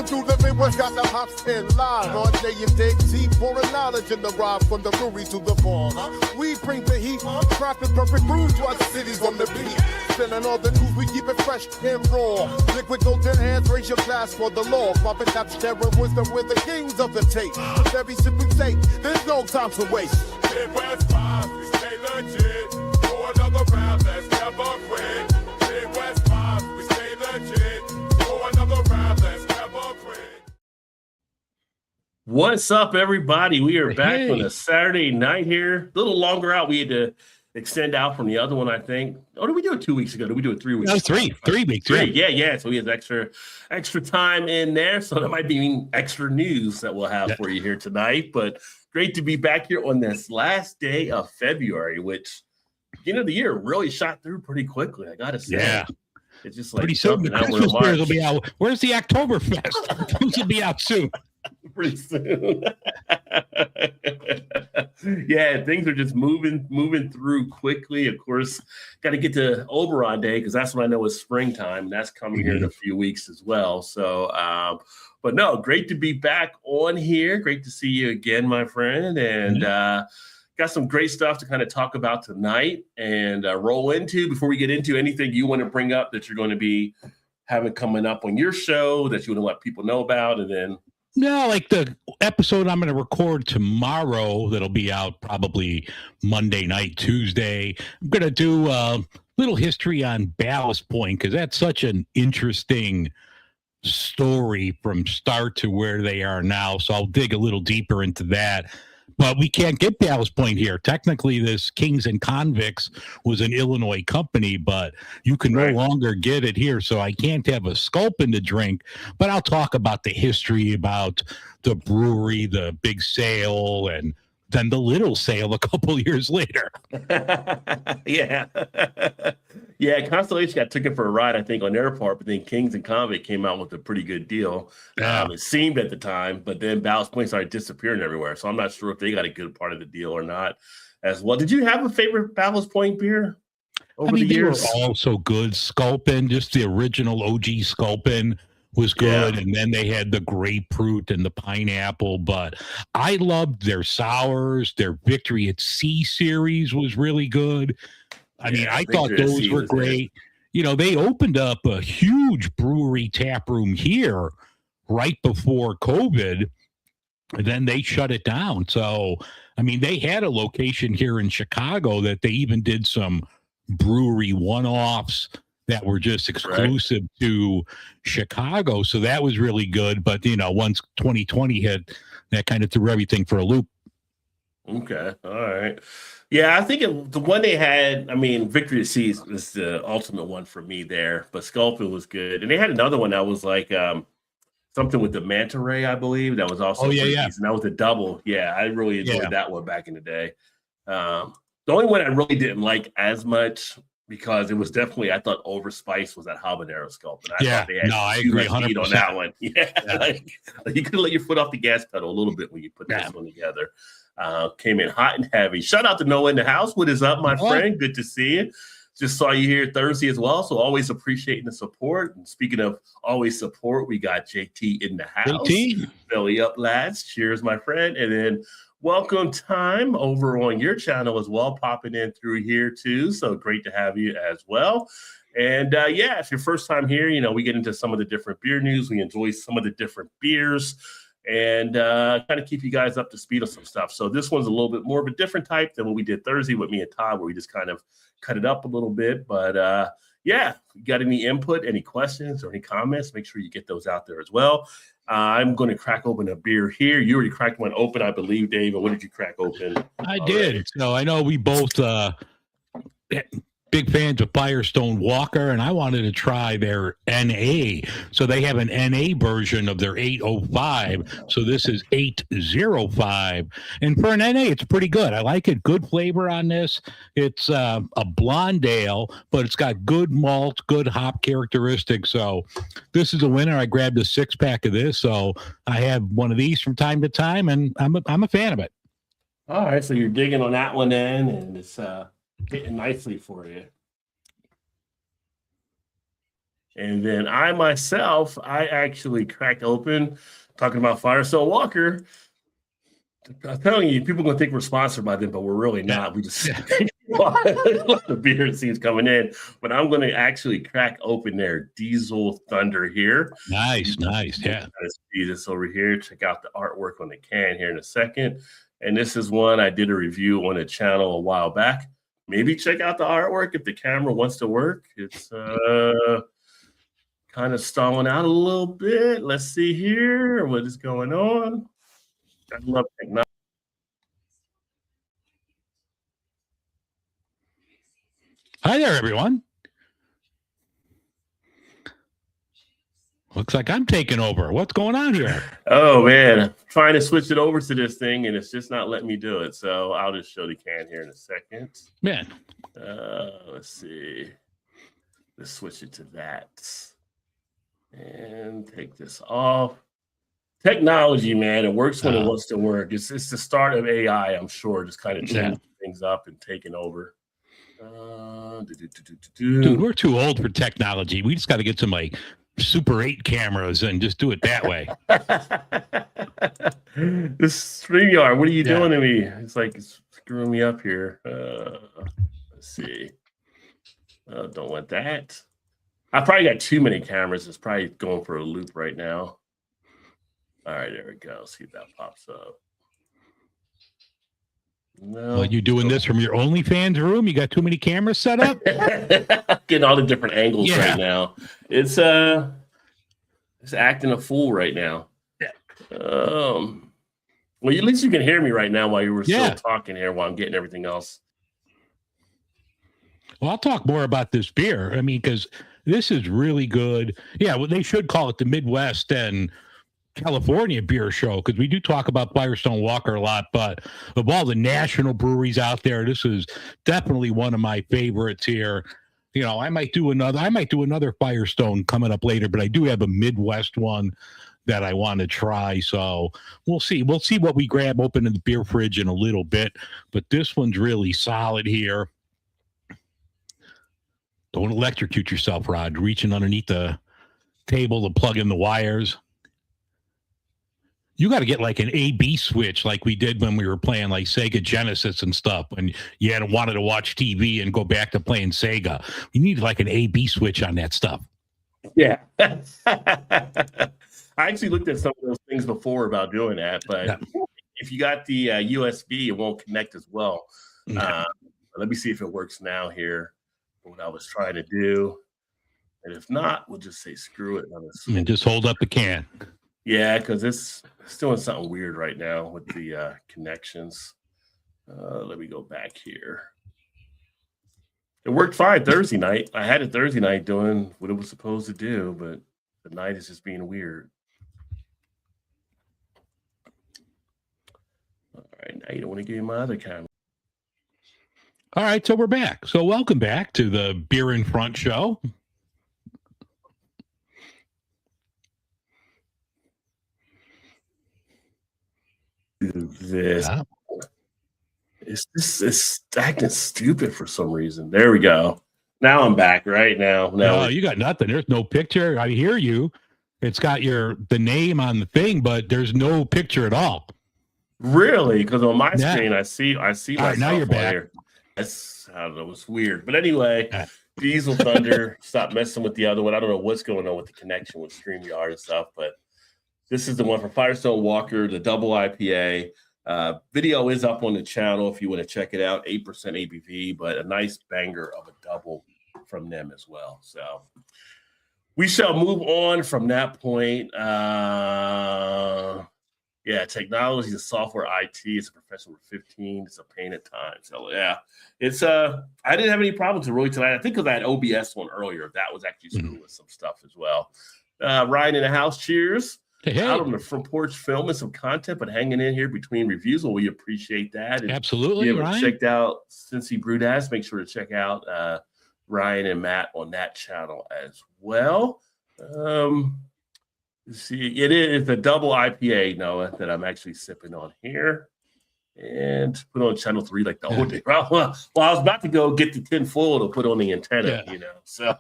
Rolling through the Midwest, got the hops in line. On day and dig deep, pouring knowledge in the rhyme from the brewery to the bar. We bring the heat, crafting perfect brews to our cities from the beat. Spinning all the news, we keep it fresh and raw. Liquid golden hands, raise your glass for the law. Popping taps, sharing wisdom, we're the kings of the tape. Very simply say, there's no time to waste. Midwest vibes, we stay legit. For another round, let's never quit. Midwest vibes, we stay legit. For another round, let's never quit. What's up, everybody? We are back on a Saturday night here. A little longer out. We had to extend out from the other one, I think. Oh, did we do it 2 weeks ago? Did we do it 3 weeks No, ago? 3 weeks. Yeah. So we have extra time in there. So that might be extra news that we'll have for you here tonight. But great to be back here on this last day of February, which beginning of the year really shot through pretty quickly. I gotta say. Yeah. It's just like pretty soon. The Christmas beers will be out. Where's the Oktoberfest? Those will be out soon. Pretty soon. Yeah, things are just moving through quickly. Of course, got to get to Oberon Day because that's what I know is springtime. And that's coming here in a few weeks as well. So, but no, great to be back on here. Great to see you again, my friend. And got some great stuff to kind of talk about tonight and roll into before we get into anything you want to bring up that you're going to be having coming up on your show that you want to let people know about. And then No, like the episode I'm going to record tomorrow that'll be out probably Monday night, Tuesday. I'm going to do a little history on Ballast Point because that's such an interesting story from start to where they are now. So I'll dig a little deeper into that. But we can't get Ballast Point here. Technically, this Kings and Convicts was an Illinois company, but you can no longer get it here. So I can't have a Sculpin to drink. But I'll talk about the history, about the brewery, the big sale, and then the little sale a couple years later. Yeah. Yeah, Constellation got took it for a ride, I think, on their part, but then Kings and Convict came out with a pretty good deal. It seemed at the time, but then Ballast Point started disappearing everywhere. So I'm not sure if they got a good part of the deal or not as well. Did you have a favorite Ballast Point beer over the years? They were all so good. Sculpin, just the original OG Sculpin was good, and then they had the grapefruit and the pineapple, but I loved their sours. Their Victory at Sea series was really good. I thought those were great. You know, they opened up a huge brewery tap room here right before COVID, and then they shut it down. So, they had a location here in Chicago that they even did some brewery one-offs that were just exclusive to Chicago. So that was really good. But, once 2020 hit, that kind of threw everything for a loop. Okay. All right. Yeah, I think the one they had, Victory at Sea is the ultimate one for me there. But Sculpin was good. And they had another one that was like something with the manta ray, I believe. That was also and that was a double. Yeah, I really enjoyed that one back in the day. The only one I really didn't like as much, because it was definitely, I thought overspiced, was that habanero Sculpin. I agree 100% on that one. Like you could let your foot off the gas pedal a little bit when you put this one together. Came in hot and heavy. Shout out to Noah in the house. What is up, my friend? Good to see you. Just saw you here Thursday as well. So always appreciating the support. And speaking of always support, we got JT in the house. JT. Belly up, lads. Cheers, my friend. And then welcome time over on your channel as well, popping in through here too. So great to have you as well. And if your first time here, we get into some of the different beer news. We enjoy some of the different beers and kind of keep you guys up to speed on some stuff. So this one's a little bit more of a different type than what we did Thursday with me and Todd, where we just kind of cut it up a little bit. But if you got any input, any questions or any comments, make sure you get those out there as well. I'm going to crack open a beer here. You already cracked one open, I believe, Dave. And what did you crack open? I did. So I know we both big fans of Firestone Walker, and I wanted to try their NA. So they have an NA version of their 805. So this is 805. And for an NA, it's pretty good. I like it. Good flavor on this. It's a blonde ale, but it's got good malt, good hop characteristics. So this is a winner. I grabbed a 6-pack of this. So I have one of these from time to time, and I'm a fan of it. All right. So you're digging on that one in, and it's hitting nicely for you. And then I myself, I actually cracked open, talking about Firestone Walker. I'm telling you, people are going to think we're sponsored by them, but we're really not. We just the beer seems coming in. But I'm going to actually crack open their Diesel Thunder here. Nice. Yeah. Let's see this over here. Check out the artwork on the can here in a second. And this is one I did a review on the channel a while back. Maybe check out the artwork if the camera wants to work. It's kind of stalling out a little bit. Let's see here what is going on. I love technology. Hi there, everyone. Looks like I'm taking over. What's going on here? Oh, man. I'm trying to switch it over to this thing, and it's just not letting me do it. So I'll just show the can here in a second. Man. Let's see. Let's switch it to that. And take this off. Technology, man, it works when it wants to work. It's the start of AI, I'm sure, just kind of changing things up and taking over. Dude, we're too old for technology. We just got to get some like Super 8 cameras and just do it that way. This StreamYard, what are you doing to me? It's like it's screwing me up here. Let's see. Don't want that. I probably got too many cameras. It's probably going for a loop right now. All right, there we go. See if that pops up. No. Well, you doing this from your OnlyFans room? You got too many cameras set up? Getting all the different angles right now. It's acting a fool right now. Well, at least you can hear me right now while you were still talking here while I'm getting everything else. Well, I'll talk more about this beer. I mean, because this is really good. Yeah, well, they should call it the Midwest and California beer show, because we do talk about Firestone Walker a lot, but of all the national breweries out there, this is definitely one of my favorites here. You know, I might do another Firestone coming up later, but I do have a Midwest one that I want to try. So we'll see what we grab open in the beer fridge in a little bit, but this one's really solid here. Don't electrocute yourself, Rod, reaching underneath the table to plug in the wires. You got to get like an A/B switch like we did when we were playing like Sega Genesis and stuff, when you wanted to watch TV and go back to playing Sega. You need like an A/B switch on that stuff. Yeah. I actually looked at some of those things before about doing that, but if you got the USB, it won't connect as well. Let me see if it works now here, what I was trying to do. And if not, we'll just say screw it. And just hold up the can. Yeah, because it's doing something weird right now with the connections. Let me go back here. It worked fine Thursday night. I had it Thursday night doing what it was supposed to do, but the night is just being weird. All right, now you don't want to give me my other camera. All right, so we're back. So welcome back to the Beer in Front show. This it's acting stupid for some reason. There we go. Now I'm back right now. No, you got nothing. There's no picture. I hear you. It's got the name on the thing, but there's no picture at all. Really? Because on my screen, I see all right, now you're back. Here. I don't know. It's weird. But anyway, Diesel Thunder. Stop messing with the other one. I don't know what's going on with the connection with StreamYard and stuff, but this is the one from Firestone Walker, the double IPA. Video is up on the channel if you want to check it out. 8% ABV, but a nice banger of a double from them as well. So we shall move on from that point. Technology and software IT is a professional for 15. It's a pain at times. So yeah, it's I didn't have any problems with really tonight. I think because I had OBS one earlier, that was actually screwing with some stuff as well. Ryan in the house, cheers. Hey. Out on the front porch filming some content, but hanging in here between reviews. Well, we appreciate that. And absolutely, if you haven't Ryan. checked out Cincy Brewdaz, make sure to check out Ryan and Matt on that channel as well. See, it is a double IPA, Noah, that I'm actually sipping on here. And put on channel 3 like the old day. Well, I was about to go get the tin foil to put on the antenna, so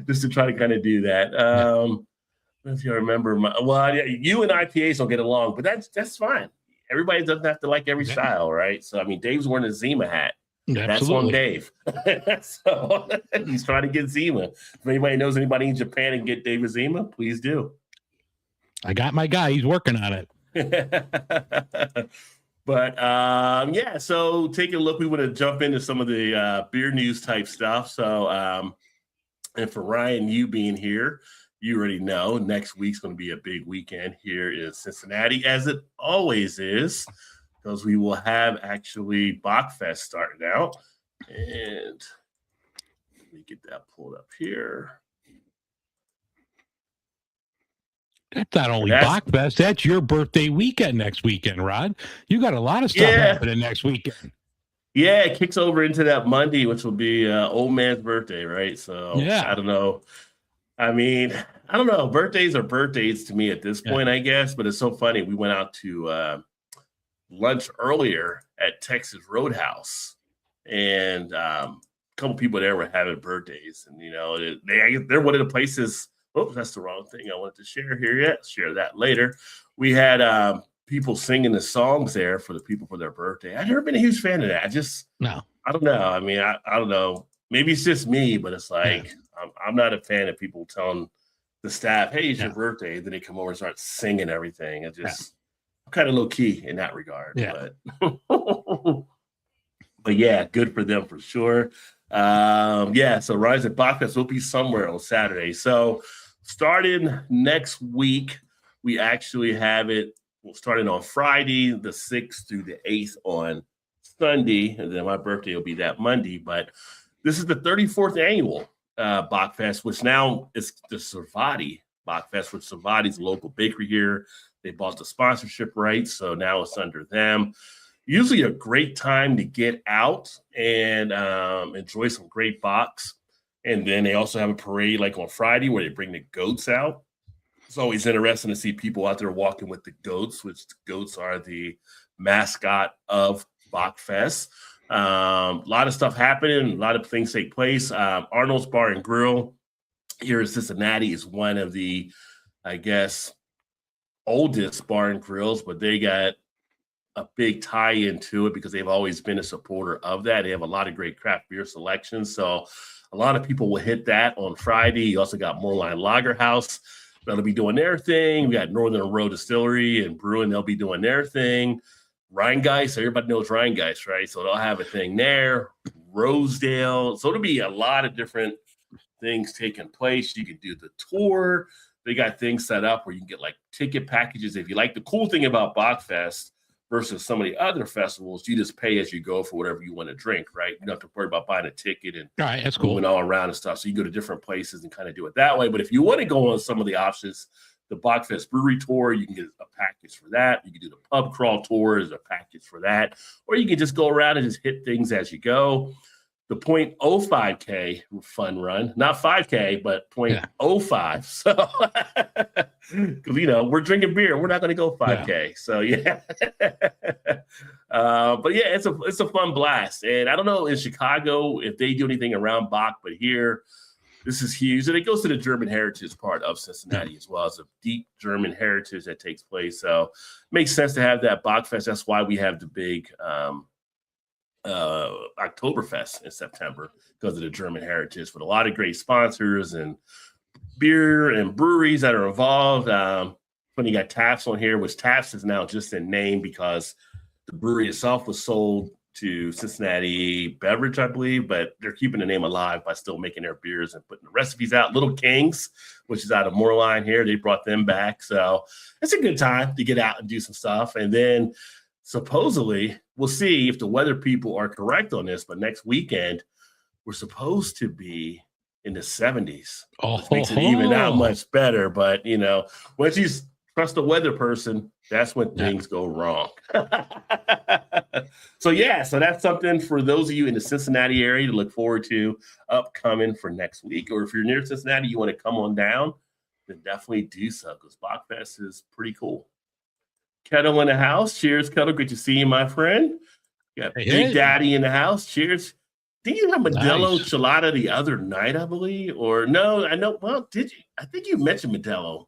just to try to kind of do that. If you remember, you and IPAs don't get along, but that's fine. Everybody doesn't have to like every style, right? So I mean, Dave's wearing a Zima hat. That's on Dave. So he's trying to get Zima. If anybody knows anybody in Japan and get Dave a Zima, please do. I got my guy. He's working on it. But yeah, so take a look. We want to jump into some of the beer news type stuff. So and for Ryan, you being here, you already know next week's going to be a big weekend here in Cincinnati, as it always is, because we will have actually Bachfest starting out. And let me get that pulled up here. That's not only Bachfest, that's your birthday weekend next weekend, Rod. You got a lot of stuff happening next weekend. Yeah, it kicks over into that Monday, which will be old man's birthday, right? So I don't know. I mean, I don't know. Birthdays are birthdays to me at this point, I guess. But it's so funny. We went out to lunch earlier at Texas Roadhouse, and a couple people there were having birthdays. And, you know, they're one of the places. Oh, that's the wrong thing I wanted to share here yet. Share that later. We had people singing the songs there for the people for their birthday. I've never been a huge fan of that. I don't know. I mean, I don't know. Maybe it's just me, but it's like I'm not a fan of people telling the staff, "Hey, it's your birthday." And then they come over and start singing everything. It just I'm kind of low key in that regard. Yeah. But yeah, good for them for sure. So Rise at Bachfest will be somewhere on Saturday. So starting next week, we actually have it. We'll start it on Friday, the 6th through the 8th on Sunday, and then my birthday will be that Monday. But this is the 34th annual Bachfest, which now is the Servati Bachfest, which Servati's a local bakery here. They bought the sponsorship rights, so now it's under them. Usually a great time to get out and enjoy some great Bachs. And then they also have a parade like on Friday where they bring the goats out. It's always interesting to see people out there walking with the goats, which the goats are the mascot of Bachfest. A lot of stuff happening. A lot of things take place. Arnold's Bar and Grill here in Cincinnati is one of the, I guess, oldest bar and grills, but they got a big tie into it because they've always been a supporter of that. They have a lot of great craft beer selections. So a lot of people will hit that on Friday. You also got Moorline Lager House. They'll be doing their thing. We got Northern Row Distillery and Brewing. They'll be doing their thing. Rheingeist, everybody knows Rheingeist, right? So they'll have a thing there. Rosedale. So it'll be a lot of different things taking place. You can do the tour. They got things set up where you can get like ticket packages. If you like, the cool thing about Bachfest versus some of the other festivals, you just pay as you go for whatever you want to drink, right? You don't have to worry about buying a ticket and that's cool. Moving all around and stuff. So you go to different places and kind of do it that way. But if you want to go on some of the options, the Bachfest Brewery Tour, you can get a package for that. You can do the pub crawl tour as a package for that. Or you can just go around and just hit things as you go. The 0.05K fun run, not 5K, but 0.05. So, because, you know, we're drinking beer. We're not going to go 5K. So, yeah. But, yeah, it's a fun blast. And I don't know in Chicago if they do anything around Bach, but here, this is huge. And it goes to the German heritage part of Cincinnati as well. It's a deep German heritage that takes place. So, it makes sense to have that Bachfest. That's why we have the big Oktoberfest in September because of the German heritage, with a lot of great sponsors and beer and breweries that are involved. When you got Taps on here, which Taps is now just in name because the brewery itself was sold to Cincinnati Beverage, I believe, but they're keeping the name alive by still making their beers and putting the recipes out. Little Kings, which is out of Moorline here, they brought them back. So it's a good time to get out and do some stuff. And then supposedly, we'll see if the weather people are correct on this, but next weekend, we're supposed to be in the 70s. Which makes it even out much better. But, you know, once you trust the weather person, that's when things go wrong. So that's something for those of you in the Cincinnati area to look forward to upcoming for next week. Or if you're near Cincinnati, you want to come on down, then definitely do so because Bachfest is pretty cool. Kettle in the house. Cheers, Kettle. Good to see you, my friend. Got Big Daddy in the house. Cheers. Did you have Modelo Nice. Chelada the other night, I believe? Or no, I know. Well, did you? I think you mentioned Modelo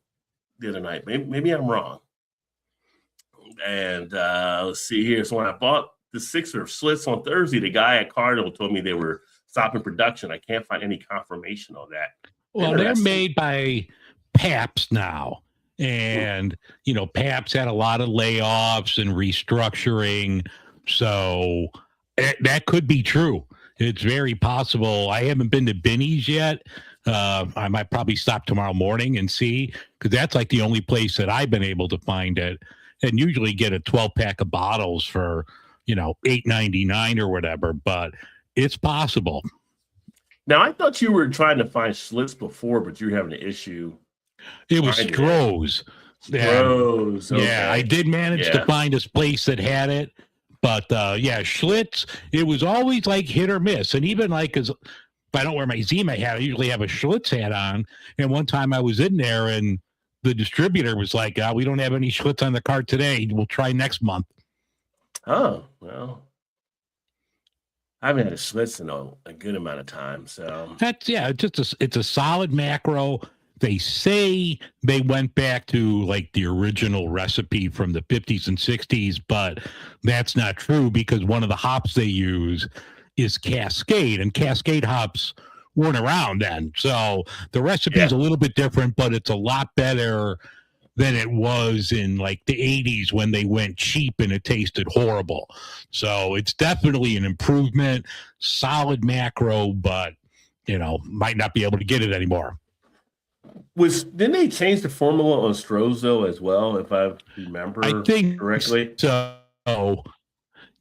the other night. Maybe I'm wrong. And let's see here. So when I bought the Sixer of Schlitz on Thursday, the guy at Cardinal told me they were stopping production. I can't find any confirmation on that. Well, they're Interesting. made by Pabst now. And, Pabst had a lot of layoffs and restructuring. So that could be true. It's very possible. I haven't been to Binny's yet. I might probably stop tomorrow morning and see, because that's like the only place that I've been able to find it, and usually get a 12-pack of bottles for, $8.99 or whatever. But it's possible. Now, I thought you were trying to find Schlitz before, but you were having an issue. It was Finding it. Stroh's. Gross. Okay. Yeah, I did manage to find this place that had it. But Schlitz, it was always like hit or miss. And even like, if I don't wear my Zima hat, I usually have a Schlitz hat on. And one time I was in there and the distributor was like, we don't have any Schlitz on the cart today. We'll try next month. Oh, well. I haven't had a Schlitz in a good amount of time. So It's a solid macro. They say they went back to like the original recipe from the 50s and 60s, but that's not true because one of the hops they use is Cascade, and Cascade hops weren't around then. So the recipe is a little bit different, but it's a lot better than it was in like the 80s when they went cheap and it tasted horrible. So it's definitely an improvement, solid macro, but might not be able to get it anymore. Didn't they change the formula on Stroh's though as well, if I remember I think correctly? So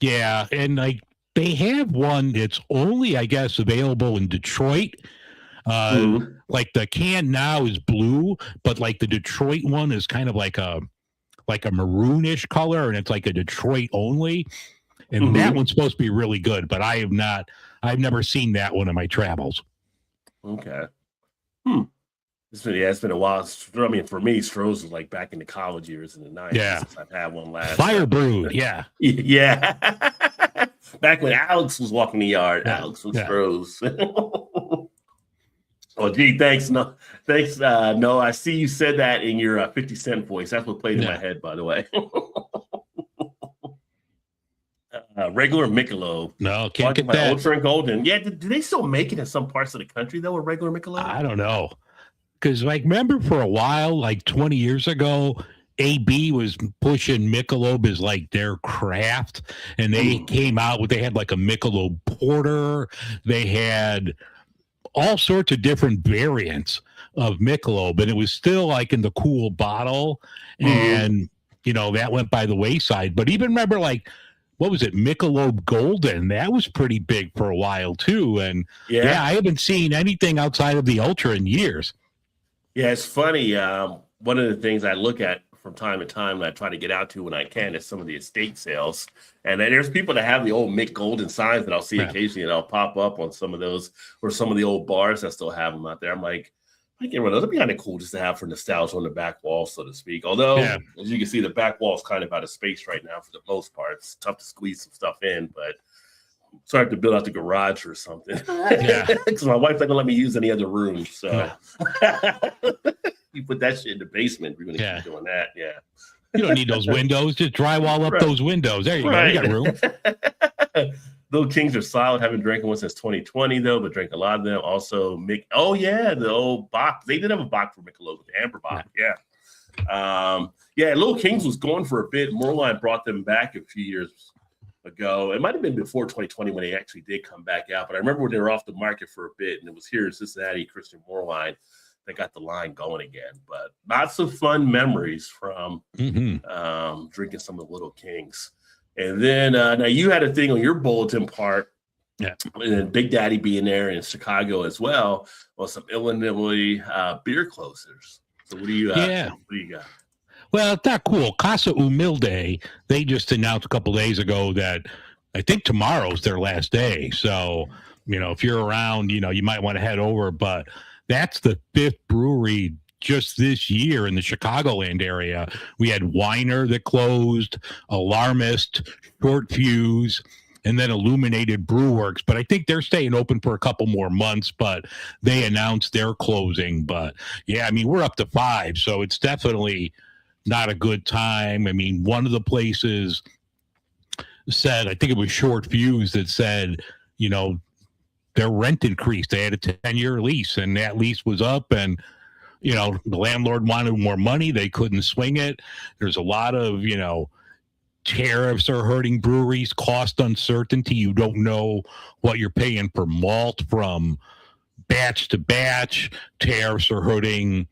yeah, and like they have one that's only, I guess, available in Detroit. Like the can now is blue, but like the Detroit one is kind of like a maroonish color, and it's like a Detroit only. And that one's supposed to be really good, but I've never seen that one in my travels. Okay. It's been a while. I mean, for me, Stroh's was like back in the college years in the 90s. Yeah. Since I've had one last. Fire brewed, yeah. Yeah. Back when Alex was walking the yard, Alex from Stroh's. Oh, gee, thanks. No, thanks. No, I see you said that in your 50 Cent voice. That's what played in my head, by the way. Regular Michelob. No, can't get that. Ultra and Golden. Yeah, do they still make it in some parts of the country though? A regular Michelob? I don't know, because like remember for a while, like 20 years ago, AB was pushing Michelob as like their craft, and they came out with, they had like a Michelob Porter. They had all sorts of different variants of Michelob, and it was still like in the cool bottle, and that went by the wayside. But even remember, like, what was it, Michelob Golden? That was pretty big for a while too. And I haven't seen anything outside of the Ultra in years. Yeah, it's funny. One of the things I look at from time to time, and I try to get out to when I can, is some of the estate sales. And then there's people that have the old Mick Golden signs that I'll see occasionally, and I'll pop up on some of those, or some of the old bars that still have them out there. I'm like, I get rid of those. It'd be kind of cool just to have for nostalgia on the back wall, so to speak. Although, as you can see, the back wall is kind of out of space right now for the most part. It's tough to squeeze some stuff in, but so I have to build out the garage or something. Because my wife's not gonna let me use any other room. So you put that shit in the basement. We're gonna keep doing that. Yeah. You don't need those windows. Just drywall up those windows. There you go. You got room. Little Kings are solid. Haven't drank one since 2020 though, but drank a lot of them. Also, the old Bach. They did have a Bach for Michelob, the Amber Bach. Little Kings was going for a bit. Moerlein brought them back a few years ago. It might have been before 2020 when they actually did come back out. But I remember when they were off the market for a bit, and it was here in Cincinnati, Christian Moerlein, that got the line going again. But lots of fun memories from drinking some of the Little Kings. And then now you had a thing on your bulletin part, and Big Daddy being there in Chicago as well, on some Illinois beer closers. So what do you got? Well, it's not cool. Casa Humilde, they just announced a couple days ago that I think tomorrow's their last day. So, if you're around, you might want to head over. But that's the 5th brewery just this year in the Chicagoland area. We had Weiner that closed, Alarmist, Short Fuse, and then Illuminated Brew Works. But I think they're staying open for a couple more months, but they announced they're closing. But yeah, I mean, we're up to 5, so it's definitely not a good time. I mean, one of the places said, I think it was Short Fuse that said, you know, their rent increased. They had a 10-year lease, and that lease was up, and you know, the landlord wanted more money. They couldn't swing it. There's a lot of, you know, tariffs are hurting breweries, cost uncertainty. You don't know what you're paying for malt from batch to batch. Tariffs are hurting,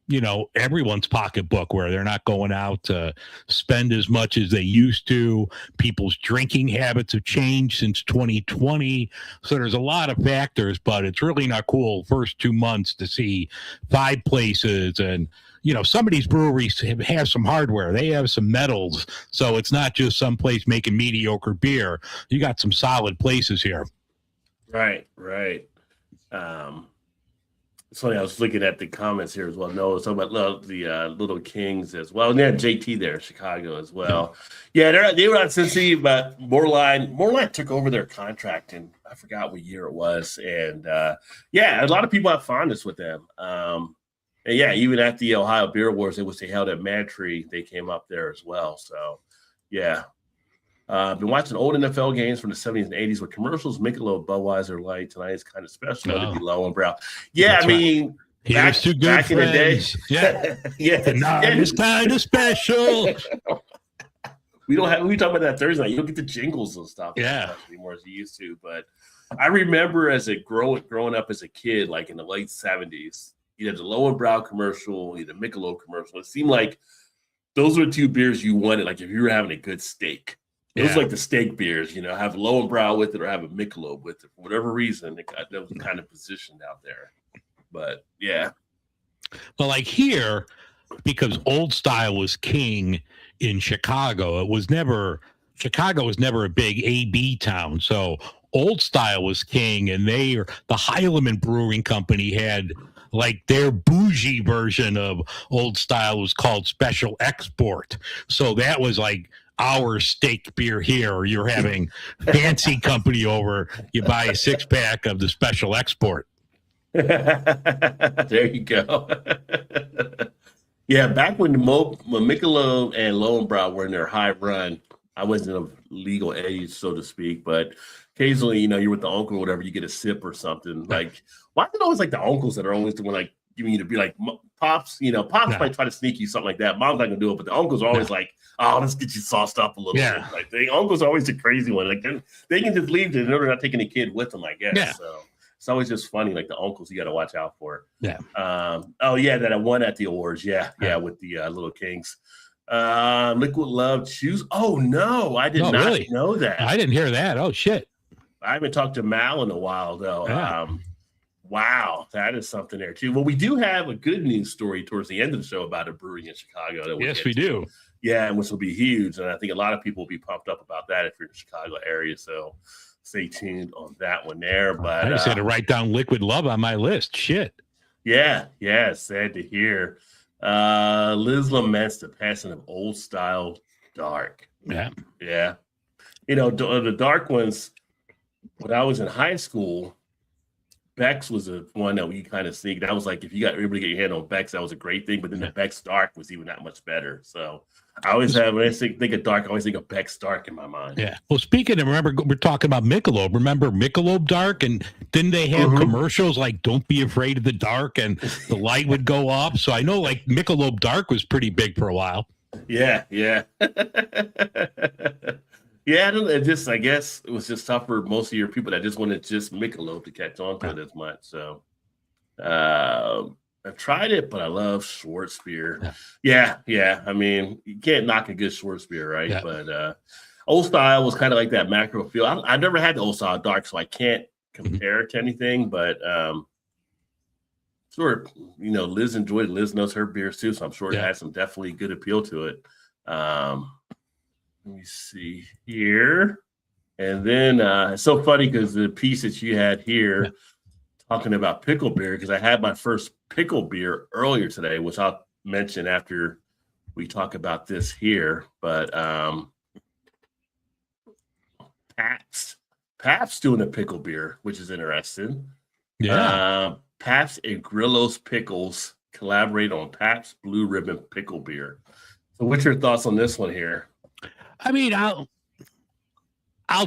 you know, everyone's pocketbook, where they're not going out to spend as much as they used to. People's drinking habits have changed since 2020. So there's a lot of factors, but it's really not cool first 2 months to see 5 places. And, you know, some of these breweries have some hardware. They have some metals. So it's not just some place making mediocre beer. You got some solid places here. Right. It's funny, I was looking at the comments here as well. No, it's talking about the Little Kings as well. And they had JT there in Chicago as well. Yeah, they were on Cincy, but Moreline took over their contract, and I forgot what year it was. And yeah, a lot of people have fondness with them. And yeah, even at the Ohio Beer Awards, it was they held at Mantry. They came up there as well. So yeah. Been watching old NFL games from the 70s and 80s with commercials. Michelob, Budweiser Light. Tonight is kind of special. To be low and brow. Yeah, That's I mean, back in the day. Yeah. Yeah. Tonight is kind of special. We talk about that Thursday night. You don't get the jingles and stuff anymore as you used to. But I remember as growing up as a kid, like in the late 70s, either the low and brow commercial, either Michelob commercial. It seemed like those were 2 beers you wanted. Like if you were having a good steak. It was like the steak beers, you know, have low and brow with it or have a Michelob with it. For whatever reason, that was kind of positioned out there. But, yeah. Well, like here, because Old Style was king in Chicago, Chicago was never a big AB town. So Old Style was king, and the Heileman Brewing Company had like their bougie version of Old Style was called Special Export. So that was like our steak beer here, or you're having fancy company over, you buy a 6-pack of the Special Export. There you go. Yeah, back when Michelob and Lowenbrow were in their high run, I wasn't of legal age, so to speak, but occasionally, you know, you're with the uncle or whatever, you get a sip or something. Like, why is it always like the uncles that are always the one like giving you to be like Pops? You know, Pops might try to sneak you something like that. Mom's not gonna do it, but the uncles are always like, oh, let's get you sauced up a little bit. Like the uncles are always the crazy one. Like they can just leave. They're not taking the kid with them, I guess. Yeah. So it's always just funny. Like the uncles, you got to watch out for. Yeah. Oh yeah, that I won at the awards. Yeah, with the Little Kings. Liquid Love Choose. Oh no, I did not really know that. I didn't hear that. Oh shit. I haven't talked to Mal in a while though. Yeah. Wow, that is something there too. Well, we do have a good news story towards the end of the show about a brewery in Chicago. Yes, we do. Yeah, and which will be huge. And I think a lot of people will be pumped up about that if you're in the Chicago area. So stay tuned on that one there. But I just had to write down Liquid Love on my list. Shit. Yeah, sad to hear. Liz laments the passing of Old Style Dark. Yeah. You know, the dark ones, when I was in high school, Beck's was the one that we kind of sneaked. That was like, if you got everybody get your hand on Beck's, that was a great thing. But then the Beck's Dark was even that much better. So I always have, when I think of dark, I always think of Beck's Dark in my mind. Yeah. Well, speaking of, remember, we're talking about Michelob. Remember Michelob Dark? And didn't they have commercials like, don't be afraid of the dark, and the light would go up? So I know like Michelob Dark was pretty big for a while. Yeah. Yeah, I guess it was just tough for most of your people that just wanted just Michelob to catch on to it as much. So I've tried it, but I love Schwarzbier. Yeah. I mean, you can't knock a good Schwarzbier, right? Yeah. But Old Style was kind of like that macro feel. I've never had the Old Style Dark, so I can't compare it to anything. But sure, you know, Liz enjoyed it. Liz knows her beers too, so I'm sure it has some definitely good appeal to it. Let me see here. And then it's so funny because the piece that you had here talking about pickle beer, because I had my first pickle beer earlier today, which I'll mention after we talk about this here. But Pabst. Pabst doing a pickle beer, which is interesting. Yeah. Pabst and Grillo's Pickles collaborate on Pabst Blue Ribbon Pickle Beer. So what's your thoughts on this one here? I mean, I'll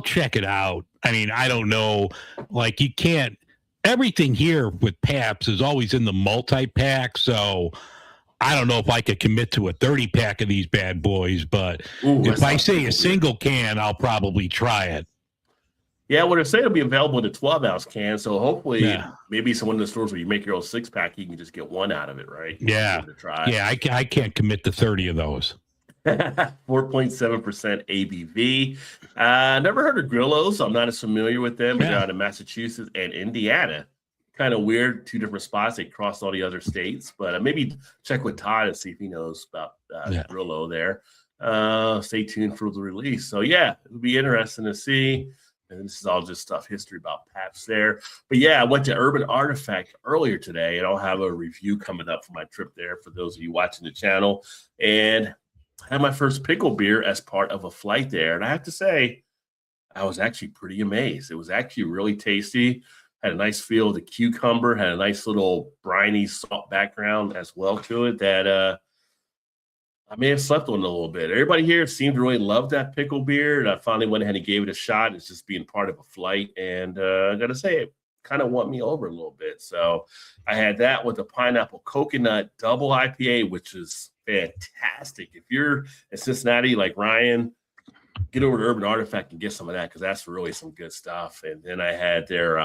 check it out. I mean, I don't know. Like, you can't. Everything here with Pabst is always in the multi-pack, so I don't know if I could commit to a 30-pack of these bad boys, but if I say a single can, I'll probably try it. Yeah, well, they're saying it'll be available in a 12-ounce can, so hopefully maybe some of the stores where you make your own 6-pack, you can just get one out of it, right? Yeah. Yeah, I can't commit to 30 of those. 4.7% ABV. Never heard of Grillo's, so I'm not as familiar with them. They're out in Massachusetts and Indiana. Kind of weird, 2 different spots. They crossed all the other states, but maybe check with Todd and see if he knows about Grillo there. Stay tuned for the release. So, yeah, it'll be interesting to see. And this is all just stuff history about Pabst there. But, yeah, I went to Urban Artifact earlier today, and I'll have a review coming up for my trip there for those of you watching the channel. And I had my first pickle beer as part of a flight there. And I have to say, I was actually pretty amazed. It was actually really tasty. Had a nice feel of the cucumber, had a nice little briny salt background as well to it that I may have slept on a little bit. Everybody here seemed to really love that pickle beer, and I finally went ahead and gave it a shot. It's just being part of a flight, and I got to say, it kind of won me over a little bit. So I had that with a pineapple coconut double IPA, which is fantastic. If you're in Cincinnati like Ryan, get over to Urban Artifact and get some of that because that's really some good stuff. And then I had their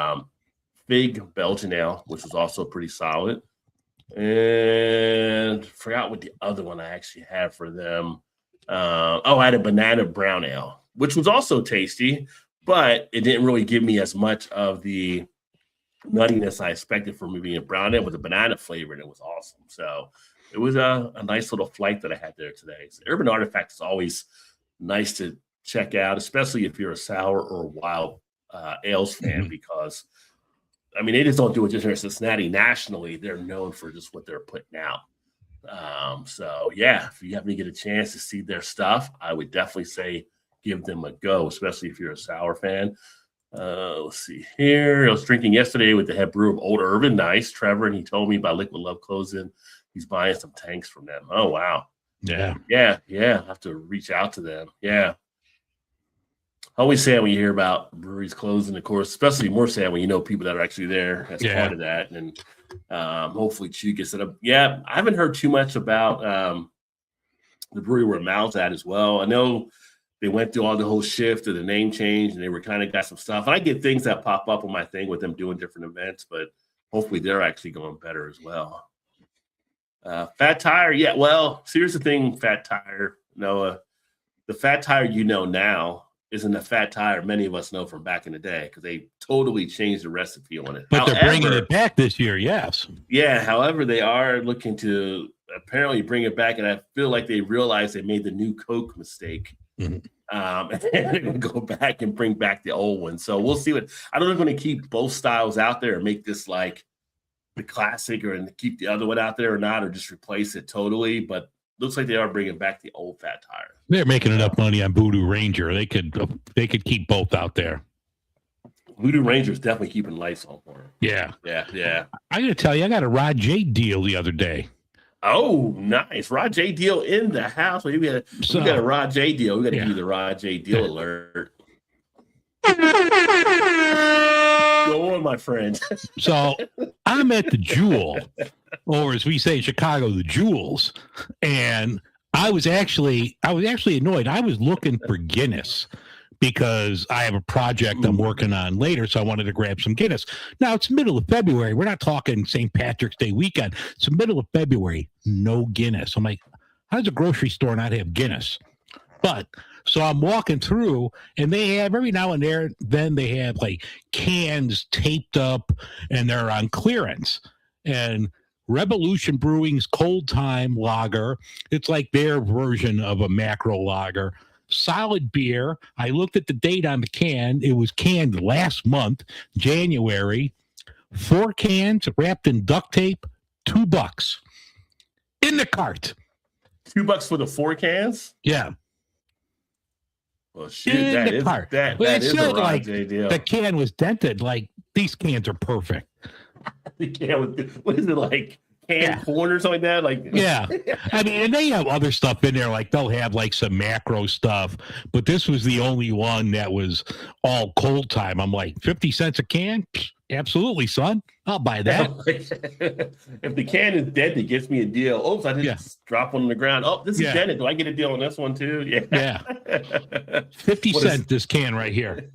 Fig Belgian Ale, which was also pretty solid. And forgot what the other one I actually had for them. I had a banana brown ale, which was also tasty, but it didn't really give me as much of the nuttiness I expected from me being brown ale with a banana flavor, and it was awesome. So it was a nice little flight that I had there today. So Urban Artifact is always nice to check out, especially if you're a sour or wild ales fan, because I mean, they just don't do it just here in Cincinnati. Nationally, they're known for just what they're putting out. So, yeah, if you happen to get a chance to see their stuff, I would definitely say give them a go, especially if you're a sour fan. Let's see here. I was drinking yesterday with the head brewer of Old Urban. Nice, Trevor, and he told me about Liquid Love closing. He's buying some tanks from them. Oh, wow. Yeah. I have to reach out to them. Yeah. Always sad when you hear about breweries closing, of course, especially more sad when you know people that are actually there as part of that. And hopefully Chew gets it up. Yeah, I haven't heard too much about the brewery where Mal's at as well. I know they went through all the whole shift of the name change, and they were kind of got some stuff. And I get things that pop up on my thing with them doing different events, but hopefully they're actually going better as well. Fat Tire, yeah. Well, so here's the thing, Fat Tire, Noah. The Fat Tire you know now isn't the Fat Tire many of us know from back in the day, because they totally changed the recipe on it. But they're bringing it back this year, yes. Yeah, however, they are looking to apparently bring it back, and I feel like they realized they made the new Coke mistake. And they're going to go back and bring back the old one. So we'll see what – I don't know if they're going to keep both styles out there and make this like the classic, or keep the other one out there or not, or just replace it totally. But looks like they are bringing back the old Fat Tire. They're making enough money on Voodoo Ranger. They could keep both out there. Voodoo Ranger is definitely keeping lights on for him. Yeah. I got to tell you, I got a Rod J deal the other day. Oh, nice. Rod J deal in the house. We got a Rod J deal. We got to give you the Rod J deal alert. Go on, my friend. So I'm at the Jewel, or as we say in Chicago, the Jewels, and I was actually annoyed. I was looking for Guinness because I have a project I'm working on later, so I wanted to grab some Guinness. Now, it's middle of February. We're not talking St. Patrick's Day weekend. It's the middle of February. No Guinness. I'm like, how does a grocery store not have Guinness? But so I'm walking through, and they have every now and then they have like cans taped up, and they're on clearance. And Revolution Brewing's Cold Time Lager, it's like their version of a macro lager. Solid beer. I looked at the date on the can. It was canned last month, January. 4 cans wrapped in duct tape, $2 in the cart. $2 for the 4 cans? Yeah. Well, shoot, in that the is cart. that Well, that it is a said Ron like J deal. the can was dented. Like these cans are perfect. The can with, what is it like? Canned Yeah. corn or something like that? Like Yeah. I mean, and they have other stuff in there. Like they'll have like some macro stuff, but this was the only one that was all cold time. I'm like, 50 cents a can? Psh, absolutely, son. I'll buy that. if the can is dead, it gets me a deal. Oops, I just drop one on the ground. Oh, this is Yeah. dented. Do I get a deal on this one too? Yeah. Yeah. 50 What is- cents this can right here.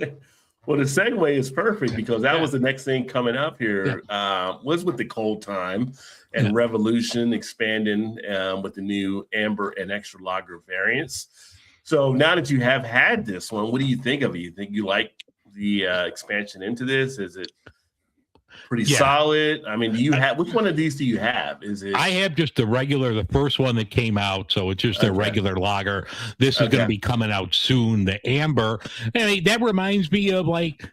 Well, the segue is perfect because that was the next thing coming up here. Was with the cold time and Revolution expanding with the new amber and extra lager variants. So now that you have had this one, what do you think of it? You think you like the expansion into this? Is it pretty solid? I mean, do you have, which one of these do you have? Is it? I have just the first one that came out, so it's just a regular lager. This is going to be coming out soon. The amber, I mean, that reminds me of like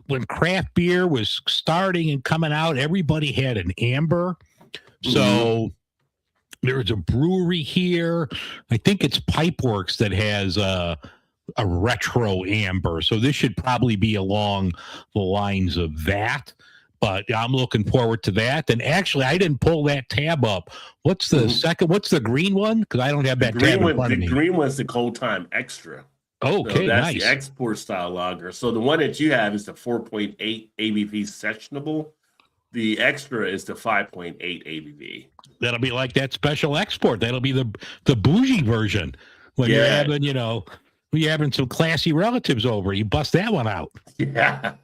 when craft beer was starting and coming out. Everybody had an amber, so there's a brewery here. I think it's Pipeworks that has a retro amber, so this should probably be along the lines of that. But I'm looking forward to that. And actually, I didn't pull that tab up. What's the second? What's the green one? Because I don't have that tab in front of me. The green one's the Cold Time Extra. Okay, so that's nice. the export style lager. So the one that you have is the 4.8 ABV sessionable. The extra is the 5.8 ABV. That'll be like that special export. That'll be the bougie version. When you're having, when you're having some classy relatives over, you bust that one out. Yeah.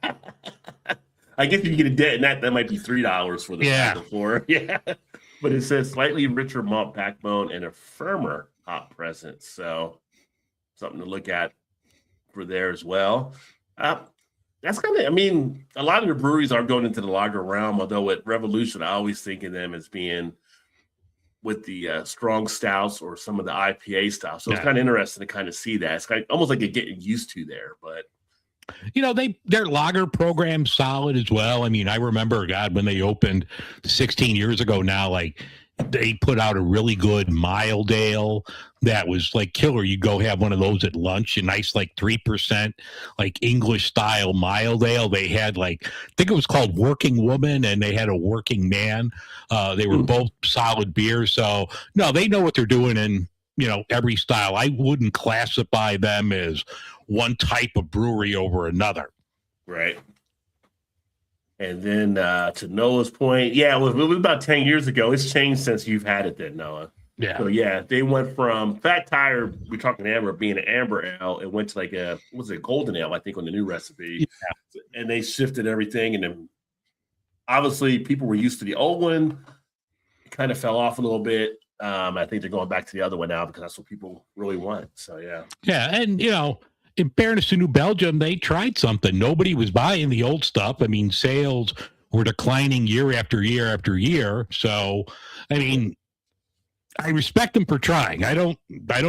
I guess if you get a debt, and that might be $3 for the floor. Yeah. But it says slightly richer malt backbone and a firmer hop presence. So something to look at for there as well. That's kind of, I mean, a lot of the breweries are going into the lager realm, although at Revolution, I always think of them as being with the strong stouts or some of the IPA styles. So it's kind of interesting to kind of see that. It's kind of almost like you're getting used to there, but. Their lager program's solid as well. I mean, I remember, God, when they opened 16 years ago now, like they put out a really good mild ale that was like killer. You go have one of those at lunch, a nice like 3%, like English style mild ale. They had like, I think it was called Working Woman, and they had a Working Man. They were both solid beers. So no, they know what they're doing in, every style. I wouldn't classify them as one type of brewery over another. Right. And then to Noah's point, it was about 10 years ago. It's changed since you've had it then, Noah. Yeah. So, they went from Fat Tire, we're talking amber, being an amber ale. It went to like golden ale, I think, on the new recipe. Yeah. And they shifted everything. And then obviously people were used to the old one. It kind of fell off a little bit. I think they're going back to the other one now because that's what people really want. So, yeah. Yeah. And, in fairness to New Belgium, they tried something. Nobody was buying the old stuff. I mean, sales were declining year after year after year. So, I mean, I respect them for trying. I don't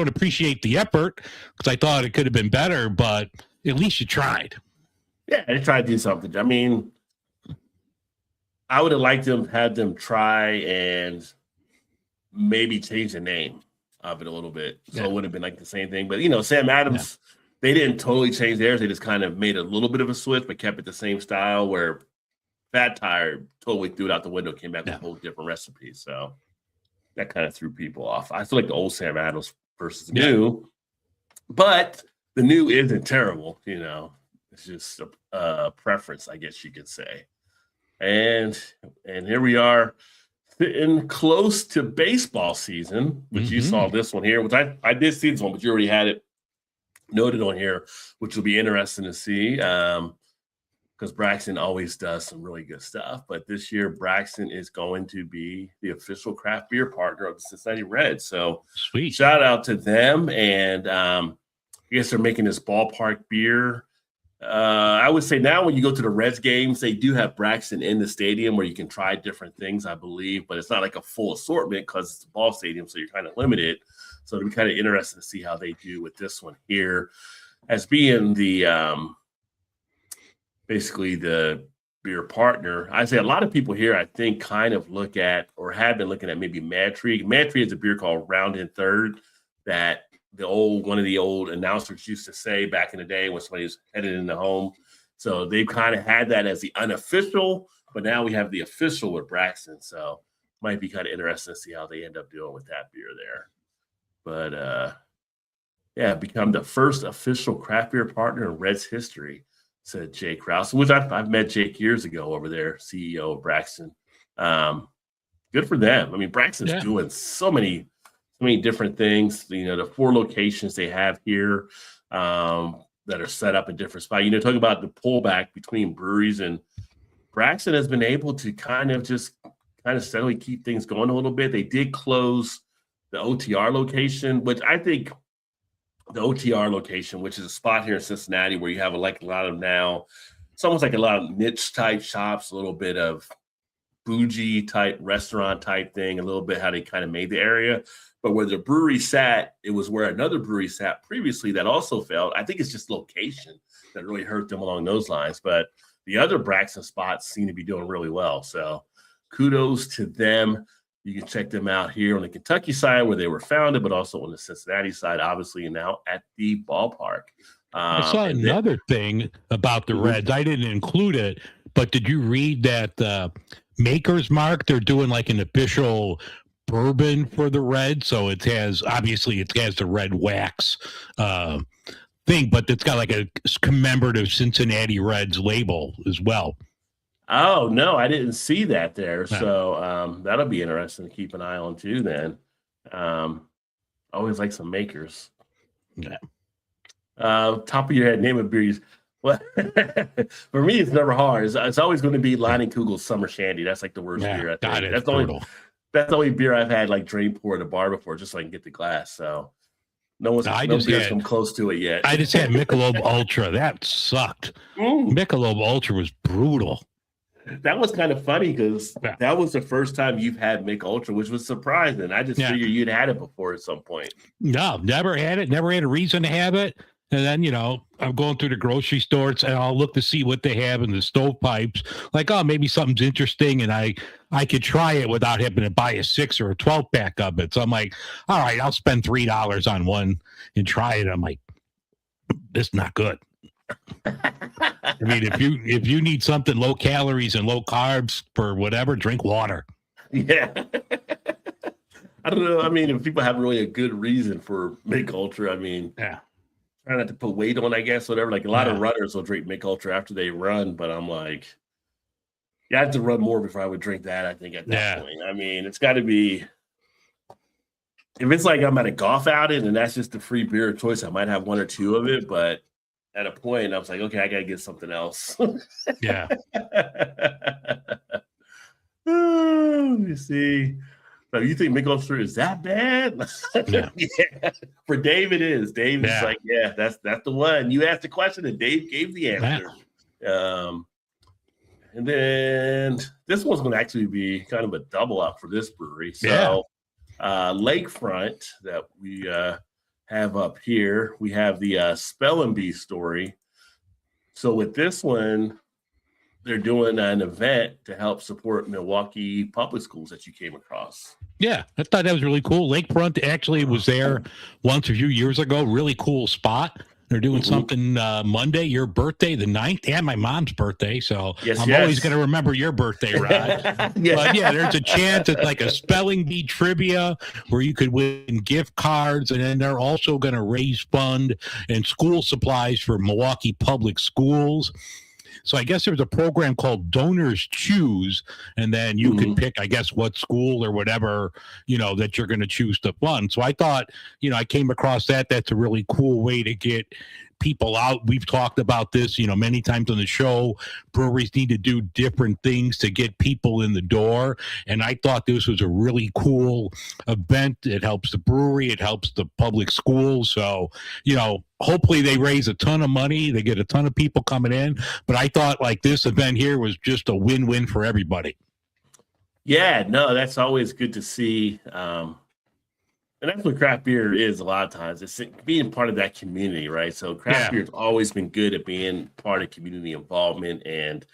appreciate the effort because I thought it could have been better, but at least you tried. Yeah, they tried to do something. I mean, I would have liked had them try and maybe change the name of it a little bit. So it would have been like the same thing. But, Sam Adams, they didn't totally change theirs. They just kind of made a little bit of a switch, but kept it the same style, where Fat Tire totally threw it out the window, came back with a whole different recipe. So that kind of threw people off. I feel like the old Sam Adams versus the new, but the new isn't terrible. It's just a preference, I guess you could say. And here we are sitting close to baseball season, which you saw this one here, which I did see this one, but you already had it noted on here, which will be interesting to see because Braxton always does some really good stuff. But this year, Braxton is going to be the official craft beer partner of the Cincinnati Reds. So sweet, shout out to them. And I guess they're making this ballpark beer. I would say now when you go to the Reds games, they do have Braxton in the stadium where you can try different things, I believe, but it's not like a full assortment because it's a ball stadium, so you're kind of limited. So it'll be kind of interesting to see how they do with this one here as being the basically the beer partner. I say a lot of people here, I think, kind of look at or have been looking at maybe Mad Tree. Mad Tree is a beer called Round in Third that one of the old announcers used to say back in the day when somebody was headed into home. So they've kind of had that as the unofficial, but now we have the official with Braxton. So might be kind of interesting to see how they end up doing with that beer there. But yeah, become the first official craft beer partner in Reds history, said Jake Krause, which I've met Jake years ago over there, CEO of Braxton. Good for them. I mean, Braxton's doing so many different things. You know, the 4 locations they have here that are set up in different spots. You know, talking about the pullback between breweries, and Braxton has been able to kind of steadily keep things going a little bit. They did close the OTR location, which I think the OTR location, which is a spot here in Cincinnati where you have like a lot of now, it's almost like a lot of niche type shops, a little bit of bougie type restaurant type thing, a little bit how they kind of made the area. But where the brewery sat, it was where another brewery sat previously that also failed. I think it's just location that really hurt them along those lines. But the other Braxton spots seem to be doing really well. So kudos to them. You can check them out here on the Kentucky side where they were founded, but also on the Cincinnati side, obviously, and now at the ballpark. I saw another thing about the Reds. I didn't include it, but did you read that Maker's Mark, they're doing like an official bourbon for the Reds? So it has the red wax thing, but it's got like a commemorative Cincinnati Reds label as well. Oh, no, I didn't see that there. No. So that'll be interesting to keep an eye on too then. Always like some Makers. Yeah. Top of your head, name of beers. Well, for me, it's never hard. It's always going to be Leinenkugel's Summer Shandy. That's like the worst beer. I think. That's the only beer I've had like drain pour at a bar before, just so I can get the glass. So no beer's come close to it yet. I just had Michelob Ultra. That sucked. Michelob Ultra was brutal. That was kind of funny because that was the first time you've had Mich Ultra, which was surprising. I just figured you'd had it before at some point. No, never had it. Never had a reason to have it. And then, you know, I'm going through the grocery stores and I'll look to see what they have in the stovepipes. Like, oh, maybe something's interesting and I could try it without having to buy a 6 or a 12 pack of it. So I'm like, all right, I'll spend $3 on one and try it. I'm like, this is not good. I mean, if you need something low calories and low carbs for whatever, drink water. Yeah. I don't know. I mean, if people have really a good reason for Mich Ultra, I mean, try not to put weight on, I guess, whatever. Like a lot of runners will drink Mich Ultra after they run, but I'm like, I have to run more before I would drink that, I think, at that point. I mean, it's got to be, if it's like I'm at a golf outing and that's just the free beer of choice, I might have 1 or 2 of it, but at a point, I was like, okay, I got to get something else. Yeah. Let me see. So you think Mich Ultra is that bad? Yeah. Yeah. For Dave, it is. Dave is like, that's the one. You asked the question and Dave gave the answer. And then this one's going to actually be kind of a double up for this brewery. So Lakefront that we have up here, we have the Spelling Bee story. So with this one, they're doing an event to help support Milwaukee public schools that you came across. Yeah, I thought that was really cool. Lakefront actually was there once a few years ago. Really cool spot. They're doing something Monday, your birthday, the 9th, and my mom's birthday. So I'm always going to remember your birthday, Rod. But there's a chance at like a spelling bee trivia where you could win gift cards. And then they're also going to raise fund and school supplies for Milwaukee public schools. So I guess there's a program called Donors Choose, and then you can pick, I guess, what school or whatever, that you're going to choose to fund. So I thought, I came across that. That's a really cool way to get people out. We've talked about this, many times on the show. Breweries need to do different things to get people in the door. And I thought this was a really cool event. It helps the brewery. It helps the public schools. So, hopefully they raise a ton of money. They get a ton of people coming in. But I thought like this event here was just a win-win for everybody. Yeah, no, that's always good to see. And that's what craft beer is a lot of times. It's being part of that community, right? So craft beer has always been good at being part of community involvement. And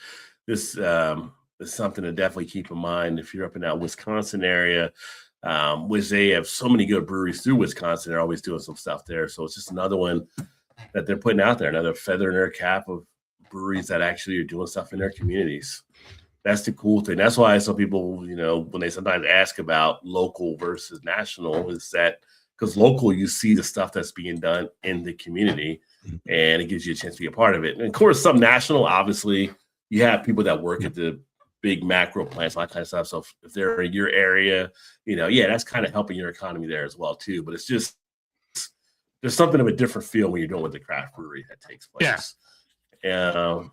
this is something to definitely keep in mind if you're up in that Wisconsin area. which they have so many good breweries through Wisconsin. They're always doing some stuff there. So it's just another one that they're putting out there, another feather in their cap of breweries that actually are doing stuff in their communities. That's the cool thing. That's why some people, when they sometimes ask about local versus national, is that because local, you see the stuff that's being done in the community, and it gives you a chance to be a part of it. And of course, some national, obviously, you have people that work at the big macro plants, all that kind of stuff. So if they're in your area, that's kind of helping your economy there as well too. But it's just there's something of a different feel when you're doing with the craft brewery that takes place. Yeah.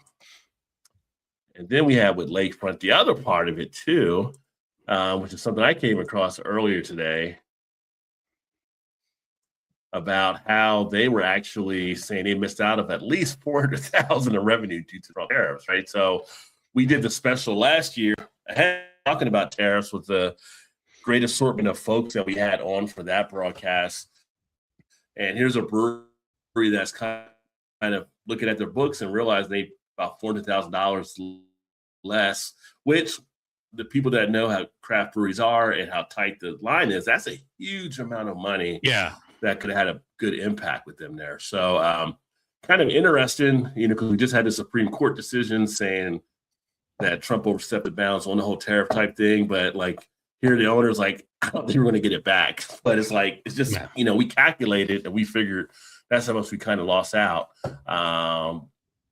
And then we have with Lakefront, the other part of it too, which is something I came across earlier today about how they were actually saying they missed out of at least $400,000 in revenue due to tariffs, right? So we did the special last year talking about tariffs with the great assortment of folks that we had on for that broadcast. And here's a brewery that's kind of looking at their books and realizing they about $400,000 less, which the people that know how craft breweries are and how tight the line is, that's a huge amount of money. Yeah. That could have had a good impact with them there. So kind of interesting, because we just had the Supreme Court decision saying that Trump overstepped the bounds on the whole tariff type thing. But like here, the owner's like, I don't think we're going to get it back. But it's like, it's just, we calculated and we figured that's how much we kind of lost out.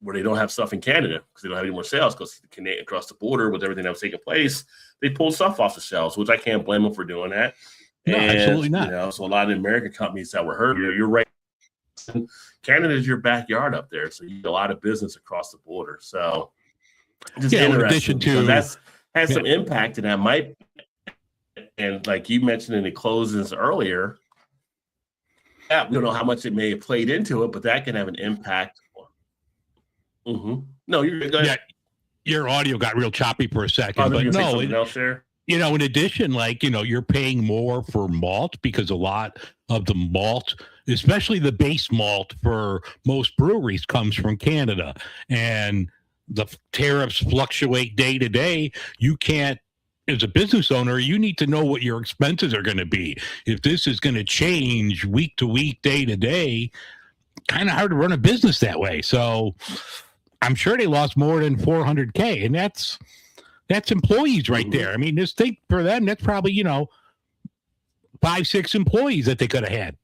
Where they don't have stuff in Canada because they don't have any more sales because across the border with everything that was taking place, they pulled stuff off the shelves, which I can't blame them for doing that. No, absolutely not. So a lot of the American companies that were hurt, you're right. Canada is your backyard up there, so you get a lot of business across the border. So just in addition to that's has some impact, and that might, and like you mentioned in the closings earlier, we don't know how much it may have played into it, but that can have an impact. No, you're good. Yeah, your audio got real choppy for a second, but no. In addition, you're paying more for malt because a lot of the malt, especially the base malt for most breweries, comes from Canada, and the tariffs fluctuate day to day. You can't, as a business owner, you need to know what your expenses are going to be. If this is going to change week to week, day to day, kind of hard to run a business that way. So I'm sure they lost more than $400K, and that's employees right there. I mean, this thing for them, that's probably, 5-6 employees that they could have had.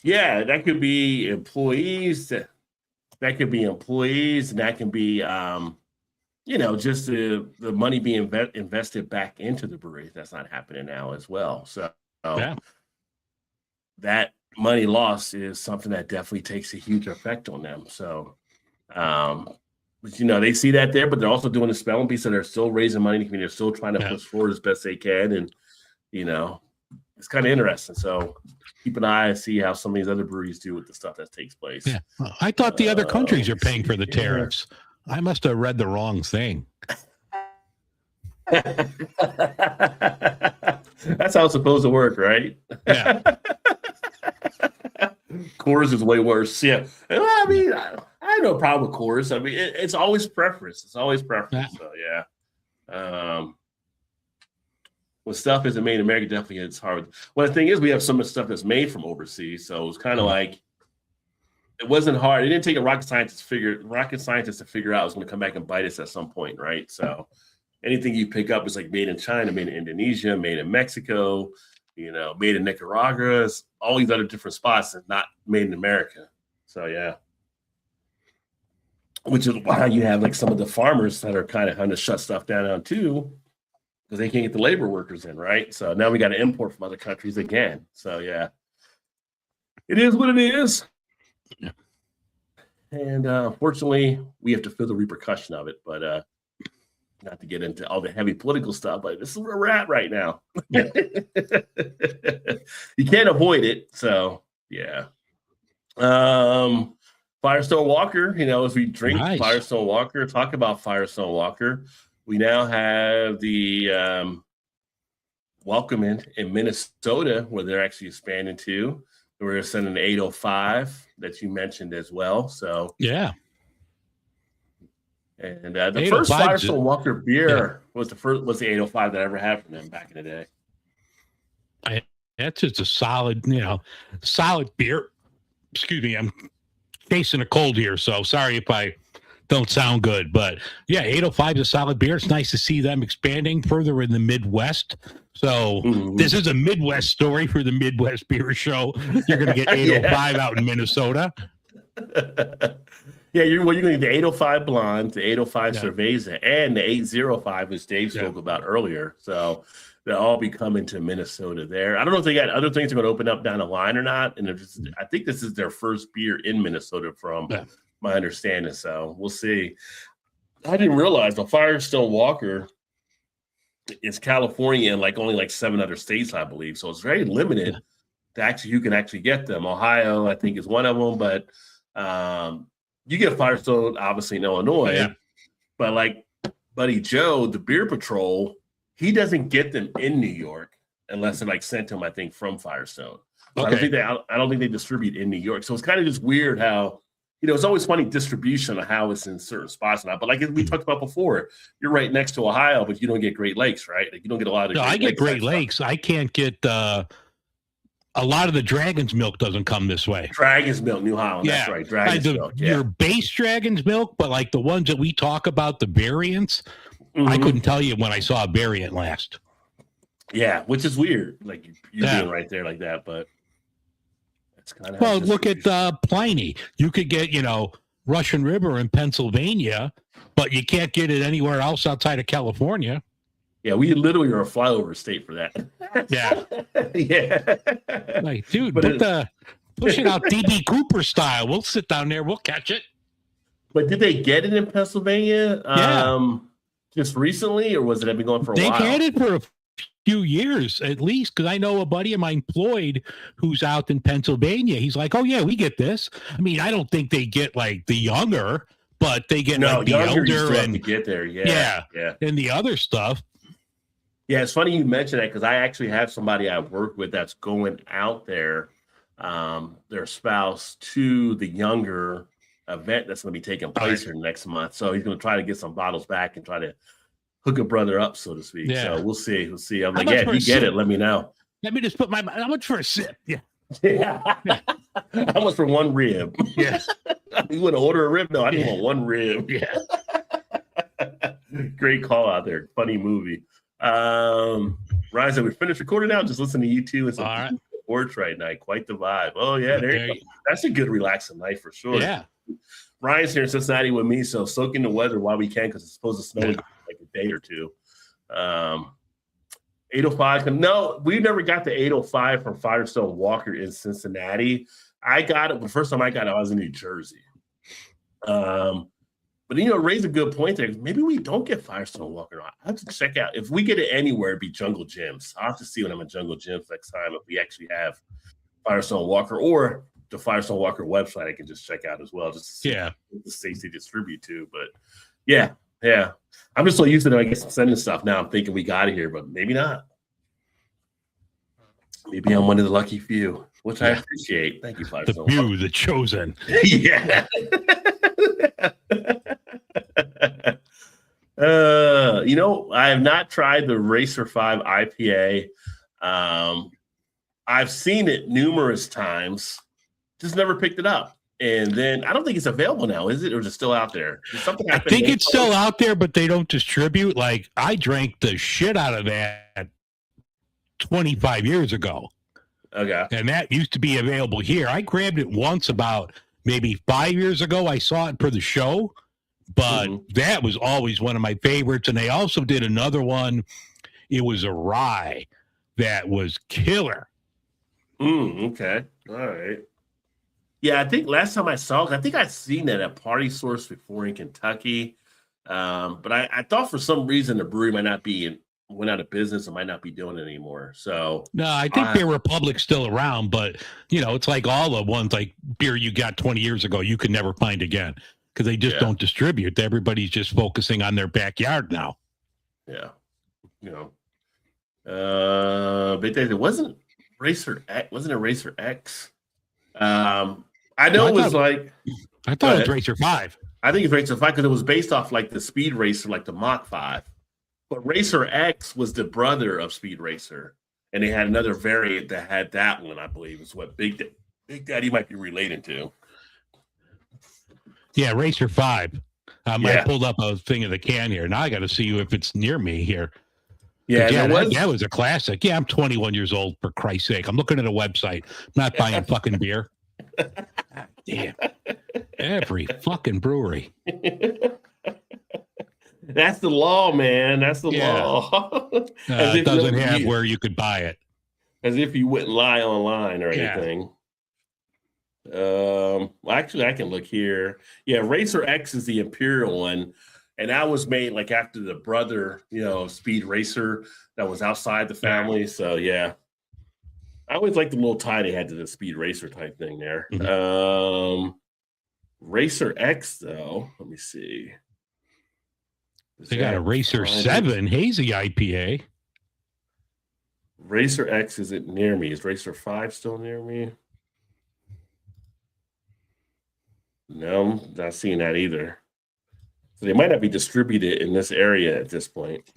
Yeah, that could be employees. That could be employees, and that can be, just the money being invested back into the brewery. That's not happening now as well. So that money lost is something that definitely takes a huge effect on them. So, but they see that there, but they're also doing the spelling piece, so they're still raising money. They're still trying to push forward as best they can, and it's kind of interesting. So keep an eye and see how some of these other breweries do with the stuff that takes place. Yeah, I thought the other countries are paying for the tariffs. I must have read the wrong thing. That's how it's supposed to work, right? Yeah. Coors is way worse. Yeah. I mean, I have no problem with Coors. I mean, it's always preference. It's always preference. So, yeah. When stuff isn't made in America, definitely it's hard. Well, the thing is, we have some of the stuff that's made from overseas. So it's kind of like, it wasn't hard. It didn't take a rocket scientist to figure out it was going to come back and bite us at some point, right? So anything you pick up is like made in China, made in Indonesia, made in Mexico, made in Nicaragua, all these other different spots and not made in America. So, yeah. Which is why you have like some of the farmers that are kind of having to shut stuff down too, because they can't get the labor workers in, right? So now we got to import from other countries again. So, yeah. It is what it is. Yeah. And fortunately, we have to feel the repercussion of it, but not to get into all the heavy political stuff, but this is where we're at right now. Yeah. You can't avoid it. So, yeah. Firestone Walker, as we drink Firestone Walker, talk about Firestone Walker, we now have the Welcome in Minnesota, where they're actually expanding to. We're sending the 805 that you mentioned as well. So, yeah. And the first 805 's Firestone Walker beer was the 805 that I ever had from them back in the day. That's just a solid beer. Excuse me, I'm facing a cold here, so sorry if I don't sound good. But yeah, 805 is a solid beer. It's nice to see them expanding further in the Midwest. So this is a Midwest story for the Midwest Beer Show. You're going to get 805 out in Minnesota. Yeah, you're going to get the 805 Blonde, the 805 Cerveza, and the 805, which Dave spoke about earlier. So they'll all be coming to Minnesota there. I don't know if they got other things that are going to open up down the line or not. And I think this is their first beer in Minnesota from my understanding. So we'll see. I didn't realize the Firestone Walker is California and only 7 other states, I believe. So it's very limited to you can actually get them. Ohio, I think, is one of them, but you get Firestone obviously in Illinois, but Buddy Joe, the Beer Patrol, he doesn't get them in New York unless they're sent to him, I think, from Firestone. So I don't think they distribute in New York. So it's kind of just weird how, it's always funny distribution of how it's in certain spots now. But like we talked about before, you're right next to Ohio, but you don't get Great Lakes, right? You don't get a lot of. No, I get Great Lakes. I can't get a lot of the Dragon's Milk doesn't come this way. Dragon's Milk, New Holland. That's right. Dragon's Milk. Your base Dragon's Milk, but the ones that we talk about, the variants, I couldn't tell you when I saw a variant last. Yeah, which is weird. You're being right there like that, but. Kind of look at Pliny. You could get, Russian River in Pennsylvania, but you can't get it anywhere else outside of California. Yeah, we literally are a flyover state for that. Yeah. Yeah. Dude, push it out DB Cooper style. We'll sit down there. We'll catch it. But did they get it in Pennsylvania just recently, or was it been going for a while? They've had it for a few years at least, because I know a buddy of mine, Floyd, who's out in Pennsylvania. He's like, oh yeah, we get this. I mean, I don't think they get the younger, but they get the elder and to get there. And the other stuff. Yeah, it's funny you mention that because I actually have somebody I work with that's going out there, their spouse, to the younger event that's going to be taking place here next month. So he's going to try to get some bottles back and try to hook a brother up, so to speak. Yeah. So we'll see. I'm like, if you get it, let me know. Let me just put how much for a sip? Yeah. How much for one rib? Yeah. You want to order a rib? No, I just want one rib. Yeah. Great call out there. Funny movie. Ryan said, we finished recording now. Just listen to you two and some porch right now. Quite the vibe. Oh, yeah. There you go. That's a good relaxing night for sure. Yeah. Ryan's here in Cincinnati with me, so soak in the weather while we can because it's supposed to snow a day or two. 805. No, we never got the 805 from Firestone Walker in Cincinnati. I got it. The first time I got it, I was in New Jersey. But raise a good point there. Maybe we don't get Firestone Walker. I have to check out. If we get it anywhere, it'd be Jungle Gyms. I'll have to see when I'm at Jungle Gyms next time if we actually have Firestone Walker or the Firestone Walker website I can just check out as well. Just to see the states they distribute to. But yeah. I'm just so used to them. I guess I'm sending stuff now. I'm thinking we got it here, but maybe not. Maybe I'm one of the lucky few, which I appreciate. Thank you, Firestone. The few, the chosen. Yeah. I have not tried the Racer 5 IPA. I've seen it numerous times, just never picked it up. And then I don't think it's available now, is it? Or is it still out there? I think it's still out there, but they don't distribute. I drank the shit out of that 25 years ago. Okay. And that used to be available here. I grabbed it once about maybe 5 years ago. I saw it for the show, but that was always one of my favorites. And they also did another one. It was a rye that was killer. Okay. All right. Yeah, I think last time I saw it, I think I'd seen that at Party Source before in Kentucky. But I thought for some reason the brewery might not be went out of business and might not be doing it anymore. So no, I think Beer Republic's still around, but it's like all the ones like beer you got 20 years ago, you could never find again because they just don't distribute. Everybody's just focusing on their backyard now. Yeah. But it wasn't Racer X. Wasn't it Racer X? I know it was I thought it was Racer 5. I think it's Racer 5 because it was based off like the Speed Racer, like the Mach 5. But Racer X was the brother of Speed Racer. And they had another variant that had that one, I believe, is what Big Daddy might be related to. Yeah, Racer 5. I pulled up a thing of the can here. Now I got to see you if it's near me here. Yeah, that was a classic. Yeah, I'm 21 years old, for Christ's sake. I'm looking at a website. I'm not buying fucking beer. Damn. Every fucking brewery. That's the law, man. That's the law. It doesn't have where you could buy it. As if you wouldn't lie online or anything. Actually, I can look here. Yeah, Racer X is the Imperial one. And that was made like after the brother, Speed Racer that was outside the family. So, yeah. I always liked the little tie they had to the Speed Racer type thing there. Mm-hmm. Racer X, though, let me see. They got a Racer 7 hazy IPA. Racer X isn't near me. Is Racer 5 still near me? No, I'm not seeing that either. So they might not be distributed in this area at this point.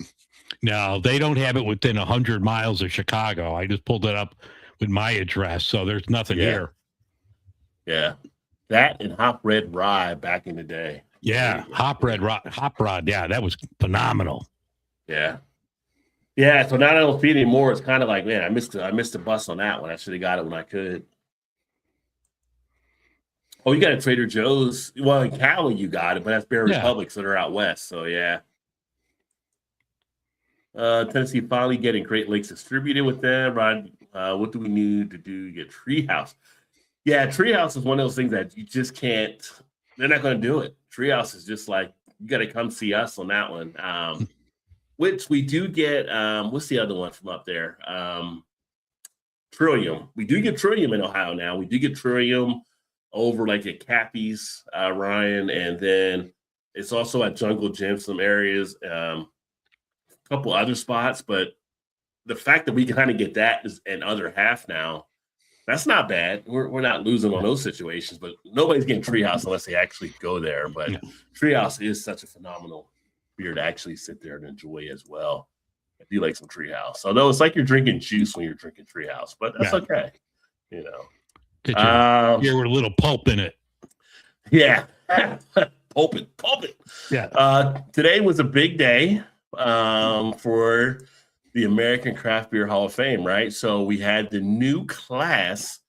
No, they don't have it within 100 miles of Chicago. I just pulled it up with my address, so there's nothing here. Yeah. That and Hop Red Rye back in the day. Yeah, Hop Rod. Yeah, that was phenomenal. Yeah. Yeah, so now I don't see it anymore. It's kind of like, man, I missed the bus on that one. I should have got it when I could. Oh, you got a Trader Joe's. Well, in Cali, you got it, but that's Bear Republic, so they're out west. So, yeah. Tennessee finally getting Great Lakes distributed with them. Rod, what do we need to do to get Treehouse? Yeah, Treehouse is one of those things that you just can't. They're not going to do it. Treehouse is just like, you got to come see us on that one. Which we do get. What's the other one from up there? Trillium. We do get Trillium in Ohio now. We do get Trillium over like at Cappy's, Ryan, and then it's also at Jungle Gym, some areas, a couple other spots. But the fact that we kind of get that is an other half now, that's not bad. We're not losing on those situations, but nobody's getting Treehouse unless they actually go there. But Treehouse is such a phenomenal beer to actually sit there and enjoy as well. I do like some Treehouse. Although it's like you're drinking juice when you're drinking Treehouse, but that's okay. Get your with a little pulp in it. Yeah. Pulp it. Yeah. Today was a big day for the American Craft Beer Hall of Fame, right? So we had the new class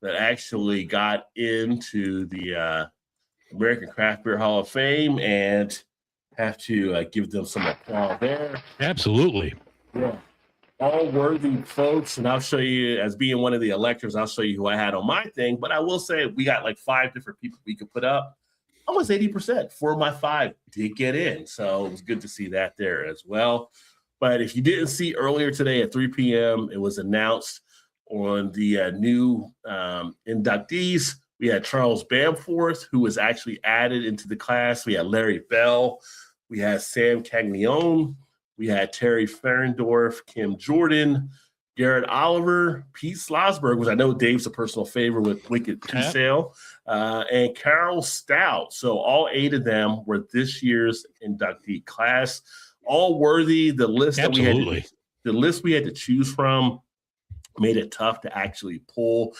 that actually got into the American Craft Beer Hall of Fame, and have to give them some applause there. Absolutely. Yeah. All worthy folks, and I'll show you, as being one of the electors, I'll show you who I had on my thing. But I will say we got like 5 different people we could put up. Almost 80%. 4 of my 5 did get in. So it was good to see that there as well. But if you didn't see earlier today at 3 p.m., it was announced on the new inductees. We had Charles Bamforth, who was actually added into the class. We had Larry Bell. We had Sam Caglione. We had Terry Ferendorf, Kim Jordan, Garrett Oliver, Pete Slosberg, which I know Dave's a personal favorite with Wicked Sale, and Carol Stout. So all 8 of them were this year's inductee class. All worthy. The list that we had to choose from made it tough to actually pull.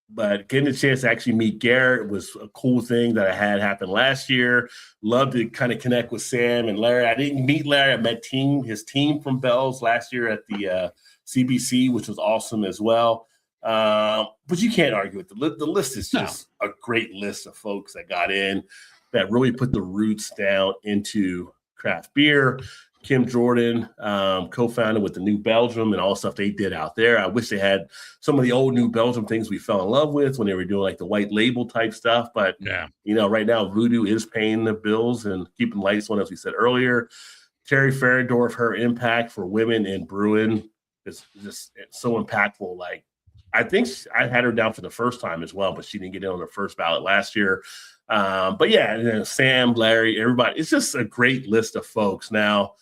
But getting the chance to actually meet Garrett was a cool thing that I had happen last year. Loved to kind of connect with Sam and Larry. I didn't meet Larry. I met his team from Bell's last year at the CBC, which was awesome as well. But you can't argue with the list is just a great list of folks that got in that really put the roots down into craft beer. Kim Jordan, co-founder with the New Belgium and all the stuff they did out there. I wish they had some of the old New Belgium things we fell in love with when they were doing like the white label type stuff. But, right now Voodoo is paying the bills and keeping lights on, as we said earlier. Terry Ferendorf, her impact for women in brewing is just so impactful. Like, I think I had her down for the first time as well, but she didn't get in on the first ballot last year. But yeah, Sam, Larry, everybody, it's just a great list of folks. Now,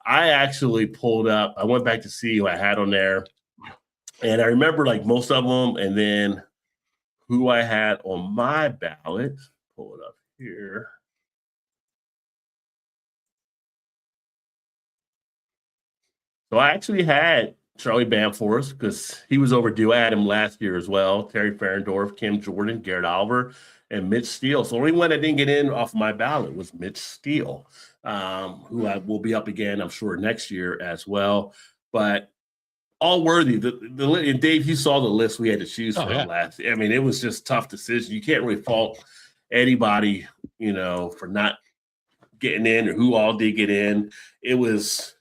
I actually pulled up, I went back to see who I had on there, and I remember like most of them, and then who I had on my ballot. Pull it up here. So I actually had Charlie Bamforth because he was overdue. I had him last year as well. Terry Ferendorf, Kim Jordan, Garrett Oliver, and Mitch Steele. So the only one that didn't get in off my ballot was Mitch Steele, who I will be up again, I'm sure, next year as well. But all worthy. And Dave, you saw the list we had to choose from last. I mean, it was just tough decision. You can't really fault anybody, for not getting in or who all did get in. It was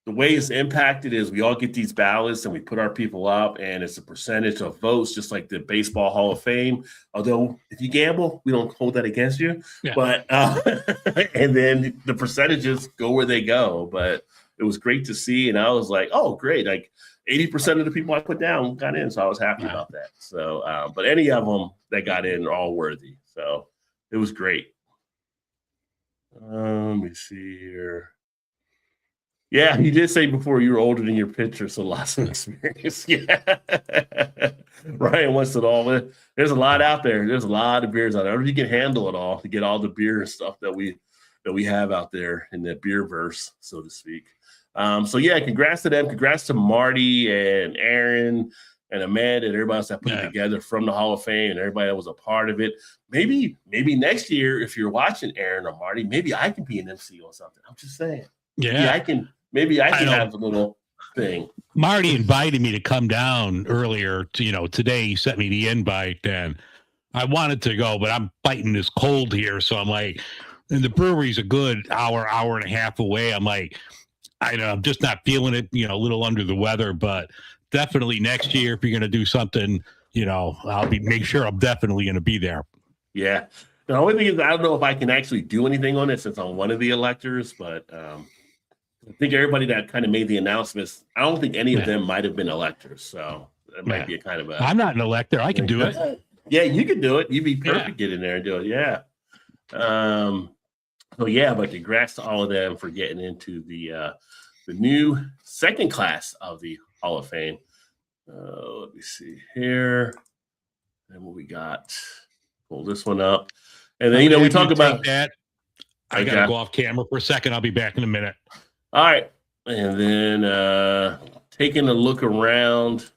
the way it's impacted is we all get these ballots and we put our people up, and it's a percentage of votes, just like the Baseball Hall of Fame. Although if you gamble, we don't hold that against you. Yeah. But and then the percentages go where they go. But it was great to see, and I was like, oh, great! Like 80% of the people I put down got in, so I was happy about that. So, but any of them that got in are all worthy. So it was great. Let me see here. Yeah, you did say before you were older than your picture, so lots of experience. Yeah. Ryan wants it all. There's a lot out there. There's a lot of beers out there. I don't know if you can handle it all to get all the beer and stuff that we have out there in the beer verse, so to speak. So yeah, congrats to them. Congrats to Marty and Aaron and Ahmed and everybody else that put it together from the Hall of Fame and everybody that was a part of it. Maybe next year, if you're watching Aaron or Marty, maybe I can be an MC or something. I'm just saying. Yeah, Maybe I can have a little thing. Marty invited me to come down earlier. Today he sent me the invite, and I wanted to go, but I'm fighting this cold here. So I'm like, and the brewery's a good hour and a half away. I'm like, I'm just not feeling it, a little under the weather, but definitely next year, if you're going to do something, make sure I'm definitely going to be there. Yeah. The only thing is, I don't know if I can actually do anything on it since I'm one of the electors, but I think everybody that kind of made the announcements, I don't think any of them might have been electors. So it might be a kind of a. I'm not an elector. I can do it. Yeah, you can do it. You'd be perfect to get in there and do it. Yeah. So yeah, but congrats to all of them for getting into the new second class of the Hall of Fame. Let me see here. And what we got. Pull this one up. And then we talk about that. I gotta go off camera for a second. I'll be back in a minute. All right. And then taking a look around,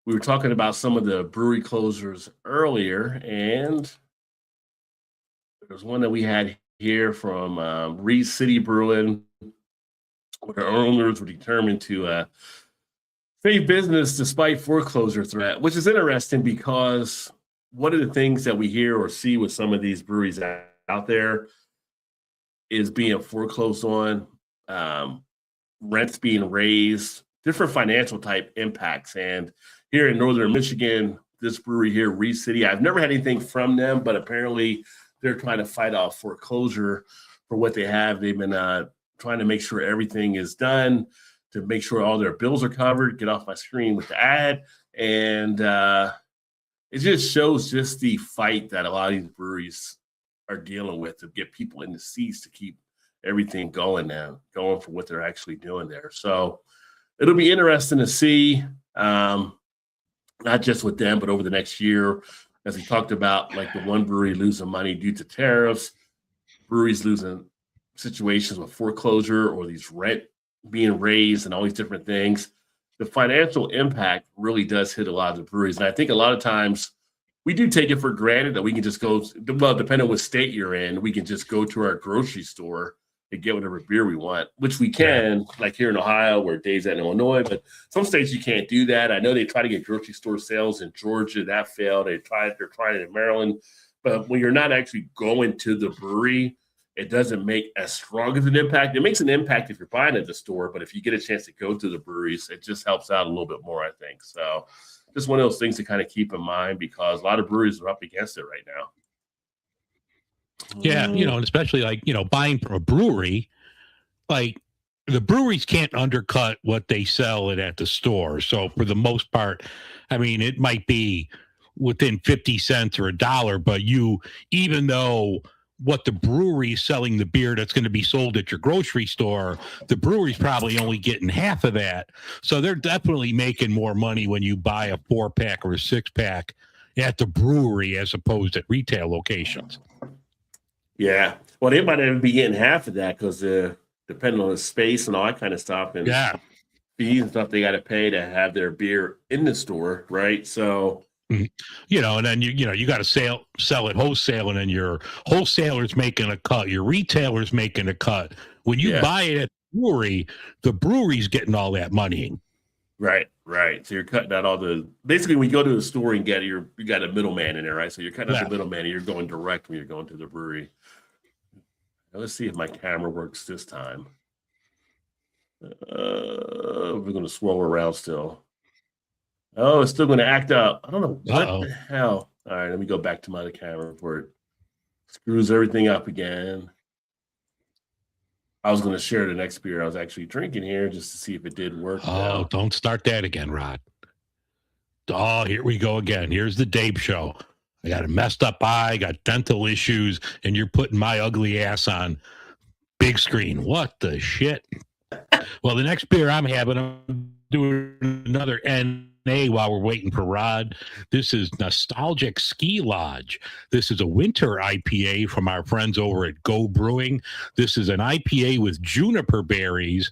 we were talking about some of the brewery closers earlier, and there's one that we had here from Reed City Brewing, where owners were determined to save business despite foreclosure threat, which is interesting because one of the things that we hear or see with some of these breweries out there is being foreclosed on. Rents being raised, different financial type impacts. And here in Northern Michigan, this brewery here, Reed City, I've never had anything from them, but apparently they're trying to fight off foreclosure for what they have. They've been trying to make sure everything is done, to make sure all their bills are covered. Get off my screen with the ad. And it just shows just the fight that a lot of these breweries are dealing with to get people in the seats to keep everything going for what they're actually doing there. So it'll be interesting to see, not just with them, but over the next year, as we talked about, like the one brewery losing money due to tariffs, breweries losing situations with foreclosure or these rent being raised and all these different things. The financial impact really does hit a lot of the breweries. And I think a lot of times we do take it for granted that we can just go, well, depending on what state you're in, we can just go to our grocery store and get whatever beer we want, which we can, like here in Ohio, where Dave's at in Illinois, but some states you can't do that. I know they try to get grocery store sales in Georgia. That failed. They're trying it in Maryland. But when you're not actually going to the brewery, it doesn't make as strong of an impact. It makes an impact if you're buying at the store, but if you get a chance to go to the breweries, it just helps out a little bit more, I think. So just one of those things to kind of keep in mind because a lot of breweries are up against it right now. Yeah, and especially buying from a brewery, like the breweries can't undercut what they sell it at the store. So for the most part, I mean, it might be within 50 cents or $1, but even though what the brewery is selling the beer that's going to be sold at your grocery store, the brewery's probably only getting half of that. So they're definitely making more money when you buy a 4-pack or a 6-pack, at the brewery as opposed to retail locations. Yeah. Well, they might even be getting half of that because depending on the space and all that kind of stuff and fees and stuff they got to pay to have their beer in the store, right? So, and then you got to sell it wholesale, and then your wholesaler's making a cut, your retailer's making a cut. When you buy it at the brewery, the brewery's getting all that money. Right. So you're cutting out all basically when you go to the store and you got a middleman in there, right? So you're cutting out the middleman and you're going direct when you're going to the brewery. Now, let's see if my camera works this time. We're going to swirl around still. Oh, it's still going to act up. I don't know what the hell. All right, let me go back to my other camera before it screws everything up again. I was going to share the next beer I was actually drinking here just to see if it did work. Oh, don't start that again, Rod. Oh, here we go again. Here's the Dave show. I got a messed up eye, got dental issues, and you're putting my ugly ass on big screen. What the shit? Well, the next beer I'm having, I'm doing another NA while we're waiting for Rod. This is Nostalgic Ski Lodge. This is a winter IPA from our friends over at Go Brewing. This is an IPA with juniper berries.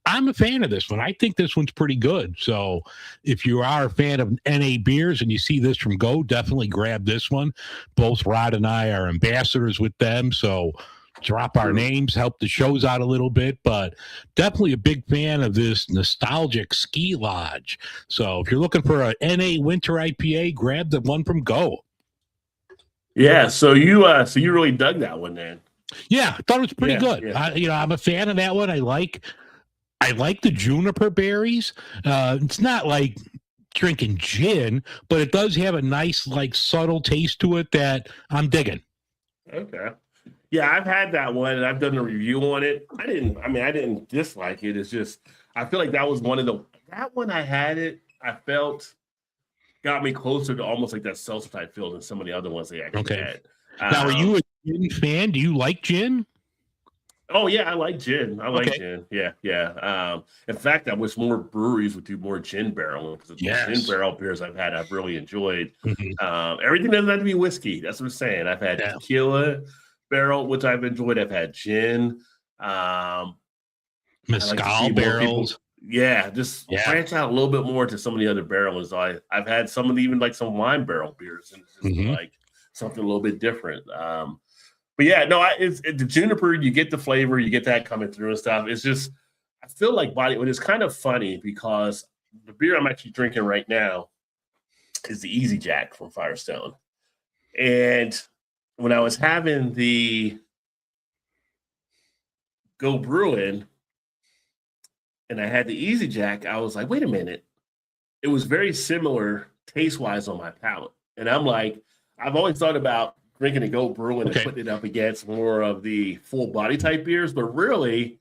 I'm a fan of this one. I think this one's pretty good. So if you are a fan of NA beers and you see this from Go, definitely grab this one. Both Rod and I are ambassadors with them. So drop our names, help the shows out a little bit, but definitely a big fan of this Nostalgic Ski Lodge. So if you're looking for a NA winter IPA, grab the one from Go. Yeah. So you really dug that one then. Yeah. I thought it was pretty good. Yeah. I'm a fan of that one. I like the juniper berries. It's not like drinking gin, but it does have a nice, like, subtle taste to it that I'm digging. Okay. Yeah, I've had that one and I've done a review on it. I didn't dislike it. It's just, I feel like that was that one I had it, I felt got me closer to almost like that seltzer type feel than some of the other ones they actually had. Now, are you a gin fan? Do you like gin? Oh yeah, I like gin. Gin. Yeah. In fact, I wish more breweries would do more gin barrel because the gin barrel beers I've had, I've really enjoyed. Everything doesn't have to be whiskey. That's what I'm saying. I've had tequila barrel, which I've enjoyed. I've had gin, mezcal barrels. Just branch out a little bit more to some of the other barrels. I've had some of the, even like some wine barrel beers, and it's just like something a little bit different. But yeah, no, it's the juniper. You get the flavor, you get that coming through and stuff. It's just, I feel like it's kind of funny because the beer I'm actually drinking right now is the Easy Jack from Firestone, and when I was having the Go Brewing and I had the Easy Jack, I was like, wait a minute. It was very similar taste-wise on my palate. And I'm like, I've always thought about drinking a Go Brewing and putting it up against more of the full body type beers, but really,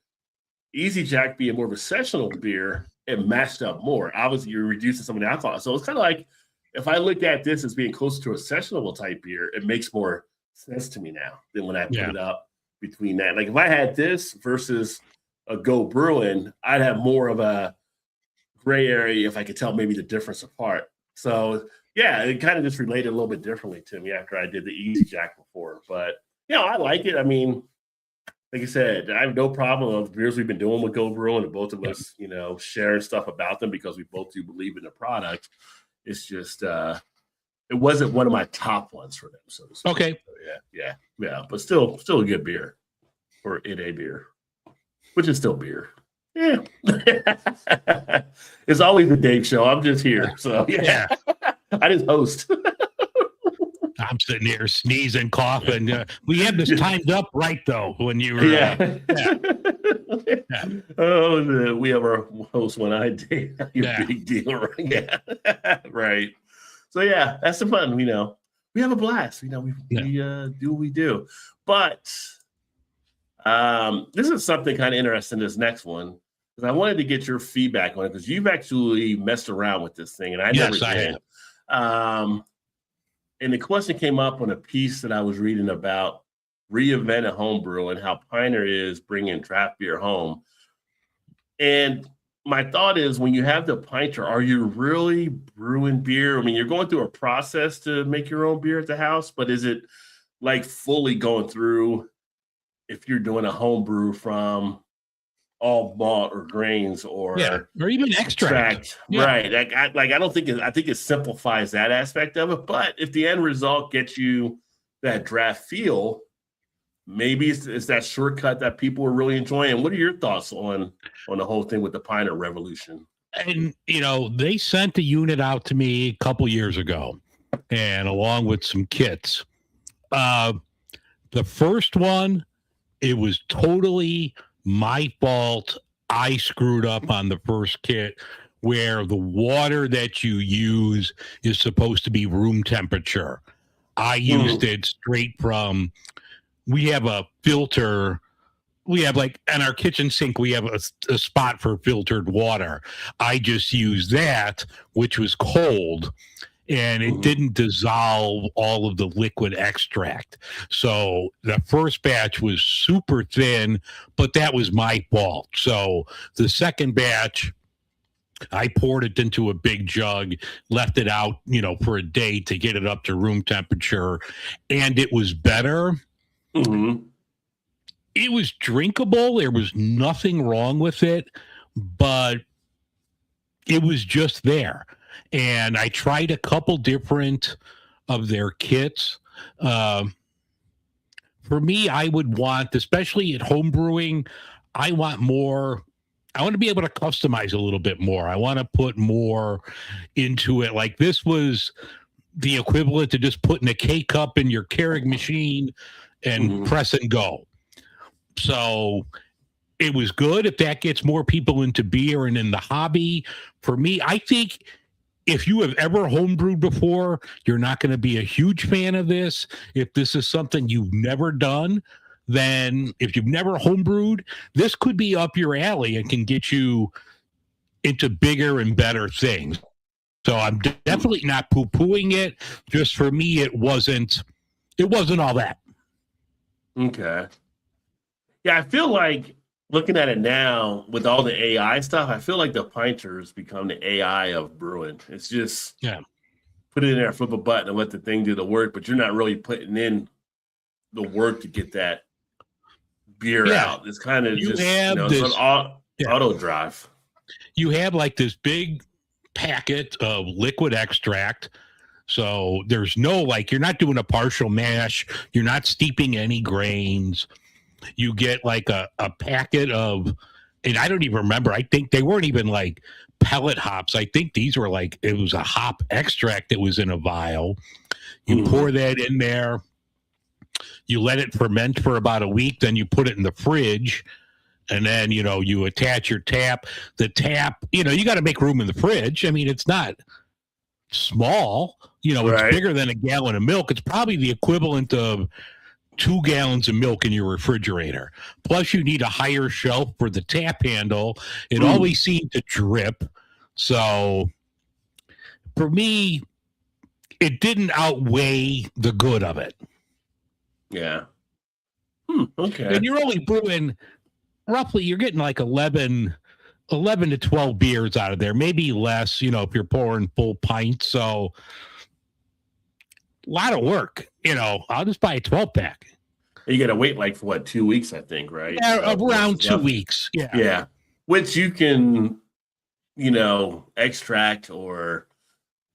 Easy Jack being more of a sessional beer, it matched up more. Obviously, you're reducing some of the alcohol. So it's kind of like, if I look at this as being closer to a sessionable type beer, it makes more sense to me now than when I put it up between that. Like if I had this versus a Go Brewing, I'd have more of a gray area if I could tell maybe the difference apart. So yeah, it kind of just related a little bit differently to me after I did the Easy Jack before. But I like it. I mean, like I said, I have no problem with the beers we've been doing with Go Brewing, and both of us, sharing stuff about them because we both do believe in the product. It's just it wasn't one of my top ones for them, so to speak. Okay. So yeah. But still a good beer for NA beer, which is still beer. Yeah. It's always the Dave show. I'm just here. So yeah. I just host. I'm sitting here sneezing, coughing. We had this timed up right though when you were. Oh, we have our host one eye day. Big deal, right? Yeah, right. So yeah, that's the fun. We have a blast. We do what we do. But this is something kind of interesting. This next one, because I wanted to get your feedback on it because you've actually messed around with this thing, and I never did. And the question came up on a piece that I was reading about reinventing homebrew and how Pioneer is bringing draft beer home. And my thought is when you have the pinter, are you really brewing beer? I mean, you're going through a process to make your own beer at the house, but is it like fully going through if you're doing a home brew from all malt or grains or or even extract? Right? I don't think I think it simplifies that aspect of it. But if the end result gets you that draft feel, maybe it's that shortcut that people are really enjoying. What are your thoughts on the whole thing with the Piner Revolution? And they sent a unit out to me a couple years ago, and along with some kits. The first one, it was totally my fault. I screwed up on the first kit, where the water that you use is supposed to be room temperature. I used it straight from. We have a filter. We have in our kitchen sink, we have a spot for filtered water. I just used that, which was cold, and it didn't dissolve all of the liquid extract. So the first batch was super thin, but that was my fault. So the second batch, I poured it into a big jug, left it out, for a day to get it up to room temperature, and it was better. It was drinkable. There was nothing wrong with it, but it was just there. And I tried a couple different of their kits. For me, I would want, especially at home brewing, I want to be able to customize a little bit more. I want to put more into it. Like this was the equivalent to just putting a K-cup in your Keurig machine and press and go. So it was good if that gets more people into beer and in the hobby. For me, I think if you have ever homebrewed before, you're not going to be a huge fan of this. If this is something you've never done, then if you've never homebrewed, this could be up your alley and can get you into bigger and better things. So I'm definitely not poo-pooing it. Just for me, it wasn't all that. Okay. Yeah, I feel like looking at it now with all the AI stuff, I feel like the Pinter's become the AI of brewing. It's just put it in there, flip a button, and let the thing do the work, but you're not really putting in the work to get that beer out. It's kind of just it's an auto drive. You have this big packet of liquid extract. So there's no you're not doing a partial mash. You're not steeping any grains. You get a packet of, and I don't even remember. I think they weren't even pellet hops. I think these were it was a hop extract that was in a vial. You pour that in there. You let it ferment for about a week. Then you put it in the fridge. And then, you attach your tap. The tap, you got to make room in the fridge. I mean, it's not small. It's bigger than a gallon of milk. It's probably the equivalent of 2 gallons of milk in your refrigerator. Plus, you need a higher shelf for the tap handle. It always seemed to drip. So, for me, it didn't outweigh the good of it. Yeah. Okay. And you're only brewing, roughly, you're getting 11 to 12 beers out of there, maybe less, if you're pouring full pints. So, a lot of work, I'll just buy a 12-pack. You got to wait for 2 weeks, I think, right? Yeah, around 2 weeks. Yeah. Yeah. Which you can, extract or,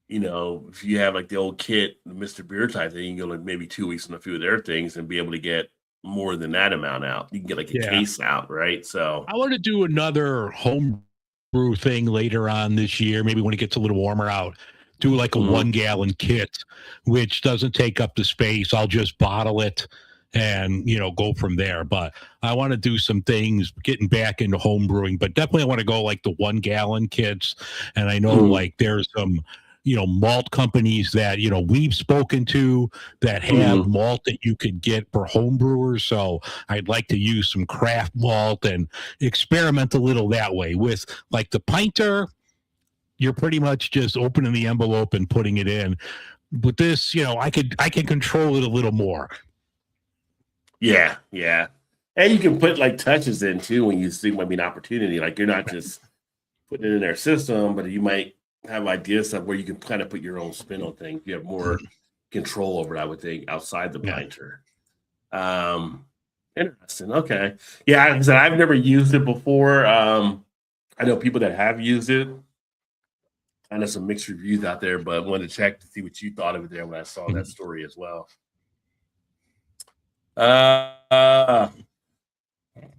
if you have the old kit, the Mr. Beer type thing, you can go maybe 2 weeks on a few of their things and be able to get more than that amount out. You can get a case out, right? So I want to do another home brew thing later on this year, maybe when it gets a little warmer out. Do a 1 gallon kit, which doesn't take up the space. I'll just bottle it and, go from there. But I want to do some things getting back into home brewing, but definitely I want to go the 1 gallon kits. And I know there's some, malt companies that, we've spoken to that have malt that you could get for home brewers. So I'd like to use some craft malt and experiment a little that way with the Pinter. You're pretty much just opening the envelope and putting it in. But this, I can control it a little more. Yeah. And you can put touches in too when you see maybe an opportunity. You're not just putting it in their system, but you might have ideas of where you can kind of put your own spin on things. You have more control over it, I would think, outside the pinter. Interesting. Okay. Yeah, like I said, I've never used it before. I know people that have used it. I know some mixed reviews out there, but wanted to check to see what you thought of it there when I saw that story as well.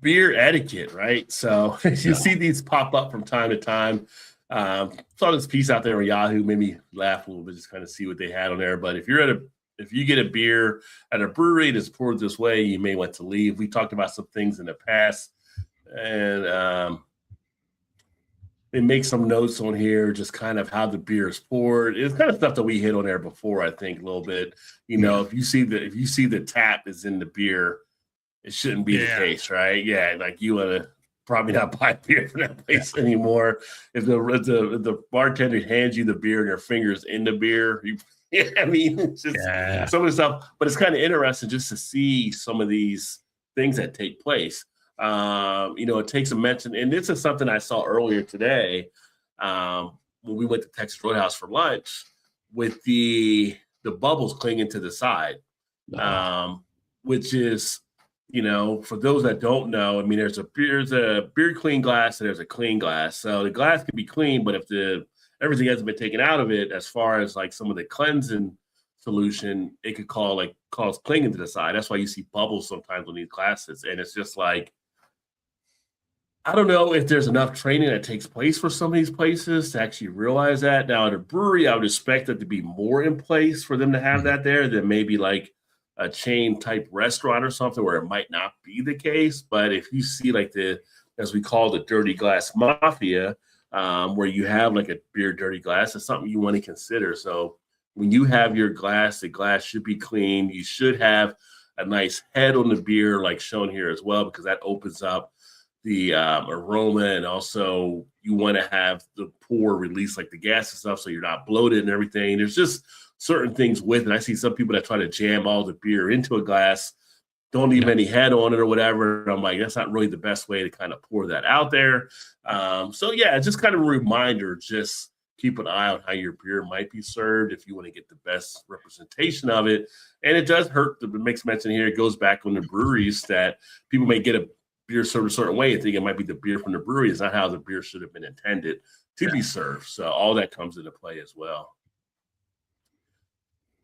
Beer etiquette, right? So you see these pop up from time to time. Saw this piece out there on Yahoo, made me laugh a little bit, just kind of see what they had on there. But if you get a beer at a brewery that's poured this way, you may want to leave. We talked about some things in the past, and they make some notes on here, just kind of how the beer is poured. It's kind of stuff that we hit on there before, I think, a little bit. You know, if you see the tap is in the beer, it shouldn't be the case, right? Yeah, like you want to probably not buy beer from that place anymore. If the bartender hands you the beer and their fingers in the beer, I mean, it's just some of the stuff. But it's kind of interesting just to see some of these things that take place. You know, it takes a mention, and this is something I saw earlier today when we went to Texas Roadhouse for lunch with the bubbles clinging to the side, which is, you know, for those that don't know, I mean, there's a beer clean glass and there's a clean glass. So the glass can be clean, but if everything hasn't been taken out of it, as far as like some of the cleansing solution, it could cause clinging to the side. That's why you see bubbles sometimes on these glasses, and it's just like, I don't know if there's enough training that takes place for some of these places to actually realize that. Now, at a brewery, I would expect it to be more in place for them to have that there than maybe like a chain type restaurant or something where it might not be the case. But if you see like as we call the dirty glass mafia, where you have like a beer dirty glass, it's something you want to consider. So when you have your glass, the glass should be clean. You should have a nice head on the beer, like shown here as well, because that opens up the aroma, and also you want to have the pour release like the gas and stuff, so you're not bloated and everything. There's just certain things with it. I see some people that try to jam all the beer into a glass, don't leave any head on it or whatever. I'm like, that's not really the best way to kind of pour that out there. So yeah, just kind of a reminder, just keep an eye on how your beer might be served if you want to get the best representation of it. And it does hurt, the mixed mention here, it goes back on the breweries that people may get a beer served a certain way and think it might be the beer from the brewery. It's not how the beer should have been intended to be served. So all that comes into play as well.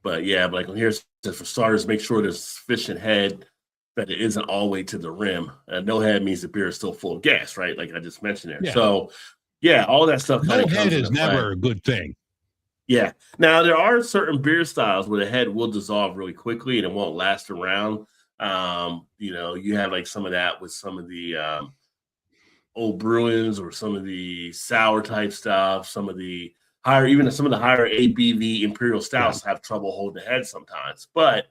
But yeah, like here it says, for starters, make sure there's sufficient head, that it isn't all the way to the rim. No head means the beer is still full of gas, right? Like I just mentioned there. Yeah. So yeah, all that stuff. No head is never a good thing. Yeah. Now there are certain beer styles where the head will dissolve really quickly and it won't last around. You know, you have like some of that with some of the old Bruins or some of the sour type stuff, some of the higher ABV imperial stouts have trouble holding the head sometimes. But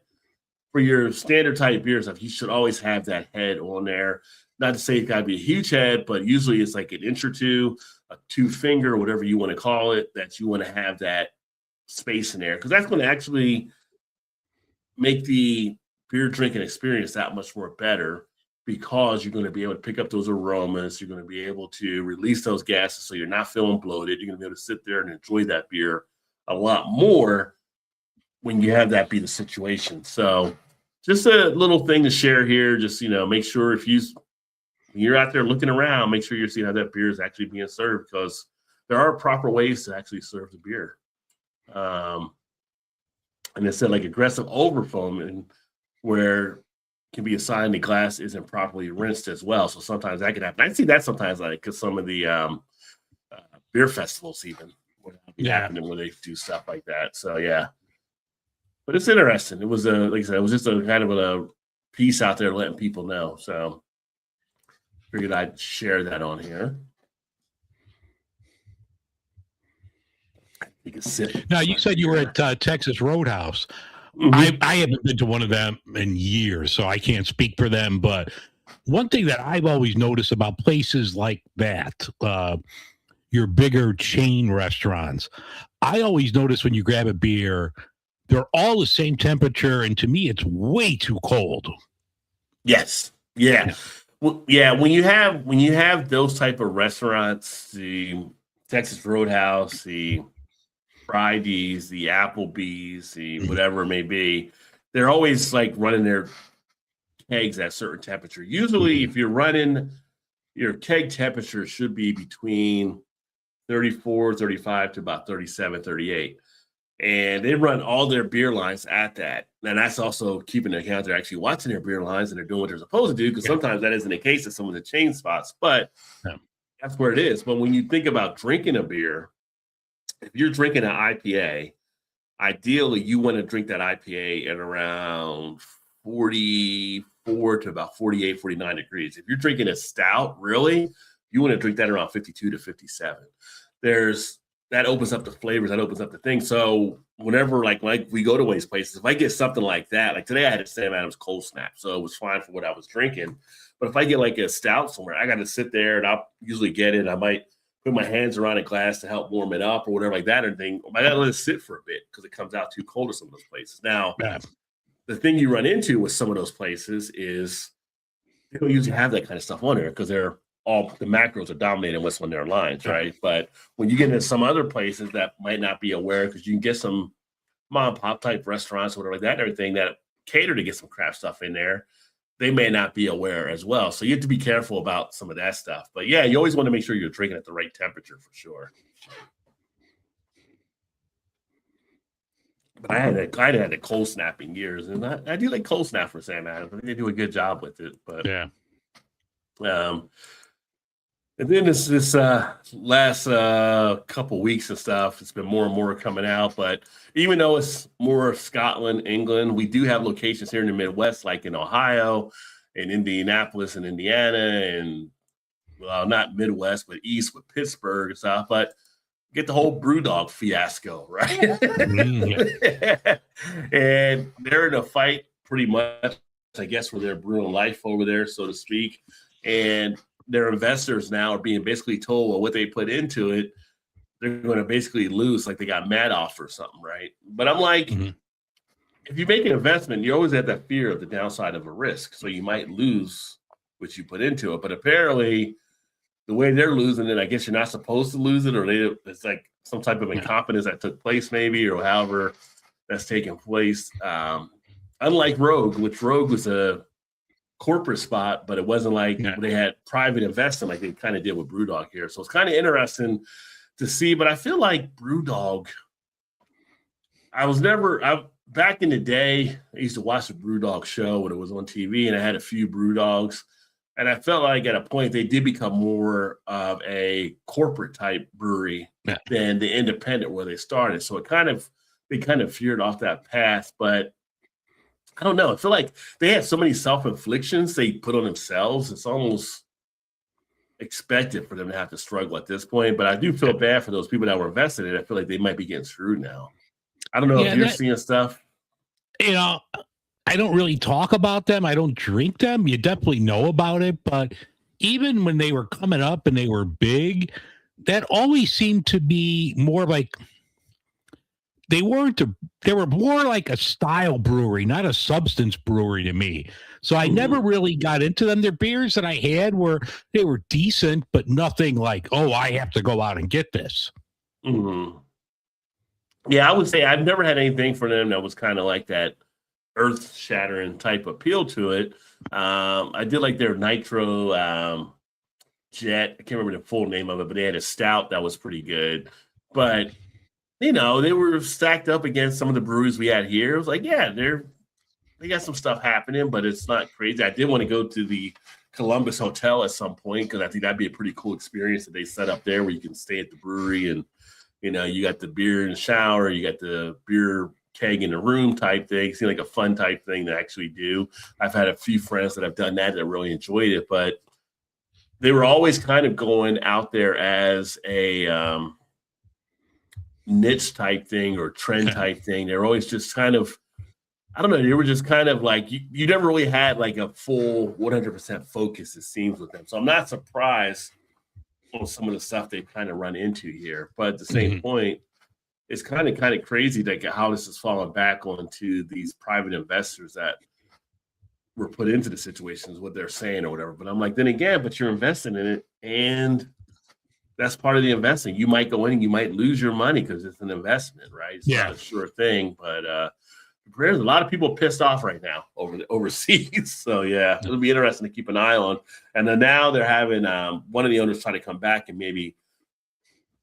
for your standard type beers, you should always have that head on there. Not to say it's got to be a huge head, but usually it's like an inch or two, a 2-finger, whatever you want to call it, that you want to have that space in there, because that's going to actually make the beer drinking experience that much more better, because you're going to be able to pick up those aromas. You're going to be able to release those gases so you're not feeling bloated. You're going to be able to sit there and enjoy that beer a lot more when you have that be the situation. So just a little thing to share here. Just, you know, make sure when you're out there looking around, make sure you're seeing how that beer is actually being served, because there are proper ways to actually serve the beer. And it said like aggressive overfoaming, where can be a sign the glass isn't properly rinsed as well. So sometimes that can happen. I see that sometimes, like, because some of the beer festivals even happening where they do stuff like that. So yeah, but it's interesting. It was like I said, it was just a kind of a piece out there letting people know. So figured I'd share that on here. You can sit. Now, you said you were at Texas Roadhouse. Mm-hmm. I haven't been to one of them in years, so I can't speak for them. But one thing that I've always noticed about places like that, your bigger chain restaurants, I always notice when you grab a beer, they're all the same temperature, and to me, it's way too cold. Yes. Yeah. Well, yeah, when you have those type of restaurants, the Texas Roadhouse, the Fridays, the Applebee's, the Mhm. whatever it may be, they're always like running their kegs at a certain temperature. Usually, if you're running your keg temperature should be between 34, 35 to about 37, 38. And they run all their beer lines at that. And that's also keeping into account they're actually watching their beer lines and they're doing what they're supposed to do, because Yeah. sometimes that isn't the case at some of the chain spots. But Yeah. that's where it is. But when you think about drinking a beer, if you're drinking an IPA, ideally you want to drink that IPA at around 44 to about 48, 49 degrees. If you're drinking a stout, really, you want to drink that around 52 to 57. That opens up the flavors, that opens up the thing. So whenever like we go to waste places, if I get something like that, like today I had a Sam Adams cold snap, so it was fine for what I was drinking. But if I get like a stout somewhere, I got to sit there and I'll usually get it. I might put my hands around a glass to help warm it up or whatever like that or thing. I got to let it sit for a bit because it comes out too cold at some of those places. Now, Yeah. the thing you run into with some of those places is they don't usually have that kind of stuff on there because they're all the macros are dominating what's on their lines, right? But when you get into some other places that might not be aware, because you can get some mom and pop type restaurants or whatever like that and everything that cater to get some crap stuff in there, they may not be aware as well. So you have to be careful about some of that stuff. But yeah, you always want to make sure you're drinking at the right temperature for sure. But I had a cold snap in years, and I do like cold snap for Sam Adams. I think they do a good job with it. But Yeah. And then this last couple weeks and stuff, it's been more and more coming out. But even though it's more Scotland, England, we do have locations here in the Midwest, like in Ohio, and Indianapolis, and Indiana, and well, not Midwest, but East with Pittsburgh and stuff. But get the whole BrewDog fiasco, right? And they're in a fight pretty much, I guess, for their brewing life over there, so to speak. And their investors now are being basically told, well, what they put into it, they're going to basically lose, like they got Madoff or something, right? But I'm like, if you make an investment, you always have that fear of the downside of a risk. So you might lose what you put into it. But apparently, the way they're losing it, I guess you're not supposed to lose it, or it's like some type of incompetence that took place, maybe, or however that's taking place. Unlike Rogue, which Rogue was a corporate spot, but it wasn't like they had private investing like they kind of did with BrewDog here. So it's kind of interesting to see. But I feel like BrewDog, back in the day, I used to watch the BrewDog show when it was on TV, and I had a few BrewDogs. And I felt like at a point they did become more of a corporate type brewery than the independent where they started. So they kind of veered off that path. But I don't know. I feel like they had so many self-inflictions they put on themselves. It's almost expected for them to have to struggle at this point. But I do feel bad for those people that were invested in it. I feel like they might be getting screwed now. I don't know if you're seeing stuff. I don't really talk about them. I don't drink them. You definitely know about it. But even when they were coming up and they were big, that always seemed to be more like they were more like a style brewery, not a substance brewery to me. So I never really got into them. Their beers that I had they were decent, but nothing like, oh, I have to go out and get this. Mm-hmm. Yeah, I would say I've never had anything for them that was kind of like that earth-shattering type appeal to it. I did like their Nitro Jet. I can't remember the full name of it, but they had a stout that was pretty good. But they were stacked up against some of the breweries we had here. It was like, yeah, they got some stuff happening, but it's not crazy. I did want to go to the Columbus Hotel at some point because I think that'd be a pretty cool experience that they set up there where you can stay at the brewery and, you got the beer in the shower, you got the beer keg in the room type thing. It seemed like a fun type thing to actually do. I've had a few friends that have done that really enjoyed it, but they were always kind of going out there as a niche type thing or trend type thing. They were always just kind of, I don't know, they were just kind of like, you never really had like a full 100% focus, it seems, with them. So I'm not surprised on some of the stuff they've kind of run into here. But at the same point, it's kind of crazy like how this is falling back onto these private investors that were put into the situations, what they're saying or whatever. But I'm like, then again, but you're investing in it, and that's part of the investing. You might go in and you might lose your money because it's an investment, right? It's not a sure thing. But there's a lot of people pissed off right now overseas. So yeah, it'll be interesting to keep an eye on. And then now they're having one of the owners try to come back and maybe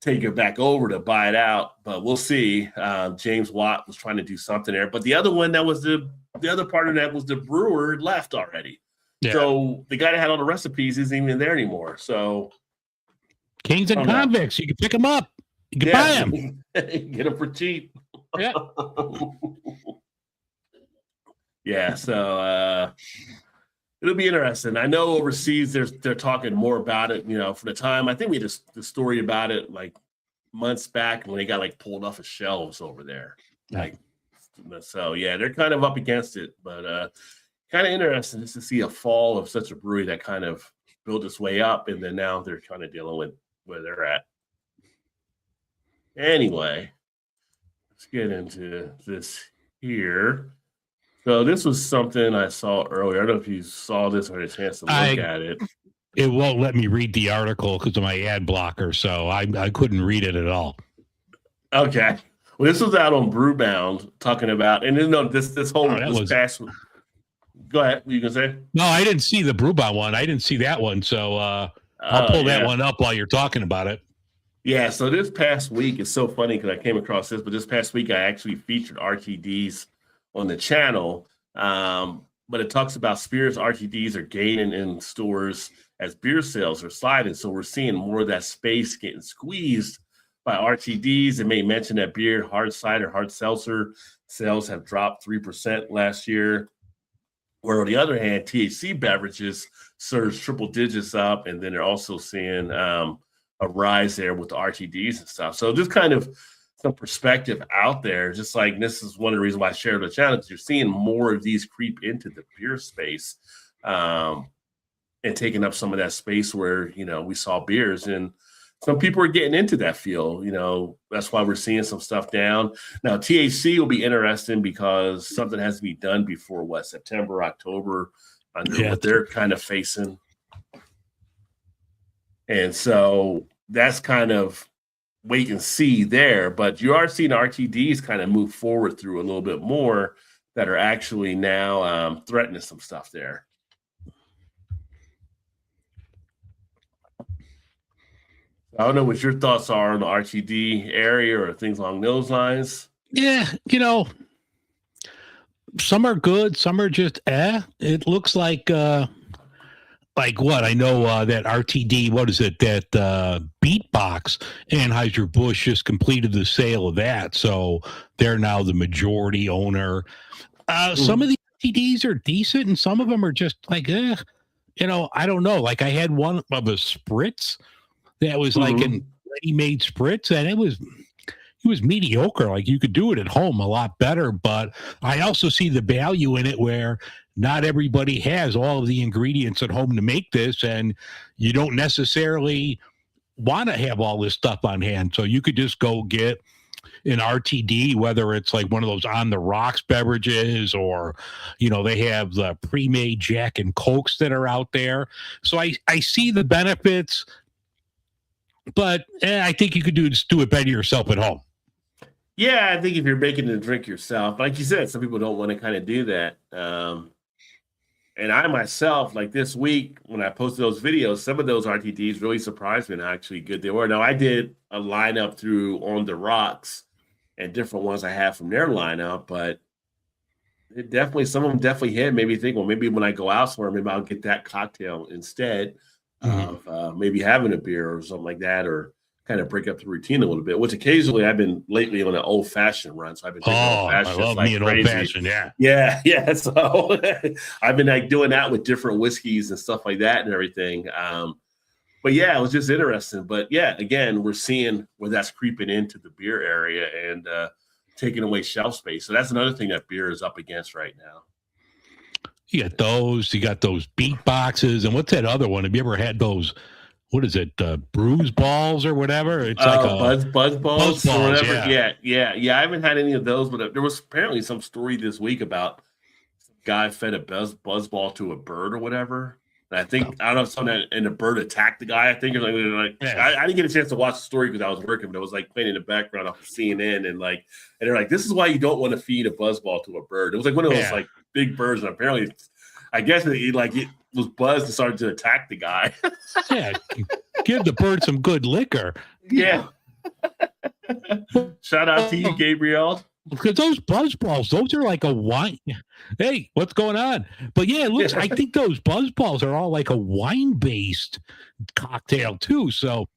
take it back over to buy it out, but we'll see. James Watt was trying to do something there, but the other one that was the other part of that was the brewer left already. Yeah. So the guy that had all the recipes isn't even there anymore. So Kings and convicts, you can pick them up. You can buy them. Get them for cheap. Yeah. Yeah. So it'll be interesting. I know overseas they're talking more about it. You know, for the time, I think we had the story about it like months back when they got like pulled off of shelves over there. Like, so yeah, they're kind of up against it, but kind of interesting just to see a fall of such a brewery that kind of built its way up, and then now they're kind of dealing with where they're at. Anyway, let's get into this here. So this was something I saw earlier. I don't know if you saw this or had a chance to look at it. It won't let me read the article because of my ad blocker, so I couldn't read it at all. Okay. Well, this was out on Brewbound talking about, and this whole past. Go ahead. What you gonna say? No, I didn't see the Brewbound one. I didn't see that one, so I'll pull that one up while you're talking about it. Yeah. So this past week is so funny because I came across this, but this past week I actually featured RTDs on the channel. But it talks about spirits RTDs are gaining in stores as beer sales are sliding. So we're seeing more of that space getting squeezed by RTDs. It may mention that beer, hard cider, hard seltzer sales have dropped 3% last year. Where on the other hand, THC beverages surged triple digits up. And then they're also seeing a rise there with the RTDs and stuff. So just kind of some perspective out there, just like this is one of the reasons why I shared the channel, because you're seeing more of these creep into the beer space and taking up some of that space where, you know, we saw beers, and some people are getting into that field. You know, that's why we're seeing some stuff down. Now, THC will be interesting because something has to be done before September, October, under what they're kind of facing. And so that's kind of wait and see there, but you are seeing RTDs kind of move forward through a little bit more that are actually now threatening some stuff there. I don't know what your thoughts are on the RTD area or things along those lines. Yeah, you know, some are good, some are just It looks like what I know that RTD, what is it, that Beatbox, Anheuser-Busch just completed the sale of that, so they're now the majority owner. Some of the RTDs are decent, and some of them are just like, you know, I don't know. Like I had one of a spritz that was like an ready-made spritz, and it was mediocre. Like you could do it at home a lot better, but I also see the value in it where not everybody has all of the ingredients at home to make this, and you don't necessarily want to have all this stuff on hand. So you could just go get an RTD, whether it's like one of those on the rocks beverages, or, you know, they have the pre-made Jack and Cokes that are out there. So I see the benefits, but I think you could do it better yourself at home. Yeah, I think if you're making the drink yourself, like you said, some people don't want to kind of do that. And I myself, like this week, when I posted those videos, some of those RTDs really surprised me and how actually good they were. Now, I did a lineup through On the Rocks and different ones I have from their lineup, but some of them definitely hit. Made me think, well, maybe when I go out somewhere, maybe I'll get that cocktail instead of maybe having a beer or something like that, or kind of break up the routine a little bit, which occasionally I've been lately on an old fashioned run. So I've been drinking old fashioned. I love me an old fashioned. Yeah. So I've been like doing that with different whiskeys and stuff like that and everything. But yeah, it was just interesting. But yeah, again, we're seeing where that's creeping into the beer area and taking away shelf space. So that's another thing that beer is up against right now. You got those beat boxes. And what's that other one? Have you ever had those? What is it? Bruise balls or whatever? It's like a buzz balls or whatever. Yeah. I haven't had any of those, but there was apparently some story this week about some guy fed a buzzball to a bird or whatever. And I think I don't know if something, and the bird attacked the guy. I think or like Yeah. I didn't get a chance to watch the story because I was working, but it was like playing in the background off of CNN, and they're like, this is why you don't want to feed a buzzball to a bird. It was like one of those like big birds, and apparently, I guess it was buzzed and started to attack the guy. Yeah, give the bird some good liquor. Yeah. Shout out to you, Gabriel. Because those buzzballs, those are like a wine. Hey, what's going on? But yeah, it looks. I think those buzzballs are all like a wine-based cocktail too. So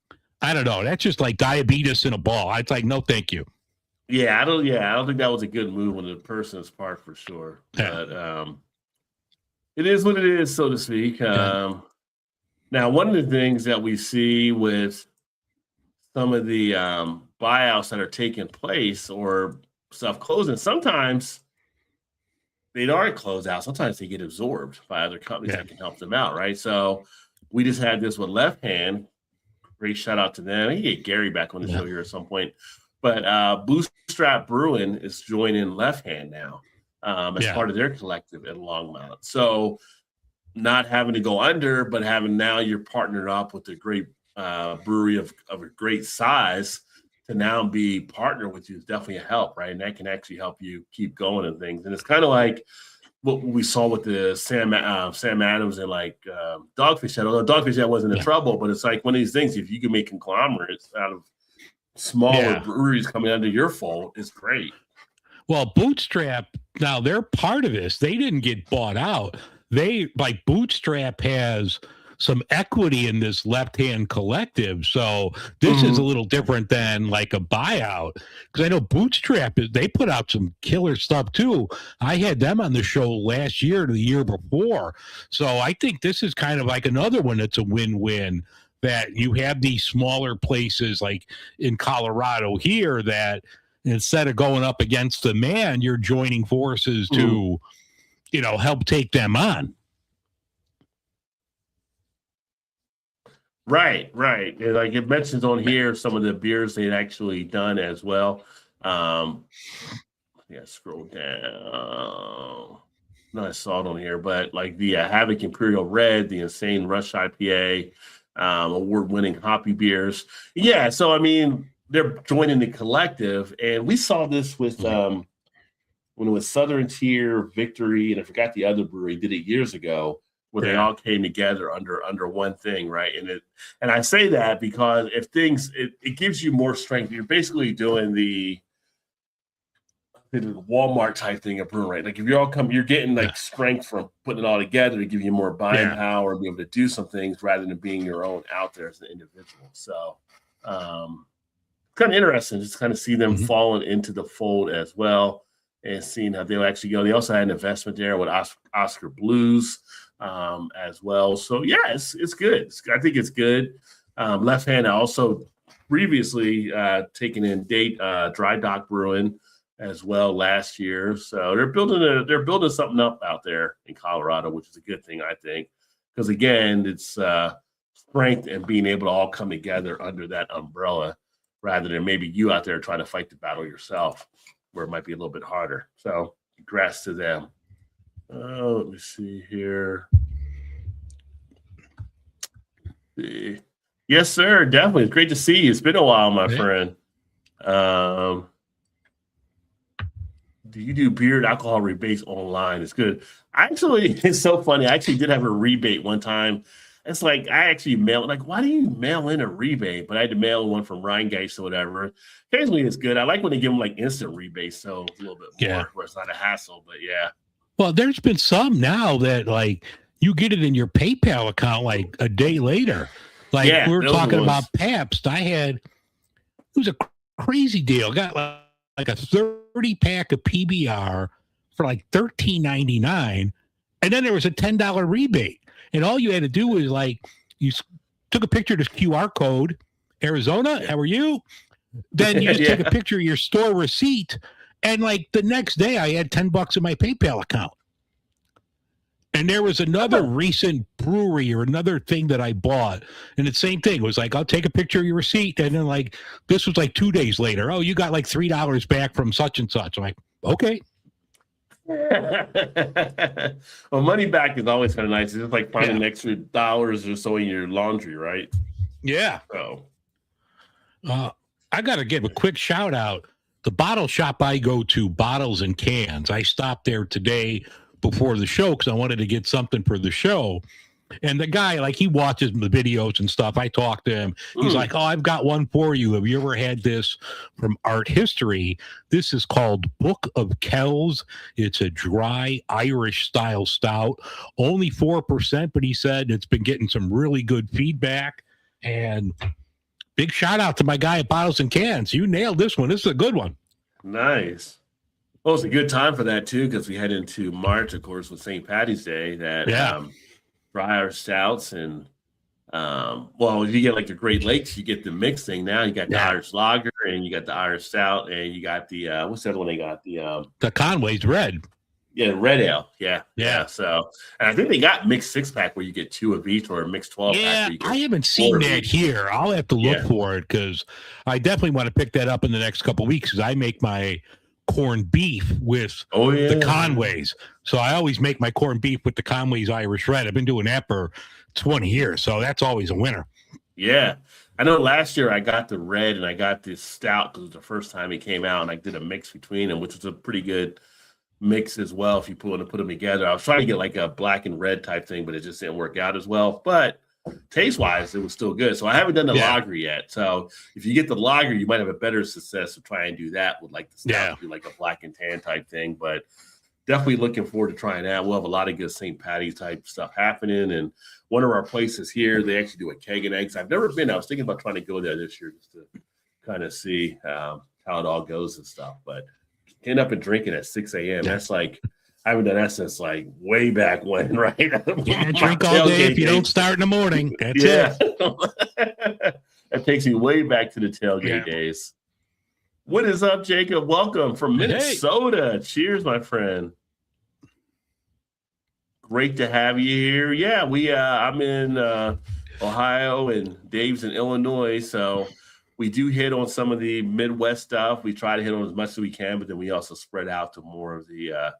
I don't know. That's just like diabetes in a ball. It's like, no, thank you. Yeah, I don't think that was a good move on the person's part for sure. But it is what it is, so to speak. Now, one of the things that we see with some of the buyouts that are taking place or stuff closing, sometimes they aren't closed out. Sometimes they get absorbed by other companies that can help them out, right? So we just had this with Left Hand. Great shout out to them. I can get Gary back on the show here at some point. But Bootstrap Brewing is joining Left Hand now as part of their collective at Longmont. So not having to go under, but having now you're partnered up with a great brewery of a great size to now be partnered with you is definitely a help, right? And that can actually help you keep going and things. And it's kind of like what we saw with the Sam Adams and Dogfish Head. Although Dogfish Head wasn't in trouble, but it's like one of these things. If you can make conglomerates out of smaller breweries coming under your fold, it's great. Well, Bootstrap, now they're part of this. They didn't get bought out. Bootstrap has some equity in this Left Hand collective. So this is a little different than like a buyout. Because I know Bootstrap, they put out some killer stuff too. I had them on the show last year or the year before. So I think this is kind of like another one that's a win-win, that you have these smaller places like in Colorado here that instead of going up against the man, you're joining forces to, help take them on. Right. And like it mentions on here some of the beers they'd actually done as well. Scroll down. No, I saw it on here, but like the Havoc Imperial Red, the Insane Rush IPA, award-winning hoppy beers. Yeah, so I mean, they're joining the collective, and we saw this with when it was Southern Tier, Victory, and I forgot the other brewery did it years ago, where they all came together under one thing, right? And I say that because if things it gives you more strength. You're basically doing the Walmart type thing of brewing, right? Like if you're getting like strength from putting it all together to give you more buying power and be able to do some things rather than being your own out there as an individual. So kind of interesting just kind of see them falling into the fold as well and seeing how they'll actually go. They also had an investment there with Oscar Blues as well. So yeah, it's good. I think it's good. Left Hand also previously taken in Dry Dock Brewing as well last year. So they're building something up out there in Colorado, which is a good thing, I think, because again, it's strength and being able to all come together under that umbrella rather than maybe you out there trying to fight the battle yourself, where it might be a little bit harder. So congrats to them. Let me see here. Yes, sir. Definitely. It's great to see you. It's been a while, my friend. Do you do beer and alcohol rebates online? It's good. It's so funny. I actually did have a rebate one time. It's like I actually why do you mail in a rebate? But I had to mail one from Rheingeist or whatever. Occasionally it's good. I like when they give them like instant rebates, so it's a little bit more where it's not a hassle, but yeah. Well, there's been some now that like you get it in your PayPal account like a day later. Like we were talking about Pabst. It was a crazy deal. Got like a 30-pack of PBR for like $13.99, and then there was a $10 rebate. And all you had to do was like you took a picture of this QR code, Arizona, how are you? Then you just take a picture of your store receipt, and like the next day I had $10 in my PayPal account. And there was another recent brewery or another thing that I bought, and the same thing. It was like, I'll take a picture of your receipt, and then like this was like 2 days later. Oh, you got like $3 back from such and such. I'm like, okay. Well, money back is always kind of nice. It's just like finding extra dollars or so in your laundry, right? Yeah. So, I got to give a quick shout out. The bottle shop I go to, Bottles and Cans. I stopped there today before the show because I wanted to get something for the show. And the guy, like, he watches the videos and stuff. I talked to him. He's like, "Oh, I've got one for you. Have you ever had this from Art History? This is called Book of Kells. It's a dry Irish style stout, only 4%." But he said it's been getting some really good feedback. And big shout out to my guy at Bottles and Cans. You nailed this one. This is a good one. nice. Well, it's a good time for that too, because we head into March, of course, with St. Patty's Day. That dry Irish stouts and well, if you get like the Great Lakes, you get the mixed thing. Now you got the Irish Lager and you got the Irish Stout and you got the what's the other one they got? The Conway's Red. Yeah, Red Ale. Yeah. So, and I think they got mixed 6-pack where you get 2 of each, or a mixed 12-pack. Yeah, where you get I haven't seen that here. I'll have to look for it because I definitely want to pick that up in the next couple of weeks because I make my corned beef with the Conways. So I always make my corned beef with the Conway's Irish Red. I've been doing that for 20 years. So that's always a winner. Yeah. I know last year I got the red and I got this stout because it was the first time it came out, and I did a mix between them, which was a pretty good mix as well if you put them together. I was trying to get like a black and red type thing, but it just didn't work out as well. But taste-wise, it was still good. So I haven't done the lager yet. So if you get the lager, you might have a better success of trying to do that with like the stout, do like a black and tan type thing. But definitely looking forward to trying that. We'll have a lot of good St. Patty's type stuff happening. And one of our places here, they actually do a keg and eggs. I've never been. I was thinking about trying to go there this year just to kind of see how it all goes and stuff. But getting up and drinking at 6 a.m., that's like, I haven't done that since like way back when, right? Yeah, drink all day if you don't start in the morning. That's it. That takes me way back to the tailgate days. What is up, Jacob? Welcome from Minnesota. Hey. Cheers, my friend. Great to have you here. Yeah, I'm in Ohio and Dave's in Illinois, so we do hit on some of the Midwest stuff. We try to hit on as much as we can, but then we also spread out to more of the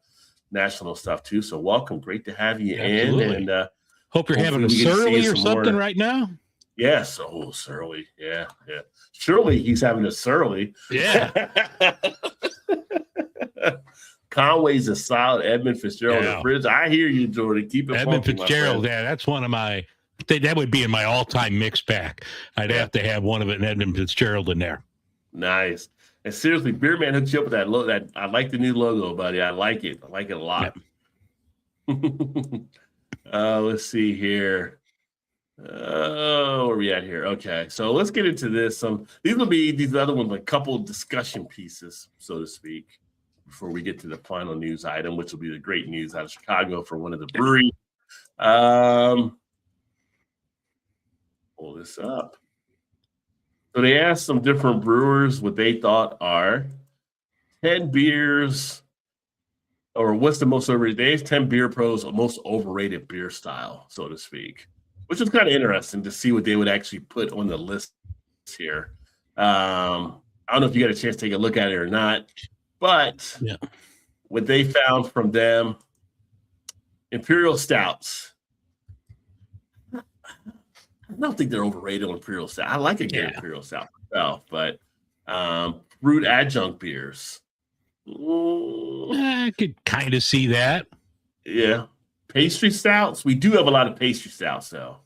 national stuff too. So welcome. Great to have you in. And hope you're having a surly or something right now. Yes. Oh, surly. Yeah. Surely he's having a surly. Yeah. Conway's a solid. Edmund Fitzgerald. The fridge. I hear you, Jordan. Keep it Edmund Fitzgerald. Yeah, that's one of my. That would be in my all-time mix pack. I'd have to have one of it and Edmund Fitzgerald in there. Nice. And seriously, Beer Man hooked you up with that logo. That I like the new logo, buddy. I like it. I like it a lot. Let's see here. Where are we at here? Okay, so let's get into this. These will be these other ones, a couple discussion pieces, so to speak, before we get to the final news item, which will be the great news out of Chicago for one of the breweries. Pull this up. So they asked some different brewers what they thought are 10 beers, or what's the most overrated. They asked 10 beer pros most overrated beer style, so to speak, which is kind of interesting to see what they would actually put on the list here. I don't know if you got a chance to take a look at it or not, but what they found from them, Imperial Stouts. I don't think they're overrated on Imperial Stout. I like a good Imperial Stout myself, but fruit adjunct beers. I could kind of see that. Yeah. Pastry stouts. We do have a lot of pastry stouts, though,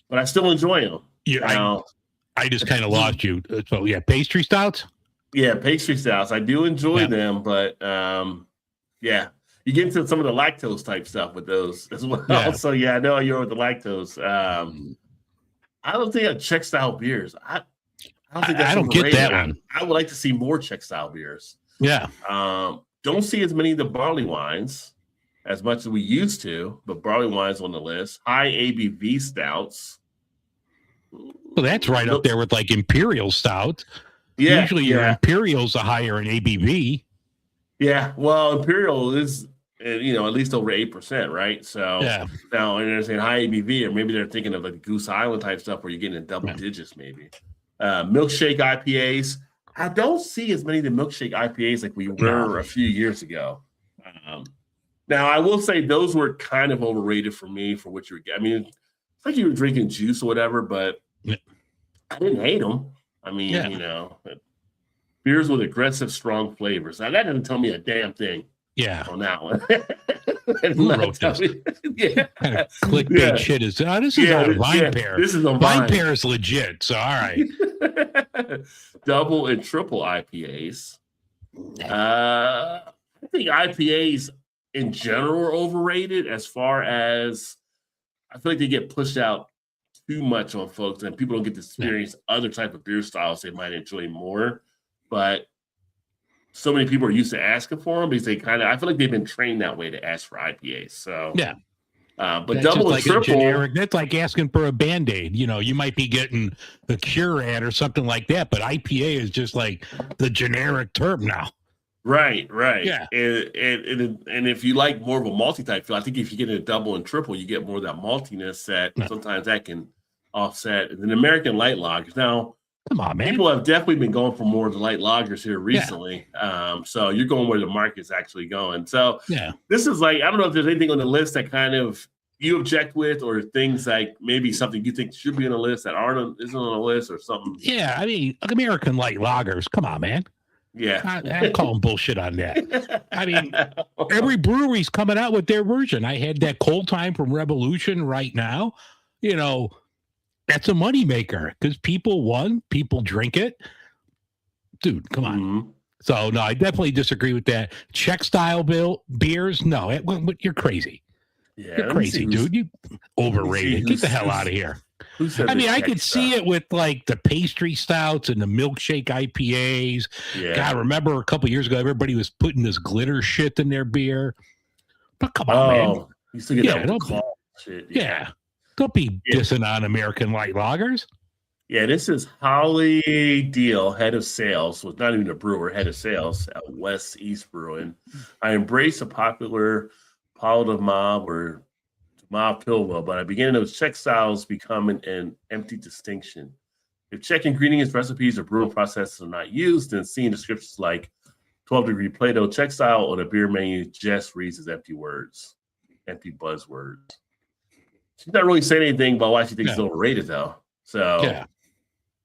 but I still enjoy them. Yeah, I just kind of lost you. So, pastry stouts? Yeah, pastry stouts. I do enjoy them, but, you get into some of the lactose type stuff with those as well. Yeah. So, I know you're with the lactose. I don't think Czech style beers. I don't think that's I don't get that one. I would like to see more Czech style beers. Yeah. Don't see as many of the barley wines as much as we used to, but barley wines on the list. High ABV stouts. Well, that's right up there with like Imperial Stout. Yeah. Usually your Imperials are higher in ABV. Yeah. Well, Imperial is, at least over 8%, right? So now, and they're saying high ABV, or maybe they're thinking of like Goose Island type stuff where you're getting in double digits, maybe. Milkshake IPAs. I don't see as many of the milkshake IPAs like we were a few years ago. Now, I will say those were kind of overrated for me for what you were. I mean, it's like you were drinking juice or whatever, but I didn't hate them. I mean, you know, beers with aggressive, strong flavors. Now, that doesn't tell me a damn thing. Yeah. On that one. Who wrote this? Yeah. Kind of clickbait shit is this is on Vine Pair. This is on Vine Pair is legit. So all right. Double and triple IPAs. I think IPAs in general are overrated as far as I feel like they get pushed out too much on folks and people don't get to experience other type of beer styles they might enjoy more. But so many people are used to asking for them because I feel like they've been trained that way to ask for IPAs. So but that's double and like triple, generic, that's like asking for a Band-Aid. You know, you might be getting the Cure ad or something like that, but IPA is just like the generic term now. Right. Yeah. And if you like more of a malty type feel, I think if you get a double and triple, you get more of that maltiness that sometimes that can offset. And then American light lagers. Now, come on, man. People have definitely been going for more of the light lagers here recently. So you're going where the market's actually going. So this is like, I don't know if there's anything on the list that kind of you object with or things like maybe something you think should be on the list that isn't on the list or something. Yeah, I mean, American light lagers. Come on, man. Yeah. I'm calling bullshit on that. I mean, every brewery's coming out with their version. I had that Cold Time from Revolution right now. You know, that's a moneymaker because people drink it. Dude, come on. Mm-hmm. So, no, I definitely disagree with that. Czech style beers, no, you're crazy. Yeah, you're crazy, dude. You overrated. Get the hell out of here. I mean, I could see it with like the pastry stouts and the milkshake IPAs. Yeah. God, remember a couple years ago, everybody was putting this glitter shit in their beer. But come on, man. You still get that shit. Yeah. Don't be dissing on American light lagers. Yeah, this is Holly Deal, head of sales. Was not even a brewer, head of sales at West East Brewing. I embrace a popular Paul de Mob or Mob Pilwell, but I began those Czech styles becoming an empty distinction. If Czech ingredients, recipes, or brewing processes are not used, then seeing descriptions like 12-degree Plato Czech style on a beer menu just reads as empty words, empty buzzwords. She's not really saying anything about why she thinks it's overrated, though. So,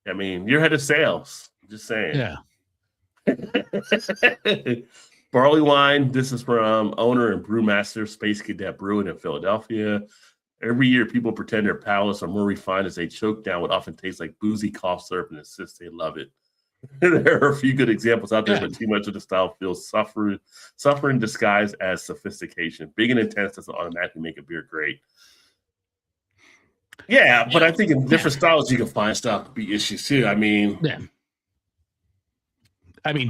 I mean, you're head of sales. Just saying. Yeah. Barley wine. This is from owner and brewmaster Space Cadet Brewing in Philadelphia. Every year, people pretend their palates are more refined as they choke down what often tastes like boozy cough syrup and insist they love it. There are a few good examples out there, but too much of the style feels suffering disguised as sophistication. Big and intense doesn't automatically make a beer great. Yeah, but I think in different styles you can find stuff to be issues too. I mean,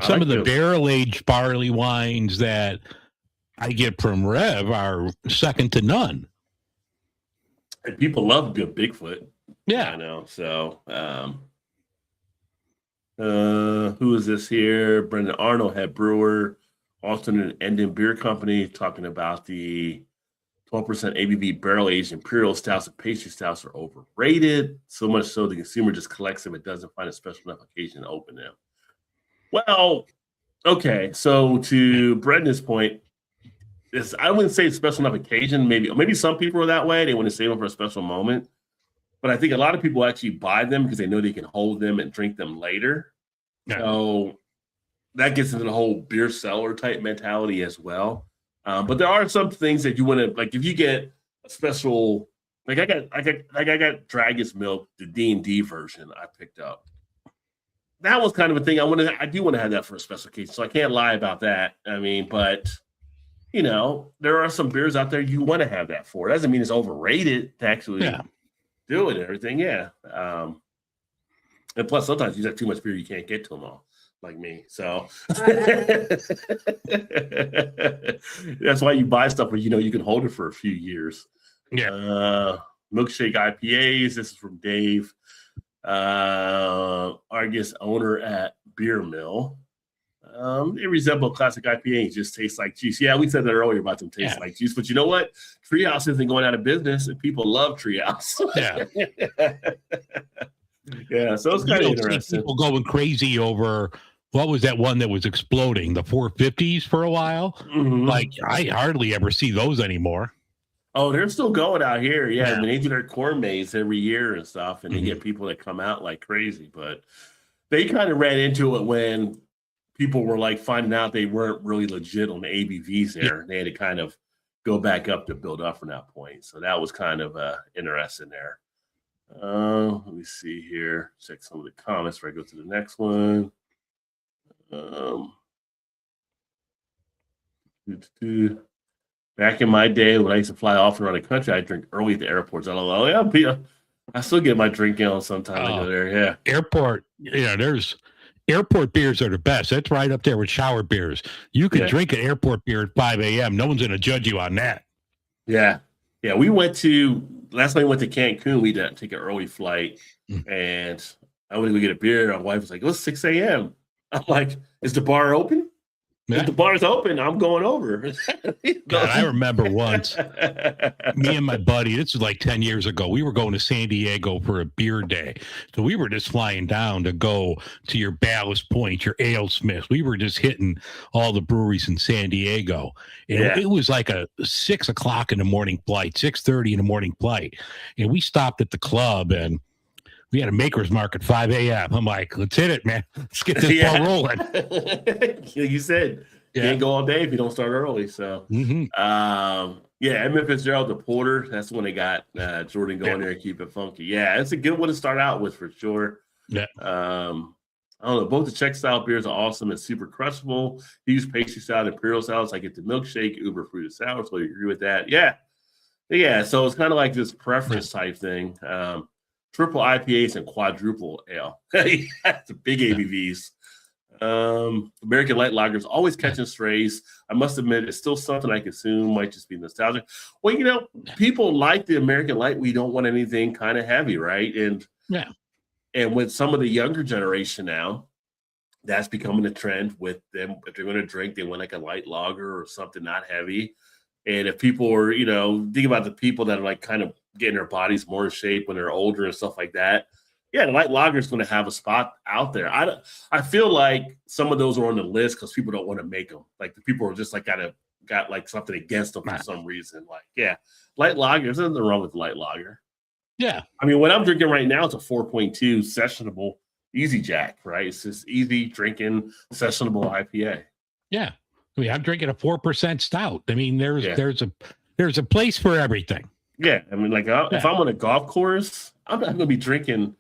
some of the barrel-aged barley wines that I get from Rev are second to none. And people love good Bigfoot. Yeah, I know. So, who is this here? Brendan Arnold, head brewer, alternate ending beer company, talking about the 12% ABV barrel-aged imperial stouts and pastry stouts are overrated, so much so the consumer just collects them and doesn't find a special enough occasion to open them. Well, okay, so to Brendan's point, I wouldn't say special enough occasion. Maybe some people are that way. They want to save them for a special moment. But I think a lot of people actually buy them because they know they can hold them and drink them later. Yeah. So that gets into the whole beer cellar type mentality as well. But there are some things that you want to, like if you get a special, like I got Dragon's Milk, the D&D version I picked up. That was kind of a thing I do want to have that for a special occasion. So I can't lie about that. I mean, but you know, there are some beers out there you want to have that for. It doesn't mean it's overrated to actually do it and everything. Yeah. And plus sometimes you have too much beer, you can't get to them all. Like me, so that's why you buy stuff where you know you can hold it for a few years. Yeah. Milkshake IPAs. This is from Dave, Argus owner at Beer Mill. They resemble classic IPAs, just taste like juice. Yeah, we said that earlier about them taste like juice, but you know what? Treehouse isn't going out of business, and people love Treehouse. Yeah. Yeah, so it's kind of interesting. People going crazy over what was that one that was exploding? The 450s for a while. Mhm. Like I hardly ever see those anymore. Oh, they're still going out here. Yeah, Yeah. I mean, they do their corn maze every year and stuff, and they Mhm. get people that come out like crazy. But they kind of ran into it when people were like finding out they weren't really legit on the ABVs there. They had to kind of go back up to build up from that point. So that was kind of interesting there. Let me see here. Check some of the comments before I go to the next one. Back in my day when I used to fly off around the country, I drink early at the airports. Oh yeah, Peter. I still get my drink on sometimes. I go there. Yeah. Airport, there's airport beers are the best. That's right up there with shower beers. You can drink an airport beer at 5 a.m. No one's going to judge you on that. Yeah. Yeah. We went to, last night we went to Cancun. We didn't take an early flight and I went to go get a beer. My wife was like, it was 6 a.m. I'm like, is the bar open? Yeah. If the bar's open, I'm going over. God, I remember once, me and my buddy, this was like 10 years ago, we were going to San Diego for a beer day. So we were just flying down to go to your Ballast Point, your AleSmiths. We were just hitting all the breweries in San Diego. And it was like a 6 o'clock in the morning flight, 6:30 in the morning flight. And we stopped at the club and we had a maker's mark at 5 a.m. I'm like, let's hit it, man. Let's get this ball rolling. You said you can't go all day if you don't start early. So, Edmund Fitzgerald, the Porter, that's when they got Jordan going there and keep it funky. Yeah, it's a good one to start out with for sure. Yeah. I don't know. Both the Czech style beers are awesome and super crushable. He used pastry salad, imperial salads. I get the milkshake, uber fruited sour. So you agree with that? Yeah. Yeah. So it's kind of like this preference type thing. Triple IPAs and quadruple ale. That's the big ABVs. American light lagers always catching strays. I must admit, it's still something I consume. Might just be nostalgic. Well, people like the American light. We don't want anything kind of heavy, right? And with some of the younger generation now, that's becoming a trend with them. If they're going to drink, they want like a light lager or something not heavy. And if people are, think about the people that are like kind of getting their bodies more in shape when they're older and stuff like that. Yeah, the light lager is going to have a spot out there. I feel like some of those are on the list because people don't want to make them. Like the people are just like got like something against them for some reason. Like, light lager. There's nothing wrong with light lager. Yeah. I mean, what I'm drinking right now is a 4.2 sessionable Easy Jack, right? It's just easy drinking sessionable IPA. Yeah. I mean, I'm drinking a 4% stout. I mean, there's a place for everything. Yeah, I mean, like if I'm on a golf course, I'm not going to be drinking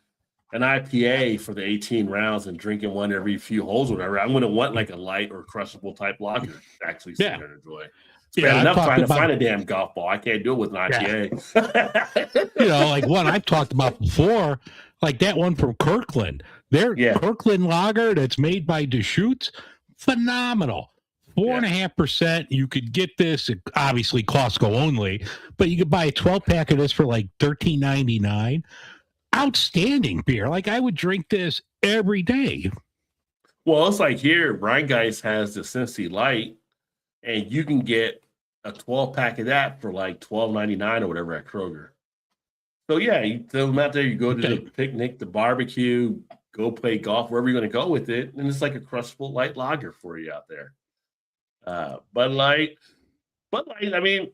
an IPA for the 18 rounds and drinking one every few holes or whatever. I'm going to want like a light or crushable type lager to actually sit there and enjoy. It's bad enough trying to find a damn golf ball. I can't do it with an IPA. Like one I've talked about before, like that one from Kirkland. Their Kirkland lager that's made by Deschutes, phenomenal. 4.5%. You could get this, obviously Costco only, but you could buy a 12-pack of this for like $13.99. Outstanding beer. Like I would drink this every day. Well, it's like here, Brian Geist has the Cincy Light, and you can get a 12-pack of that for like $12.99 or whatever at Kroger. So yeah, you throw them out there. You go to the picnic, the barbecue, go play golf, wherever you're going to go with it, and it's like a crushable light lager for you out there. Bud Light, I mean,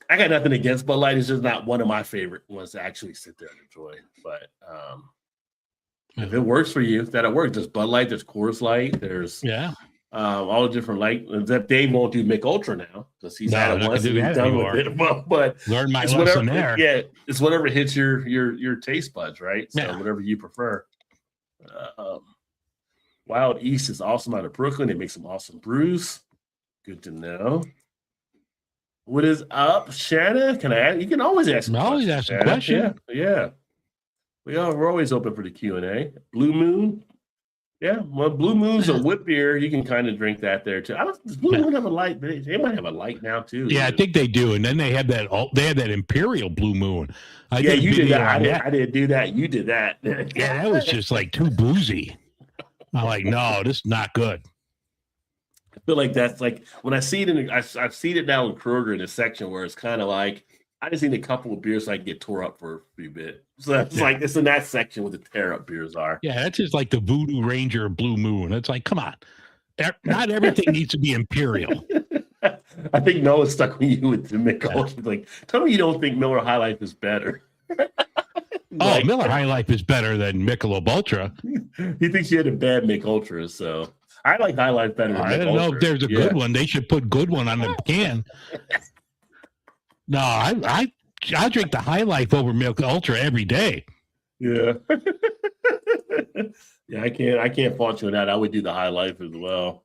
I got nothing against Bud Light. It's just not one of my favorite ones to actually sit there and enjoy. But if it works for you, that'll work. There's Bud Light, there's Coors Light, there's all the different light. Except Dave won't do Mick Ultra now because he's had it once and he's done with it. But learn my lesson there. Yeah, it's whatever hits your taste buds, right? So whatever you prefer. Wild East is awesome out of Brooklyn. They make some awesome brews. Good to know. What is up, Shanna? Can I ask? You can always ask. Always ask a question. Yeah. We're always open for the Q&A. Blue Moon. Yeah. Well, Blue Moon's a whip beer. You can kind of drink that there too. Does Blue Moon have a light? They might have a light now too. Yeah, I think they do. And then they had that Imperial Blue Moon. You did that. I didn't do that. You did that. Yeah, that was just like too boozy. I'm like, no, this is not good. I feel like that's like when I see it I've seen it now in Kroger in a section where it's kind of like I just need a couple of beers so I can get tore up for a few bit. So that's like it's in that section where the tear up beers are. Yeah, that's just like the Voodoo Ranger Blue Moon. It's like, come on. Not everything needs to be imperial. I think Noah stuck with you with the Michelob Ultra. Like, tell me you don't think Miller High Life is better. Like, Miller High Life is better than Michelob Ultra. He thinks you had a bad Michelob Ultra, so I like High Life better than I don't know if there's a good one. They should put good one on the can. No, I drink the High Life over Michelob Ultra every day. Yeah. Yeah, I can't fault you on that. I would do the High Life as well.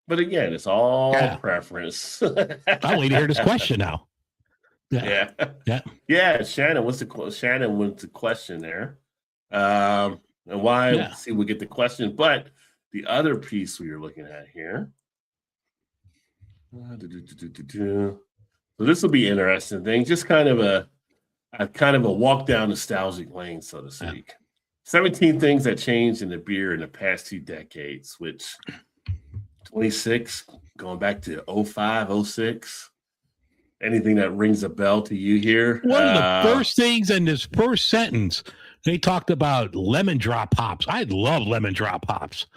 But again, it's all preference. I'm waiting to hear this question now. Yeah. Shannon, what's the question there? And why? Yeah. Let's see, we'll get the question. But the other piece we were looking at here. So this will be interesting thing. Just kind of a walk down nostalgic lane, so to speak. Yeah. 17 things that changed in the beer in the past 2 decades, which 26 going back to 05, 06. Anything that rings a bell to you here? One of the first things in this first sentence, they talked about lemon drop hops. I love lemon drop hops.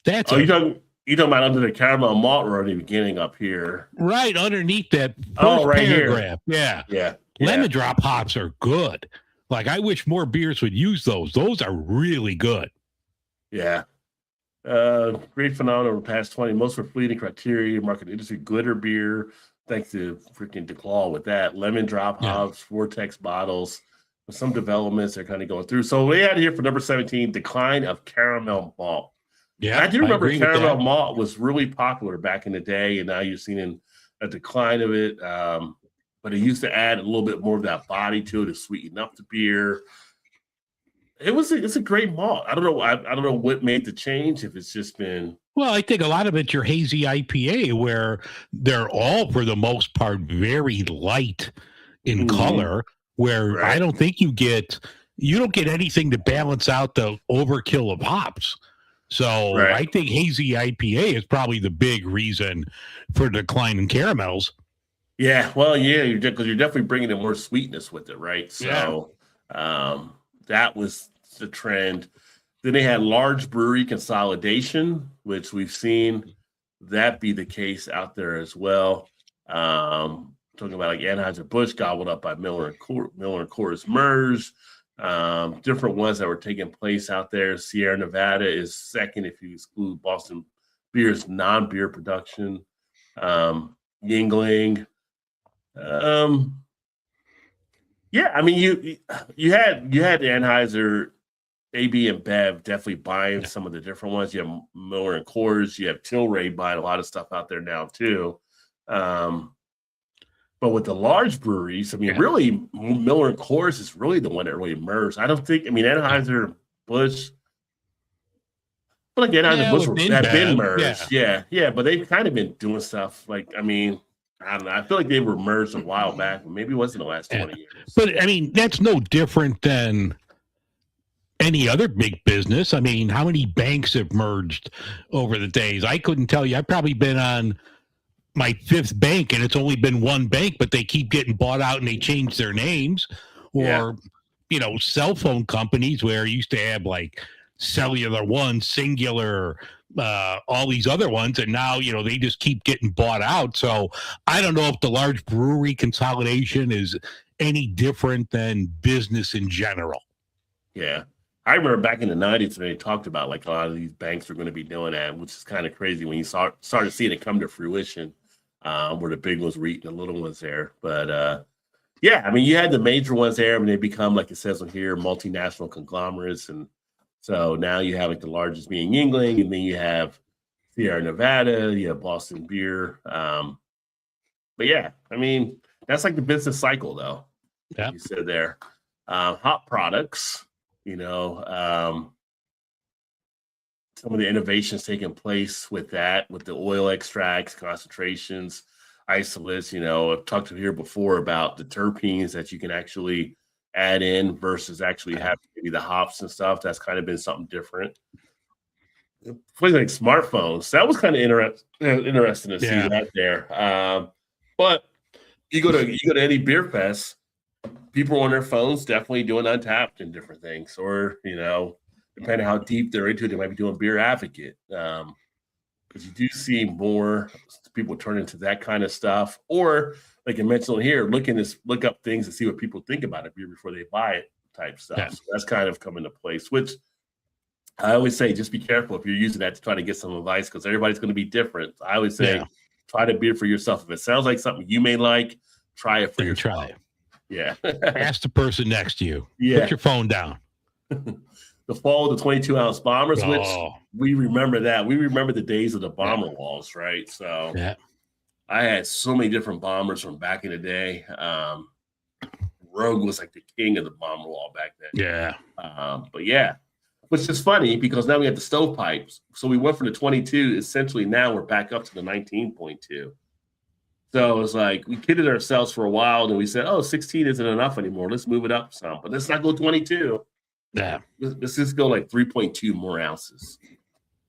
That's you talking about under the caramel malt or at the beginning up here? Right underneath that first paragraph. Here. Yeah. Lemon drop hops are good. Like, I wish more beers would use those. Those are really good. Yeah. Great phenomenon over the past 20. Most were fleeting criteria, market industry, glitter beer. Thanks to freaking DeClaw with that. Lemon drop hops, Vortex bottles. With some developments they're kind of going through. So we had here for number 17, decline of caramel malt. Yeah, and I do remember caramel malt was really popular back in the day, and now you're seeing a decline of it. But it used to add a little bit more of that body to it to sweeten up the beer. It's a great malt. I don't know. I don't know what made the change. If it's just been. Well, I think a lot of it's your hazy IPA, where they're all, for the most part, very light in color. Where I don't think you don't get anything to balance out the overkill of hops. So I think hazy IPA is probably the big reason for decline in caramels. Yeah, well, because you're definitely bringing in more sweetness with it, right? So that was the trend. Then they had large brewery consolidation, which we've seen that be the case out there as well. Talking about like Anheuser-Busch gobbled up by Miller and Coors merged. Different ones that were taking place out there. Sierra Nevada is second if you exclude Boston Beer's non-beer production. Yuengling. I mean, you had Anheuser, AB, and Bev definitely buying some of the different ones. You have Miller and Coors. You have Tilray buying a lot of stuff out there now too. But with the large breweries, I mean, really, Miller and Coors is really the one that really emerged. Anheuser-Busch. I feel like Anheuser-Busch had been merged. Yeah, but they've kind of been doing stuff like, I mean, I don't know. I feel like they were merged a while back, but maybe it wasn't the last 20 years. But, I mean, that's no different than any other big business. I mean, how many banks have merged over the days? I couldn't tell you. I've probably been on my 5th bank, and it's only been one bank, but they keep getting bought out and they change their names. Or, cell phone companies where you used to have like Cellular One, Singular, all these other ones, and now they just keep getting bought out. So I don't know if the large brewery consolidation is any different than business in general. Yeah, I remember back in the 90s when they talked about like a lot of these banks are going to be doing that, which is kind of crazy when you started seeing it come to fruition, where the big ones were eating the little ones there. But I mean, you had the major ones there, and they become, like it says on here, multinational conglomerates. And so now you have like the largest being Yuengling, and then you have Sierra Nevada, you have Boston Beer. But I mean, that's like the business cycle, though. Yeah, you said there. Hop products, some of the innovations taking place with that, with the oil extracts, concentrations, isolates. I've talked to here before about the terpenes that you can actually add in versus actually having maybe the hops and stuff. That's kind of been something different. Places like smartphones, that was kind of interesting to see that there. But you go to any beer fest, people on their phones definitely doing Untapped and different things, or depending how deep they're into it, they might be doing Beer Advocate. Because you do see more people turn into that kind of stuff, or like I mentioned on here, look up things and see what people think about a beer before they buy it, type stuff. Yeah. So that's kind of come into place. Which I always say, just be careful if you're using that to try to get some advice, because everybody's going to be different. I always say, try the beer for yourself. If it sounds like something you may like, try it for yourself. Try it. Yeah. Ask the person next to you. Yeah. Put your phone down. The fall of the 22-ounce bombers, which Oh. we remember that. We remember the days of the bomber walls, right? So Yeah. I had so many different bombers from back in the day. Rogue was like the king of the bomber wall back then. Yeah. But yeah, which is funny because now we have the stovepipes. So we went from the 22, essentially now we're back up to the 19.2. So it's like we kidded ourselves for a while and we said, oh, 16 isn't enough anymore. Let's move it up some, but let's not go 22. Yeah. Let's just go like 3.2 more ounces.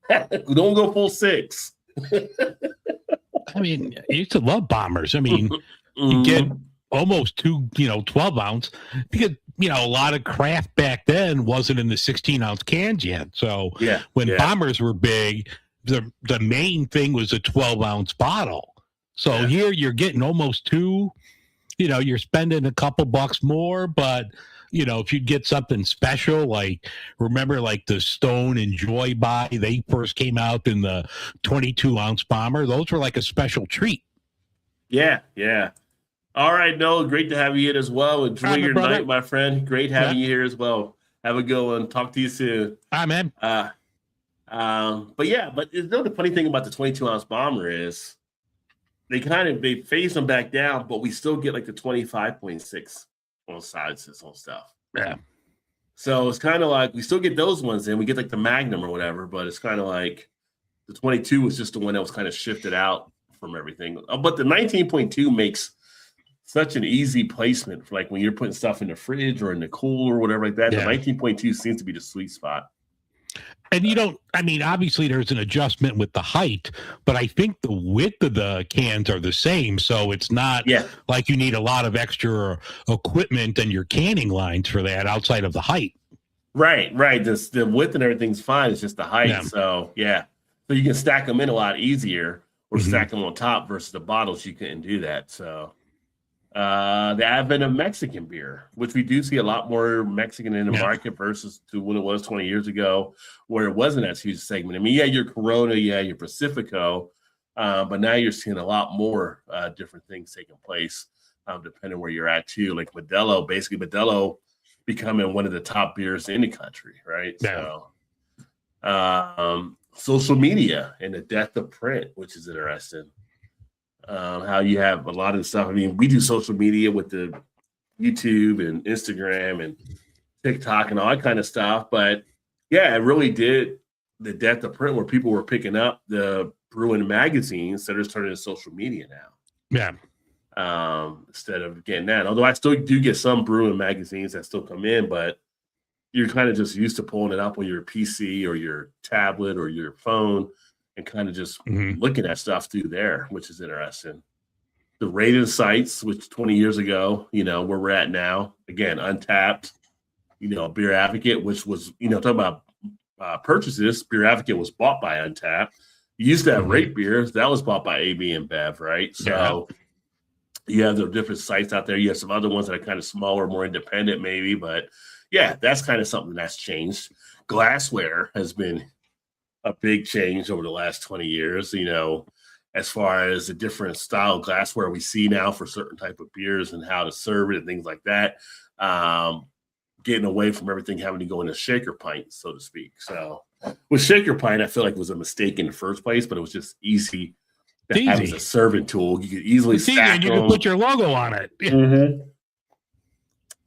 Don't go full 6. I mean, I used to love bombers. I mean, you get almost 2, 12 ounce, because, a lot of craft back then wasn't in the 16-ounce cans yet. So when bombers were big, the main thing was a 12-ounce bottle. So here you're getting almost 2, you're spending a couple bucks more, but if you get something special, like remember like the Stone and Joy Buy, they first came out in the 22-ounce bomber. Those were like a special treat. Yeah. All right, Noah, great to have you in as well. Enjoy your night, my friend. Great having you here as well. Have a good one. Talk to you soon. All right, man. But the funny thing about the 22-ounce bomber is they phase them back down, but we still get like the 25.6 on sizes on stuff. Yeah. So it's kind of like we still get those ones in. We get like the Magnum or whatever, but it's kind of like the 22 was just the one that was kind of shifted out from everything. But the 19.2 makes such an easy placement for like when you're putting stuff in the fridge or in the cooler or whatever like that. The 19.2 seems to be the sweet spot. And obviously there's an adjustment with the height, but I think the width of the cans are the same. So it's not like you need a lot of extra equipment and your canning lines for that outside of the height. Right. The width and everything's fine. It's just the height. Yeah. So you can stack them in a lot easier or stack them on top versus the bottles. You couldn't do that. So the advent of Mexican beer, which we do see a lot more Mexican in the market versus to when it was 20 years ago, where it wasn't as huge a segment. I mean, your Corona, your Pacifico, but now you're seeing a lot more different things taking place, depending where you're at too. Like Modelo becoming one of the top beers in the country, right? Yeah. So, social media and the death of print, which is interesting. How you have a lot of stuff. I mean, we do social media with the YouTube and Instagram and TikTok and all that kind of stuff. But it really did the death of print, where people were picking up the brewing magazines that are turning to social media now. Yeah. Instead of getting that. Although I still do get some brewing magazines that still come in, but you're kind of just used to pulling it up on your PC or your tablet or your phone and kind of just looking at stuff through there, which is interesting. The rated sites, which 20 years ago, where we're at now, again, Untapped, Beer Advocate, which was, talking about purchases, Beer Advocate was bought by Untapped. You used to have Rate Beers, that was bought by AB and Bev, right? So you have the different sites out there. You have some other ones that are kind of smaller, more independent maybe, but that's kind of something that's changed. Glassware has been a big change over the last 20 years, as far as the different style glassware we see now for certain type of beers and how to serve it and things like that. Getting away from everything having to go in a shaker pint, so to speak. So with shaker pint, I feel like it was a mistake in the first place, but it was just easy to have as a serving tool. You could easily stack them. You can put your logo on it.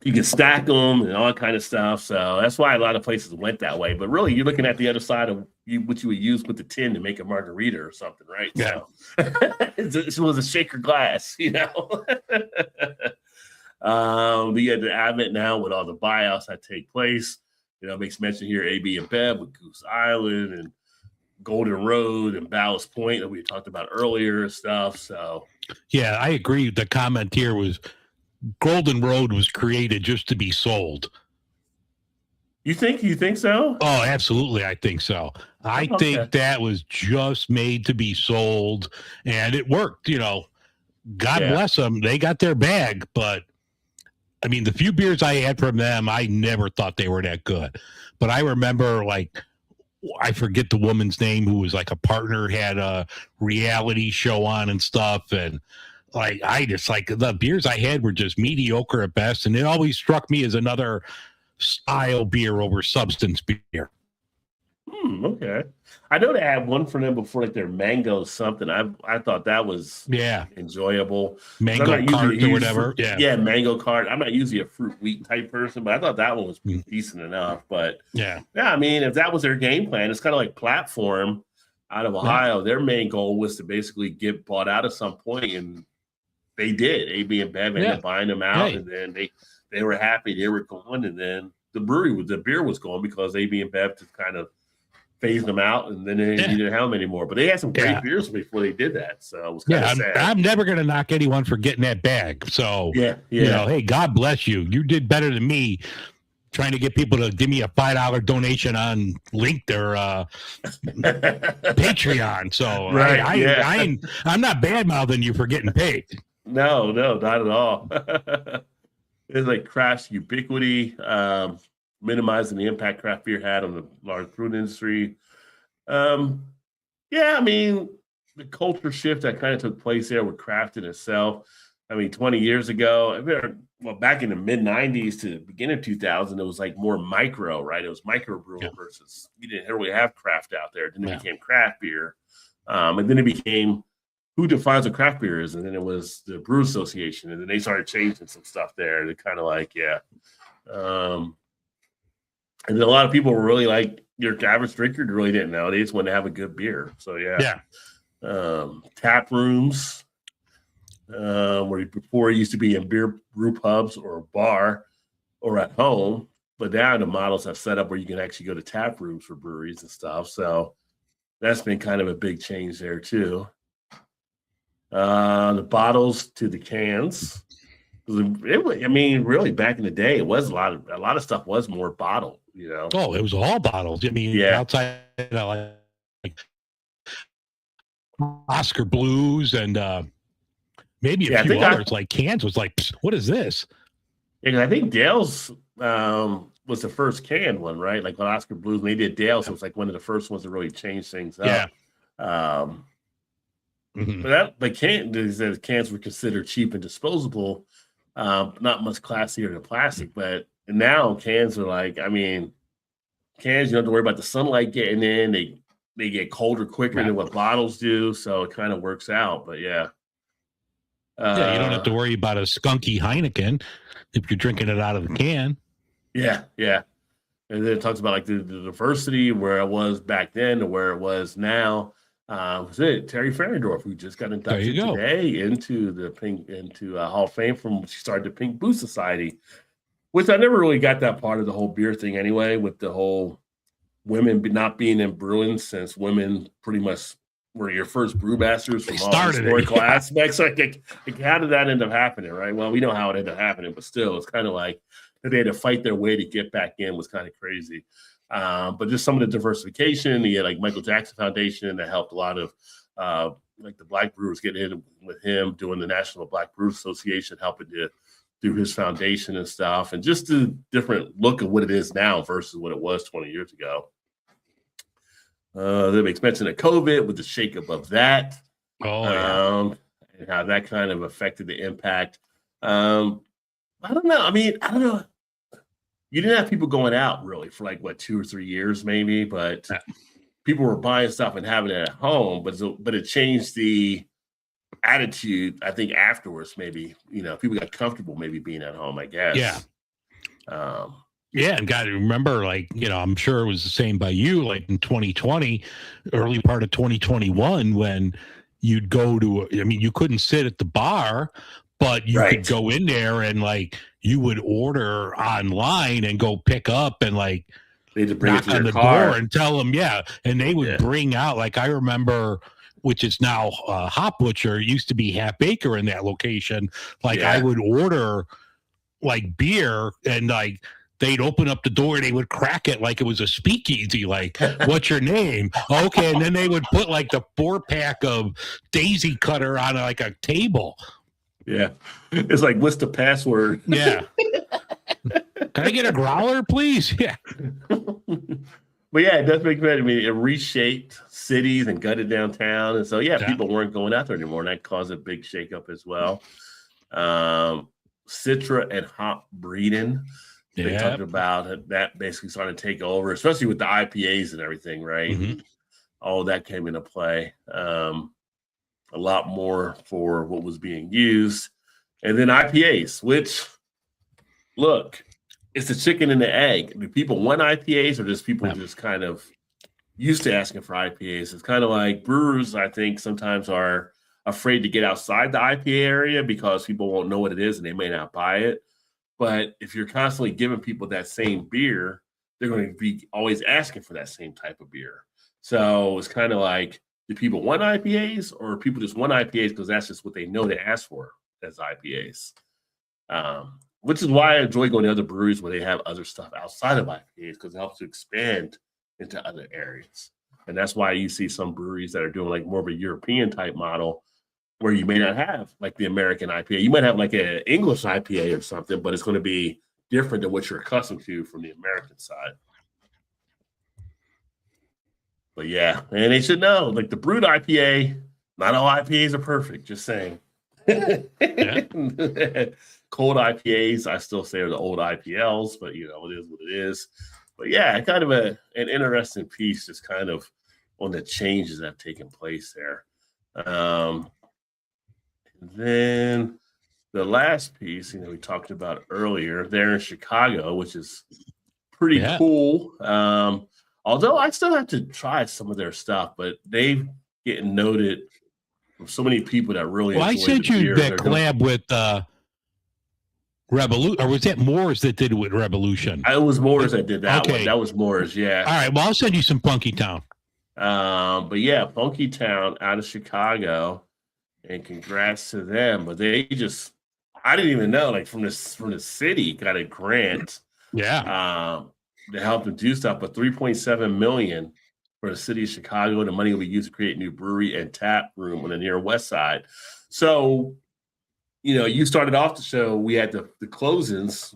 You can stack them and all that kind of stuff. So that's why a lot of places went that way. But really, you're looking at the other side of what you would use with the tin to make a margarita or something, right? Yeah. So it was a shaker glass, We had the advent now with all the buyouts that take place. Makes mention here AB and Bev with Goose Island and Golden Road and Ballast Point that we talked about earlier and stuff. So Yeah, I agree. The comment here was Golden Road was created just to be sold. you think so? Oh, absolutely. I think so. I Okay. think that was just made to be sold, and it worked. God Yeah. bless them. They got their bag, but I mean, the few beers I had from them, I never thought they were that good. But I remember, I forget the woman's name who was like a partner, had a reality show on and stuff. And I just the beers I had were just mediocre at best. And it always struck me as another style beer over substance beer. Okay. I know they had one for them before, their mango something. I thought that was enjoyable. Mango cart or whatever. Yeah, mango cart. I'm not usually a fruit wheat type person, but I thought that one was decent enough. But yeah, I mean, if that was their game plan, it's kind of like Platform out of Ohio. Their main goal was to basically get bought out at some point, and they did. AB and Bev ended up buying them out, and then they were happy they were going, and then the beer was going because AB and Bev just kind of phased them out, and then they didn't have them anymore. But they had some great beers before they did that, so it was kind of sad. I'm never going to knock anyone for getting that bag. So hey, God bless you. You did better than me trying to get people to give me a $5 donation on Linked or Patreon. So I'm not bad mouthing you for getting paid. No, not at all. It's like craft ubiquity. Minimizing the impact craft beer had on the large brewing industry. I mean, the culture shift that kind of took place there with craft in itself. I mean, 20 years ago, back in the mid-90s to the beginning of 2000, it was more micro, right? It was micro brewing versus you didn't really have craft out there. Then it became craft beer. And then it became who defines what craft beer is. And then it was the Brew Association. And then they started changing some stuff there. They're kind of and then a lot of people were really your average drinker really didn't know. They just wanted to have a good beer. So tap rooms, where before it used to be in brew pubs or a bar or at home, but now the models have set up where you can actually go to tap rooms for breweries and stuff. So that's been kind of a big change there too. The bottles to the cans. Really back in the day, it was a lot of stuff was more bottled. Oh, it was all bottles. I mean, outside Oscar Blues and maybe a few others, cans was what is this? Yeah, I think Dale's was the first canned one, right? When Oscar Blues, and they did Dale's, it was one of the first ones to really change things up. Yeah. But the cans were considered cheap and disposable, not much classier than plastic, but now cans are cans, you don't have to worry about the sunlight getting in. They get colder quicker than what bottles do, so it kind of works out. But you don't have to worry about a skunky Heineken if you're drinking it out of the can. Yeah. And then it talks about the diversity where it was back then to where it was now. Was it Terry Ferendorf who just got inducted today into Hall of Fame from she started the Pink Booth Society, which I never really got that part of the whole beer thing anyway, with the whole women not being in brewing, since women pretty much were your first brewmasters from all historical aspects. How did that end up happening, right? Well, we know how it ended up happening, but still, it's kind of that they had to fight their way to get back in was kind of crazy. But just some of the diversification, Michael Jackson Foundation that helped a lot of the Black Brewers get in with him, doing the National Black Brewers Association, helping to do his foundation and stuff, and just the different look of what it is now versus what it was 20 years ago. They makes mention of COVID with the shakeup of that. And how that kind of affected the impact. I don't know. I don't know. You didn't have people going out really for 2 or 3 years maybe, but people were buying stuff and having it at home. But it changed the attitude, I think, afterwards. Maybe people got comfortable maybe being at home, I guess. And got to remember, I'm sure it was the same by you, in 2020, early part of 2021, when you'd go to, you couldn't sit at the bar, but you could go in there and you would order online and go pick up, and They just bring it knock to on your the car. door and tell them, yeah. And they would Yeah. bring out, like I remember, which is now Hop Butcher, it used to be Half Baker in that location. Like I Yeah. would order like beer and like they'd open up the door and they would crack it like it was a speakeasy. Like, what's your name? Okay. And then they would put like the 4-pack of Daisy Cutter on like a table. Yeah. It's like, what's the password? Yeah. Can I get a growler, please? Yeah. But yeah, it does make me. I mean, it reshaped cities and gutted downtown, and so yeah, Yeah. people weren't going out there anymore, and that caused a big shakeup as well. Citra and hop breeding, they Yeah. talked about that basically starting to take over, especially with the IPAs and everything, right? Mhm. All of that came into play. A lot more for what was being used, and then IPAs, which look. It's the chicken and the egg. Do people want IPAs or just people just kind of used to asking for IPAs? It's kind of like brewers, I think, sometimes are afraid to get outside the IPA area because people won't know what it is and they may not buy it. But if you're constantly giving people that same beer, they're going to be always asking for that same type of beer. So it's kind of like, do people want IPAs or people just want IPAs because that's just what they know to ask for as IPAs? Which is why I enjoy going to other breweries where they have other stuff outside of IPAs because it helps to expand into other areas. And that's why you see some breweries that are doing like more of a European type model where you may not have like the American IPA. You might have like an English IPA or something, but it's going to be different than what you're accustomed to from the American side. But yeah, and they should know like the brewed IPA, not all IPAs are perfect, just saying. Cold IPAs, I still say are the old IPLs, but you know, it is what it is. But yeah, kind of an interesting piece, just kind of on the changes that have taken place there. And then the last piece, you know, we talked about earlier there in Chicago, which is pretty cool. Although I still have to try some of their stuff, but they've getting noted from so many people that really. Well, I sent you that collab with Revolution, or was that Moores that did it with Revolution? It was Moores that did that one. That was Moores, yeah. All right, well, I'll send you some Funky Town. But yeah, Funky Town out of Chicago, and congrats to them. But they just, I didn't even know, like from the city got a grant. Yeah. To help them do stuff, but $3.7 million for the city of Chicago. The money will be used to create a new brewery and tap room on the near west side. So, you know, you started off the show, we had the closings,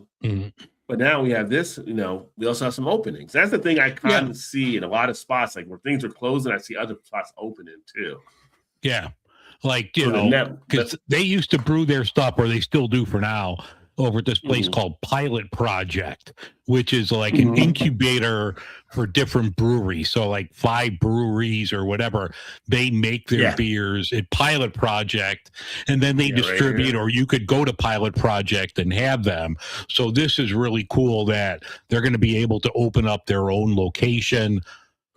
but now we have this, you know, we also have some openings. That's the thing I kind of see in a lot of spots, like where things are closing, I see other spots opening too. Yeah. Like, you know, because they used to brew their stuff, or they still do for now, over at this place called Pilot Project, which is like an incubator for different breweries. So like 5 breweries or whatever, they make their beers at Pilot Project, and then they distribute, or you could go to Pilot Project and have them. So this is really cool that they're going to be able to open up their own location.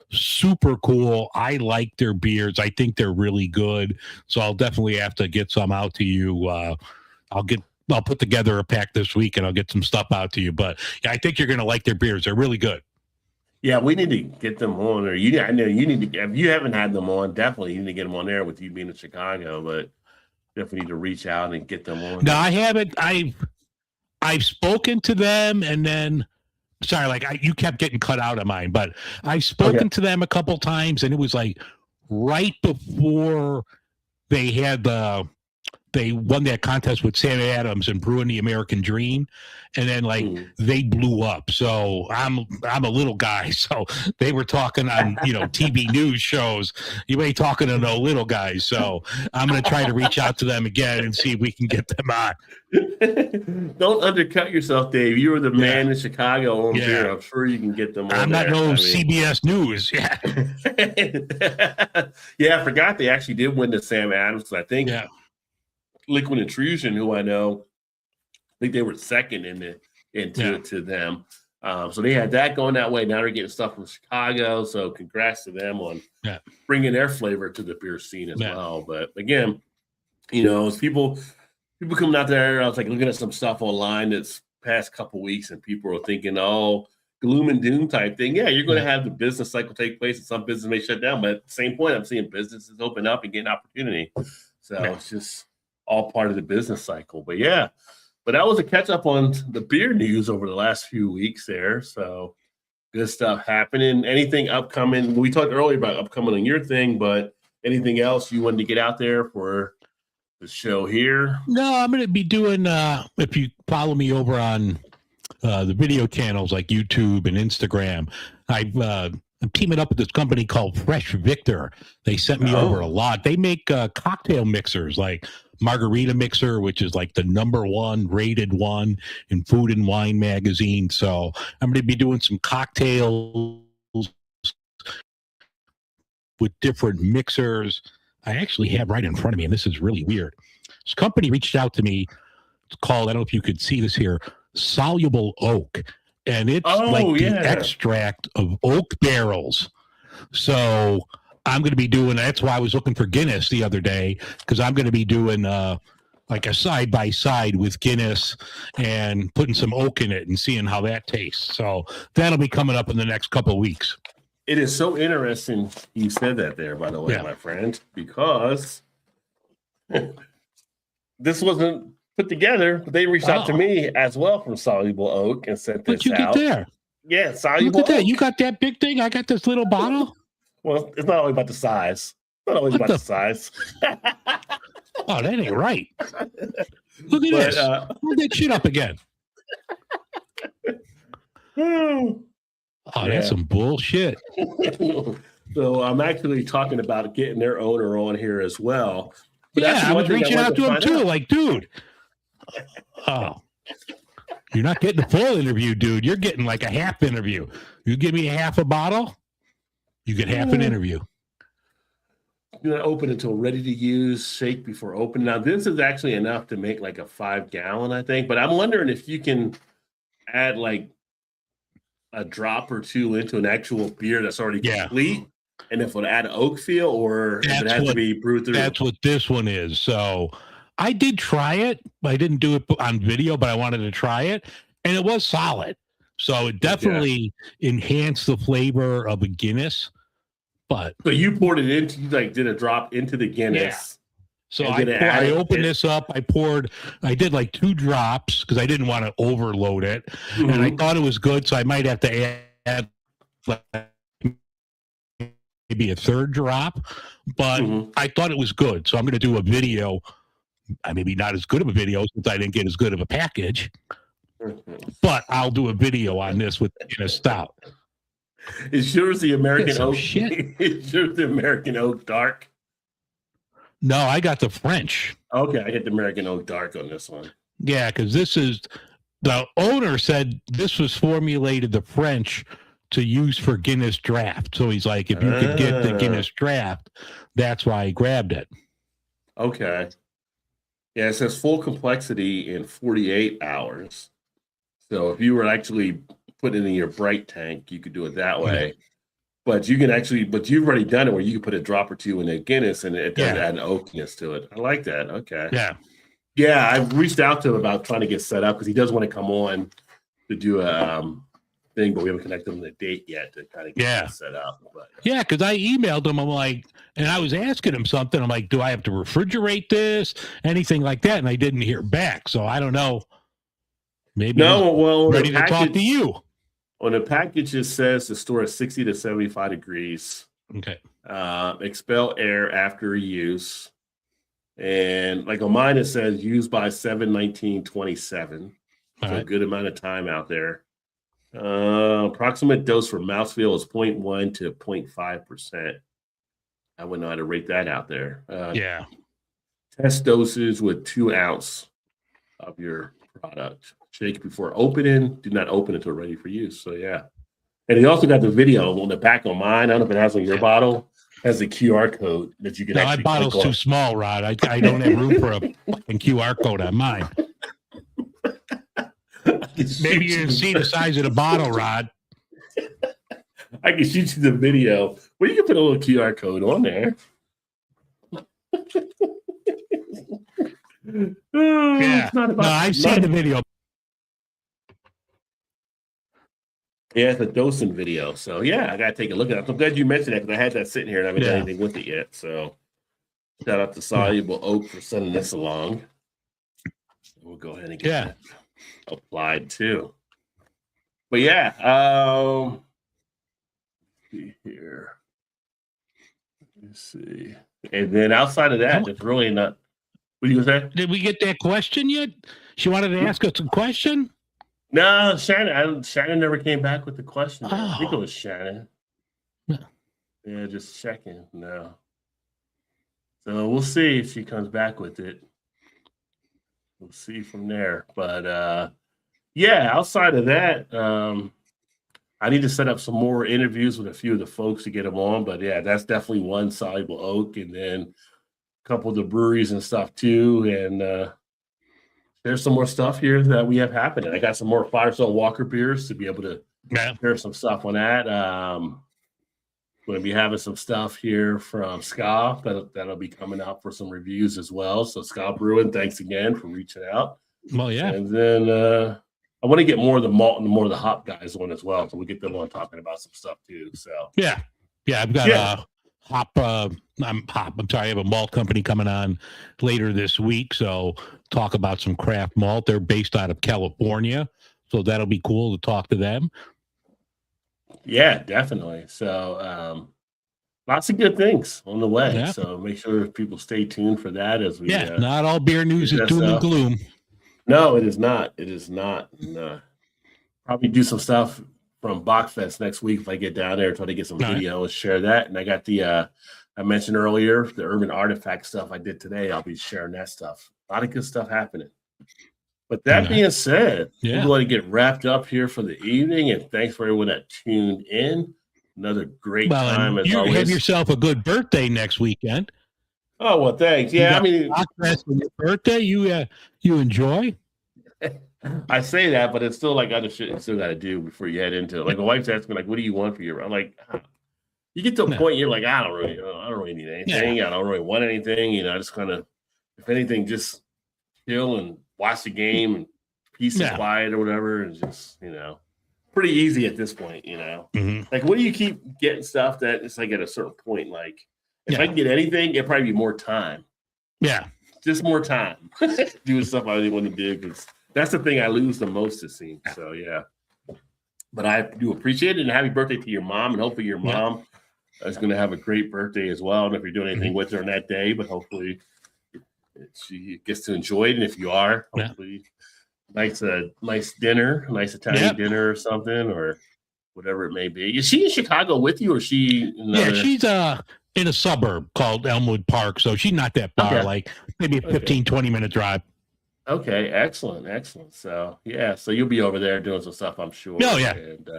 Super cool. I like their beers. I think they're really good. So I'll definitely have to get some out to you. I'll put together a pack this week and I'll get some stuff out to you. But yeah, I think you're going to like their beers. They're really good. Yeah, we need to get them on, or I know you need to, if you haven't had them on, definitely you need to get them on there with you being in Chicago, but definitely need to reach out and get them on. No, I haven't. I've spoken to them, and then, sorry, like you kept getting cut out of mine, but I've spoken to them a couple times, and it was like right before they had they won that contest with Sam Adams and Brewing the American Dream, and then like they blew up. So I'm a little guy, so they were talking on TV news shows. You ain't talking to no little guys, so I'm gonna try to reach out to them again and see if we can get them on. Don't undercut yourself, Dave. You were the man in Chicago on beer. I'm sure you can get them on. I'm not CBS News. Yeah. Yeah, I forgot they actually did win the Sam Adams. I think. Yeah. Liquid Intrusion, who I know, I think they were second to them. So they had that going that way. Now they're getting stuff from Chicago. So congrats to them on bringing their flavor to the beer scene as well. But again, as people coming out there, I was like looking at some stuff online that's past couple weeks, and people are thinking, oh, gloom and doom type thing, yeah, you're going to have the business cycle take place, and some business may shut down. But at the same point, I'm seeing businesses open up and get an opportunity. So it's just all part of the business cycle. But yeah, but that was a catch up on the beer news over the last few weeks there. So good stuff happening. Anything upcoming? We talked earlier about upcoming on your thing, but anything else you wanted to get out there for the show here? No, I'm going to be doing, if you follow me over on the video channels like YouTube and Instagram, I'm teaming up with this company called Fresh Victor. They sent me over a lot. They make cocktail mixers like Margarita Mixer, which is like the #1 rated one in Food and Wine magazine. So I'm going to be doing some cocktails with different mixers. I actually have right in front of me, and this is really weird. This company reached out to me. It's called, I don't know if you could see this here, Soluble Oak. And it's the extract of oak barrels. So I'm going to be doing, that's why I was looking for Guinness the other day, because I'm going to be doing like a side-by-side with Guinness and putting some oak in it and seeing how that tastes. So that'll be coming up in the next couple of weeks. It is so interesting you said that there, by the way, my friend, because this wasn't put together, but they reached out to me as well from Soluble Oak and sent this out. What you get there? Yeah, Soluble Look at that. Oak. You got that big thing? I got this little bottle? Well, it's not always about the size. It's not always about the size. Oh, that ain't right. Look at this. Hold that shit up again. Oh, that's some bullshit. So I'm actually talking about getting their owner on here as well. But yeah, I was reaching out to him too. Like, dude, you're not getting a full interview, dude. You're getting like a half interview. You give me half a bottle, you get half an interview. You're not open until ready to use, shake before open. Now, this is actually enough to make like a 5-gallon, I think. But I'm wondering if you can add like a drop or two into an actual beer that's already complete, and if it would add an oak feel, or if it has to be brewed through. That's what this one is. So I did try it. I didn't do it on video, but I wanted to try it, and it was solid. So it definitely enhanced the flavor of a Guinness. But so you poured it into, you like did a drop into the Guinness. Yeah. So I opened this up. I did like 2 drops because I didn't want to overload it. Mm-hmm. And I thought it was good. So I might have to add like maybe a 3rd drop, but I thought it was good. So I'm going to do a video. Maybe not as good of a video since I didn't get as good of a package, but I'll do a video on this with Guinness Stout. Is yours the American Oak? Shit. Is yours the American Oak Dark? No, I got the French. Okay, I get the American Oak Dark on this one. Yeah, because this is, the owner said this was formulated the French to use for Guinness Draft. So he's like, if you could get the Guinness Draft, that's why he grabbed it. Okay. Yeah, it says full complexity in 48 hours. So if you were actually putting it in your bright tank, you could do it that way. But you can actually, but you've already done it where you can put a drop or 2 in a Guinness and it does add an oakiness to it. I like that. Okay. Yeah. Yeah, I've reached out to him about trying to get set up because he does want to come on to do a thing, but we haven't connected him to the date yet to kind of get set up. But yeah, because I emailed him. I'm like, and I was asking him something. I'm like, do I have to refrigerate this? Anything like that? And I didn't hear back. So I don't know. Maybe ready to talk to you. On the package, it says to store at 60 to 75 degrees. Okay. Expel air after use. And like on mine, it says used by 7/19/27. So a good amount of time out there. Approximate dose for mouthfeel is 0.1 to 0.5%. I wouldn't know how to rate that out there. Test doses with 2 ounce of your product. Shake before opening. Do not open until ready for use. So yeah. And he also got the video on the back on mine. I don't know if it has on your bottle. Has a QR code that you can actually. My bottle's too small, Rod. I don't have room for a fucking QR code on mine. Maybe you didn't see the size of the bottle, Rod. I can shoot you the video. Well, you can put a little QR code on there. Yeah. No, I've seen the video. Yeah, it's a dosing video. So yeah, I gotta take a look at it. I'm glad you mentioned that because I had that sitting here and I haven't done Yeah. anything with it yet. So shout out to Soluble Oak for sending this along. We'll go ahead and get that applied too. But yeah, see here. Let's see. And then outside of that, there's really not. What do you say? Did we get that question yet? She wanted to ask us a question. No, Shannon. Shannon never came back with the question. I think it Oh. was Shannon. Yeah. Yeah, just checking. No. So we'll see if she comes back with it. We'll see from there. But yeah, outside of that, I need to set up some more interviews with a few of the folks to get them on. But yeah, that's definitely one, Soluble Oak, and then a couple of the breweries and stuff too. And there's some more stuff here that we have happening. I got some more Firestone Walker beers to be able to share some stuff on that. Going to be having some stuff here from Ska that'll be coming out for some reviews as well. So Ska Brewing, thanks again for reaching out. Well, yeah. And then I want to get more of the malt and more of the hop guys on as well. So we'll get them on talking about some stuff too. So Yeah. I've got a hop. I'm sorry. I have a malt company coming on later this week. So talk about some craft malt. They're based out of California. So that'll be cool to talk to them. Yeah, definitely. So lots of good things on the way. Yeah. So make sure people stay tuned for that as we not all beer news is doom and gloom. No, it is not. It is not. No. Probably do some stuff from Bachfest next week if I get down there, try to get some video and share that. And I got the I mentioned earlier, the urban artifact stuff I did today. I'll be sharing that stuff. A lot of good stuff happening. But that being said, we're going to get wrapped up here for the evening. And thanks for everyone that tuned in. Another great time as always. You have yourself a good birthday next weekend. Oh, well, thanks. Yeah, I mean, your birthday, you enjoy? I say that, but it's still like other shit you still got to do before you head into it. Like my wife's asking, like, what do you want for your? I'm like, you get to a point you're like, I don't really need anything. Yeah. I don't really want anything. I just kind of, if anything, just chill and watch the game and peace and quiet or whatever, and just pretty easy at this point. Mm-hmm. Like, what do you keep getting stuff that it's like at a certain point? Like, if I can get anything, it'd probably be more time. Yeah, just more time doing stuff I really want to do because that's the thing I lose the most, it seems. So yeah, but I do appreciate it, and happy birthday to your mom, and hopefully your mom is going to have a great birthday as well. And if you're doing anything with her on that day, but hopefully she gets to enjoy it. And if you are, hopefully nice dinner, a nice Italian dinner or something, or whatever it may be. Is she in Chicago with you, or is she? She's in a suburb called Elmwood Park, so she's not that far, like maybe a 15, 20-minute drive. Okay, excellent. So so you'll be over there doing some stuff, I'm sure. Oh yeah, and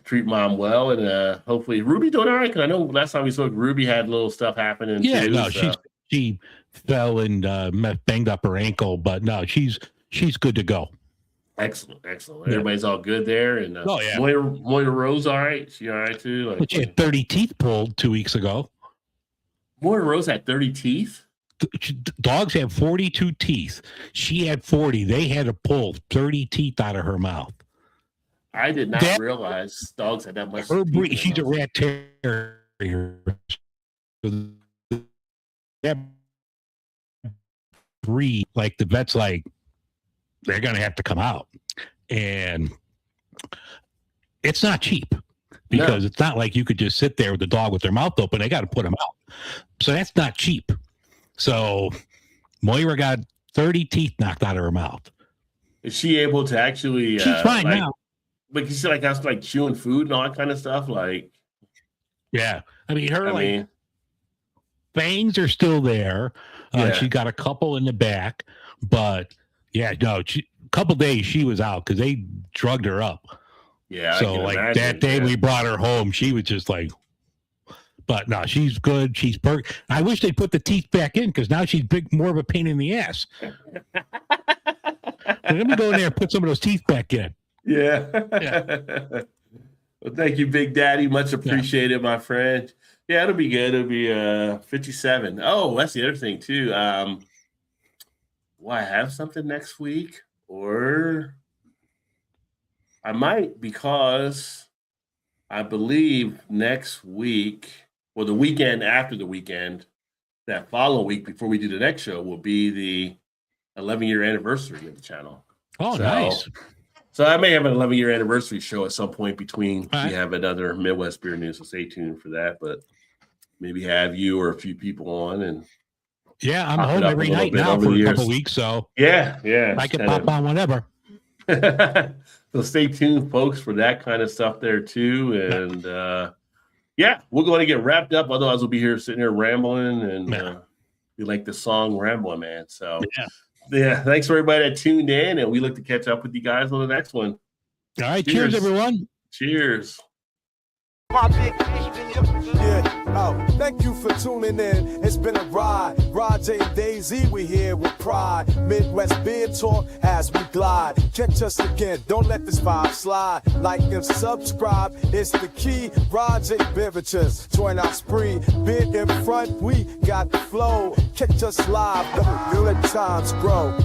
treat mom well, and hopefully Ruby doing all right. Because I know last time we spoke, Ruby had a little stuff happening. Yeah, too, no, she fell and banged up her ankle, but no, she's good to go. Excellent. Everybody's all good there, and Moira Rose, all right. She all right too. But she had 30 teeth pulled 2 weeks ago. Moira Rose had 30 teeth. Dogs have 42 teeth. She had 40. They had to pull 30 teeth out of her mouth. I did not realize dogs had that much. Her breed, she's a rat terrier. That breed, like the vet's like, they're going to have to come out. And it's not cheap because it's not like you could just sit there with the dog with their mouth open. They got to put them out. So that's not cheap. So Moira got 30 teeth knocked out of her mouth. Is she able to actually? She's fine now. But you see, like that's like chewing food and all that kind of stuff. Like, yeah, I mean, fangs are still there. She got a couple in the back, but a couple days she was out because they drugged her up. Yeah. So like that day we brought her home, she was just like. But no, she's good. She's perfect. I wish they'd put the teeth back in because now she's more of a pain in the ass. Let me go in there and put some of those teeth back in. Yeah. Well, thank you, Big Daddy. Much appreciated, my friend. Yeah, it'll be good. It'll be 57. Oh, that's the other thing too. Will I have something next week or? I might, because I believe next week, or the weekend after the weekend, that following week before we do the next show, will be the 11-year anniversary of the channel. Oh, nice. So I may have an 11-year anniversary show at some point between All right. we have another Midwest Beer News, so stay tuned for that. But maybe have you or a few people on. And Yeah, I'm pop it home up every a little night bit now over for the a couple years. weeks, so yeah. I can pop on whenever. So stay tuned, folks, for that kind of stuff there too. And we're going to get wrapped up. Otherwise, we'll be here sitting here rambling, and we like the song "Rambling Man." So yeah, thanks for everybody that tuned in, and we look to catch up with you guys on the next one. All right, cheers everyone. Cheers. Thank you for tuning in. It's been a ride. Roger and Daisy, we here with pride. Midwest Beer Talk as we glide. Catch us again. Don't let this vibe slide. Like and subscribe. It's the key. Roger and Beverages. Join our spree. Beer in front. We got the flow. Catch us live. The good times grow.